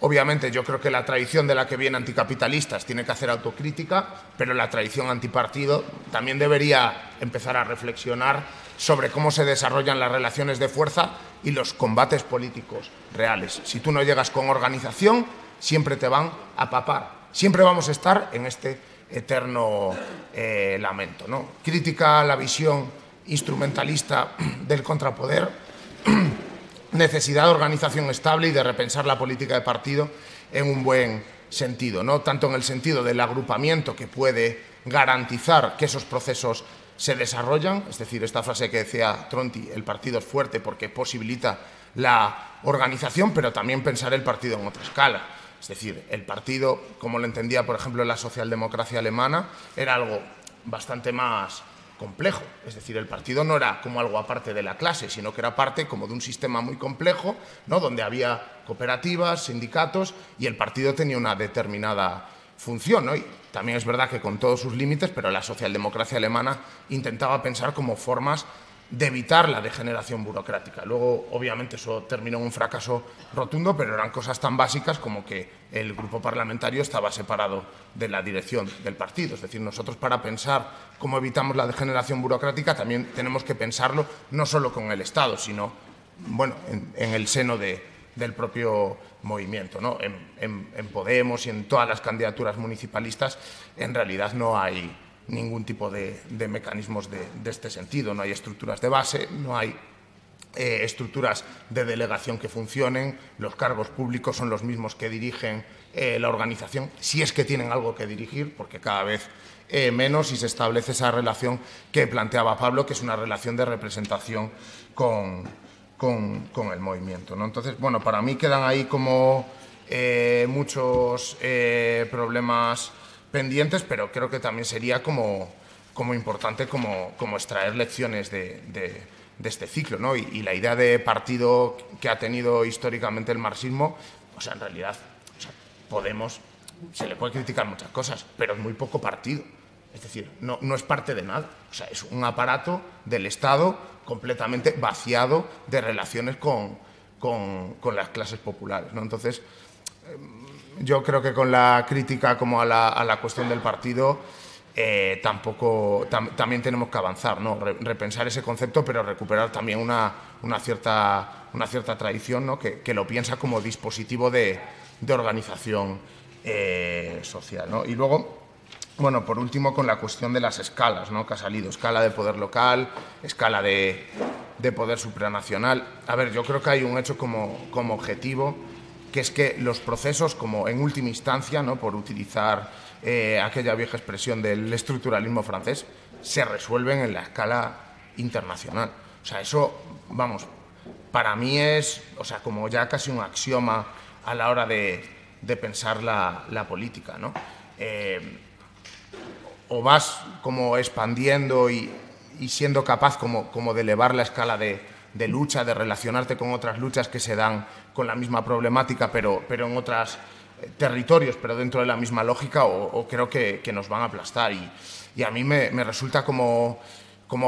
obviamente yo creo que la tradición de la que viene anticapitalistas tiene que hacer autocrítica, pero la tradición antipartido también debería empezar a reflexionar sobre cómo se desarrollan las relaciones de fuerza y los combates políticos reales. Si tú no llegas con organización, siempre te van a papar. Siempre vamos a estar en este eterno lamento, ¿no? Crítica a la visión instrumentalista del contrapoder, necesidad de organización estable y de repensar la política de partido en un buen sentido, ¿no? Tanto en el sentido del agrupamiento que puede garantizar que esos procesos se desarrollan, es decir, esta frase que decía Tronti, el partido es fuerte porque posibilita la organización, pero también pensar el partido en otra escala. Es decir, el partido, como lo entendía, por ejemplo, la socialdemocracia alemana, era algo bastante más complejo. Es decir, el partido no era como algo aparte de la clase, sino que era parte como de un sistema muy complejo, ¿no? Donde había cooperativas, sindicatos, y el partido tenía una determinada función, ¿no? Y también es verdad que con todos sus límites, pero la socialdemocracia alemana intentaba pensar como formas de evitar la degeneración burocrática. Luego, obviamente, eso terminó en un fracaso rotundo, pero eran cosas tan básicas como que el grupo parlamentario estaba separado de la dirección del partido. Es decir, nosotros para pensar cómo evitamos la degeneración burocrática también tenemos que pensarlo no solo con el Estado, sino bueno, en el seno del propio movimiento, ¿no? En Podemos y en todas las candidaturas municipalistas en realidad no hay ningún tipo de mecanismos de este sentido. No hay estructuras de base, no hay estructuras de delegación que funcionen, los cargos públicos son los mismos que dirigen la organización, si es que tienen algo que dirigir, porque cada vez menos, y se establece esa relación que planteaba Pablo, que es una relación de representación con el movimiento, ¿no? Entonces, bueno, para mí quedan ahí como muchos problemas pendientes, pero creo que también sería como importante como extraer lecciones de este ciclo, ¿no? Y la idea de partido que ha tenido históricamente el marxismo, o sea, en realidad, o sea, Podemos, se le puede criticar muchas cosas, pero es muy poco partido. Es decir, no es parte de nada. O sea, es un aparato del Estado completamente vaciado de relaciones con las clases populares, ¿no? Entonces, yo creo que con la crítica como a la cuestión del partido también tenemos que avanzar, ¿no? Repensar ese concepto, pero recuperar también una cierta tradición, ¿no? que lo piensa como dispositivo de organización social, ¿no? Y luego, bueno, por último, con la cuestión de las escalas, ¿no? Que ha salido, escala de poder local, escala de poder supranacional. A ver, yo creo que hay un hecho como objetivo, que es que los procesos, como en última instancia, ¿no? Por utilizar aquella vieja expresión del estructuralismo francés, se resuelven en la escala internacional. O sea, eso, vamos, para mí es, o sea, como ya casi un axioma a la hora de pensar la política, ¿no? O vas como expandiendo y siendo capaz como de elevar la escala de lucha, de relacionarte con otras luchas que se dan con la misma problemática, pero en otros territorios, pero dentro de la misma lógica, o creo que nos van a aplastar. Y a mí me resulta como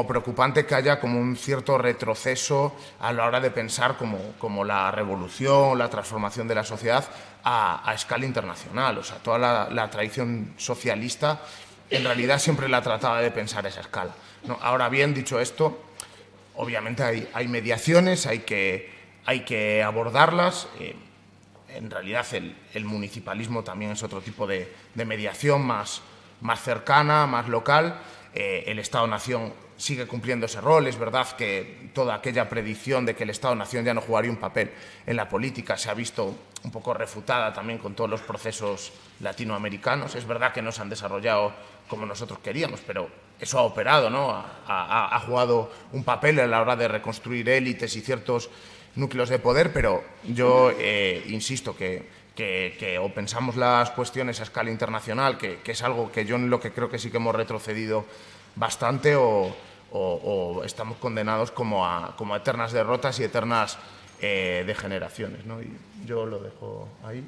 preocupante que haya como un cierto retroceso a la hora de pensar como la revolución, la transformación de la sociedad a escala internacional. O sea, toda la tradición socialista en realidad siempre la trataba de pensar a esa escala, ¿no? Ahora bien, dicho esto, obviamente hay mediaciones, hay que abordarlas. En realidad el municipalismo también es otro tipo de mediación más cercana, más local. El Estado-Nación sigue cumpliendo ese rol. Es verdad que toda aquella predicción de que el Estado-Nación ya no jugaría un papel en la política se ha visto un poco refutada también con todos los procesos latinoamericanos. Es verdad que no se han desarrollado como nosotros queríamos, pero eso ha operado, ¿no? Ha jugado un papel a la hora de reconstruir élites y ciertos núcleos de poder, pero yo insisto que o pensamos las cuestiones a escala internacional, que es algo que yo en lo que creo que sí que hemos retrocedido bastante, o estamos condenados como a eternas derrotas y eternas degeneraciones, ¿no? Y yo lo dejo ahí.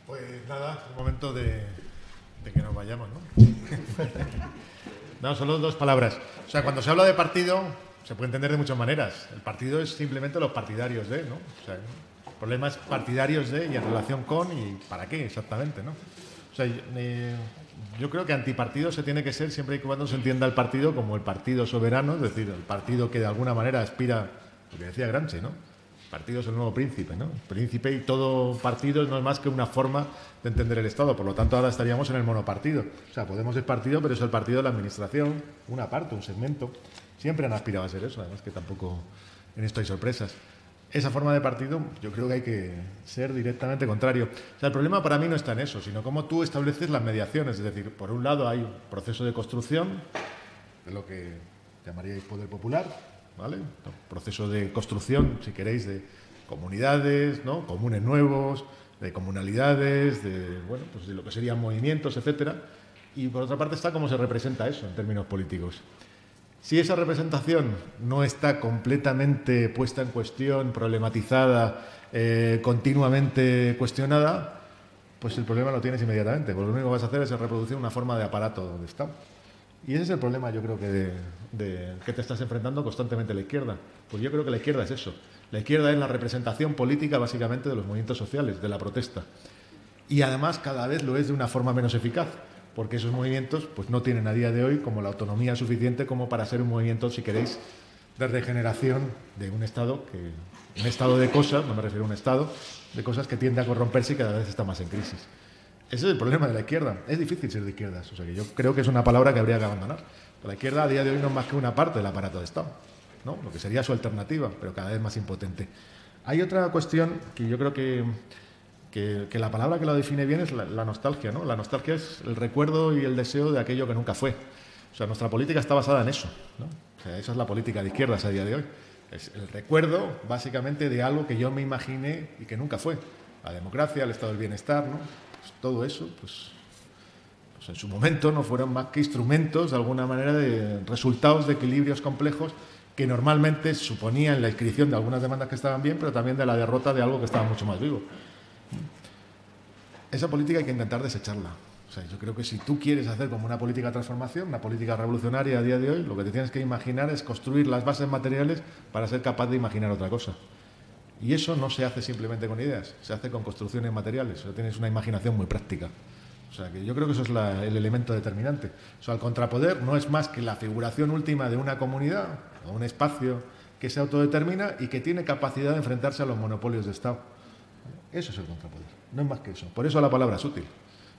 Pues nada, es el momento de que nos vayamos, ¿no? No, solo 2 palabras. O sea, cuando se habla de partido, se puede entender de muchas maneras. El partido es simplemente los partidarios de, ¿no? O sea, problemas partidarios de y en relación con y para qué exactamente, ¿no? O sea, yo creo que antipartido se tiene que ser siempre y cuando se entienda el partido como el partido soberano, es decir, el partido que de alguna manera aspira, lo que decía Gramsci, ¿no? El partido es el nuevo príncipe, ¿no? El príncipe, y todo partido no es más que una forma de entender el Estado, por lo tanto ahora estaríamos en el monopartido. O sea, Podemos es partido, pero es el partido de la administración, una parte, un segmento. Siempre han aspirado a ser eso, además que tampoco en esto hay sorpresas. Esa forma de partido yo creo que hay que ser directamente contrario. O sea, el problema para mí no está en eso, sino cómo tú estableces las mediaciones. Es decir, por un lado hay un proceso de construcción de lo que llamaríais poder popular, ¿vale? Un proceso de construcción, si queréis, de comunidades, ¿no? Comunes nuevos, de comunalidades, de, bueno, pues de lo que serían movimientos, etcétera. Y por otra parte está cómo se representa eso en términos políticos. Si esa representación no está completamente puesta en cuestión, problematizada, continuamente cuestionada, pues el problema lo tienes inmediatamente. Porque lo único que vas a hacer es reproducir una forma de aparato de Estado. Y ese es el problema, yo creo, que que te estás enfrentando constantemente a la izquierda. Pues yo creo que la izquierda es eso. La izquierda es la representación política, básicamente, de los movimientos sociales, de la protesta. Y además cada vez lo es de una forma menos eficaz, porque esos movimientos pues no tienen a día de hoy como la autonomía suficiente como para ser un movimiento, si queréis, de regeneración de un Estado de cosas, no me refiero a un Estado, de cosas que tiende a corromperse y cada vez está más en crisis. Ese es el problema de la izquierda. Es difícil ser de izquierdas, o sea que yo creo que es una palabra que habría que abandonar. La izquierda a día de hoy no es más que una parte del aparato de Estado, ¿no? Lo que sería su alternativa, pero cada vez más impotente. Hay otra cuestión que yo creo que la palabra que lo define bien es la nostalgia, ¿no? La nostalgia es el recuerdo y el deseo de aquello que nunca fue. O sea, nuestra política está basada en eso, ¿no? O sea, esa es la política de izquierdas a día de hoy. Es el recuerdo, básicamente, de algo que yo me imaginé y que nunca fue. La democracia, el estado del bienestar, ¿no? Pues todo eso, pues en su momento no fueron más que instrumentos, de alguna manera, de resultados de equilibrios complejos que normalmente suponían la inscripción de algunas demandas que estaban bien, pero también de la derrota de algo que estaba mucho más vivo. Esa política hay que intentar desecharla. O sea, yo creo que si tú quieres hacer como una política de transformación, una política revolucionaria a día de hoy, lo que te tienes que imaginar es construir las bases materiales para ser capaz de imaginar otra cosa. Y eso no se hace simplemente con ideas, se hace con construcciones materiales. O sea, tienes una imaginación muy práctica. O sea, que yo creo que eso es el elemento determinante. O sea, el contrapoder no es más que la figuración última de una comunidad o un espacio que se autodetermina y que tiene capacidad de enfrentarse a los monopolios de Estado. Eso es el contrapoder, no es más que eso. Por eso la palabra es útil.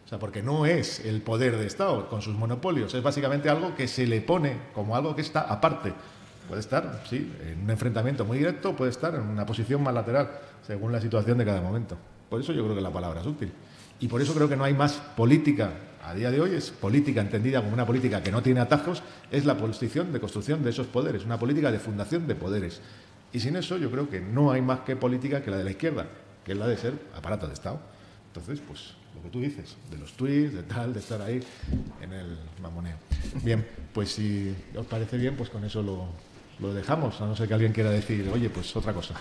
O sea, porque no es el poder de Estado con sus monopolios, es básicamente algo que se le pone como algo que está aparte. Puede estar, sí, en un enfrentamiento muy directo, puede estar en una posición más lateral, según la situación de cada momento. Por eso yo creo que la palabra es útil. Y por eso creo que no hay más política a día de hoy, es política entendida como una política que no tiene atajos, es la posición de construcción de esos poderes, una política de fundación de poderes. Y sin eso yo creo que no hay más que política que la de la izquierda, que es la de ser aparato de Estado. Entonces, pues, lo que tú dices, de los tuits, de tal, de estar ahí en el mamoneo. Bien, pues si os parece bien, pues con eso lo dejamos, a no ser que alguien quiera decir, oye, pues otra cosa.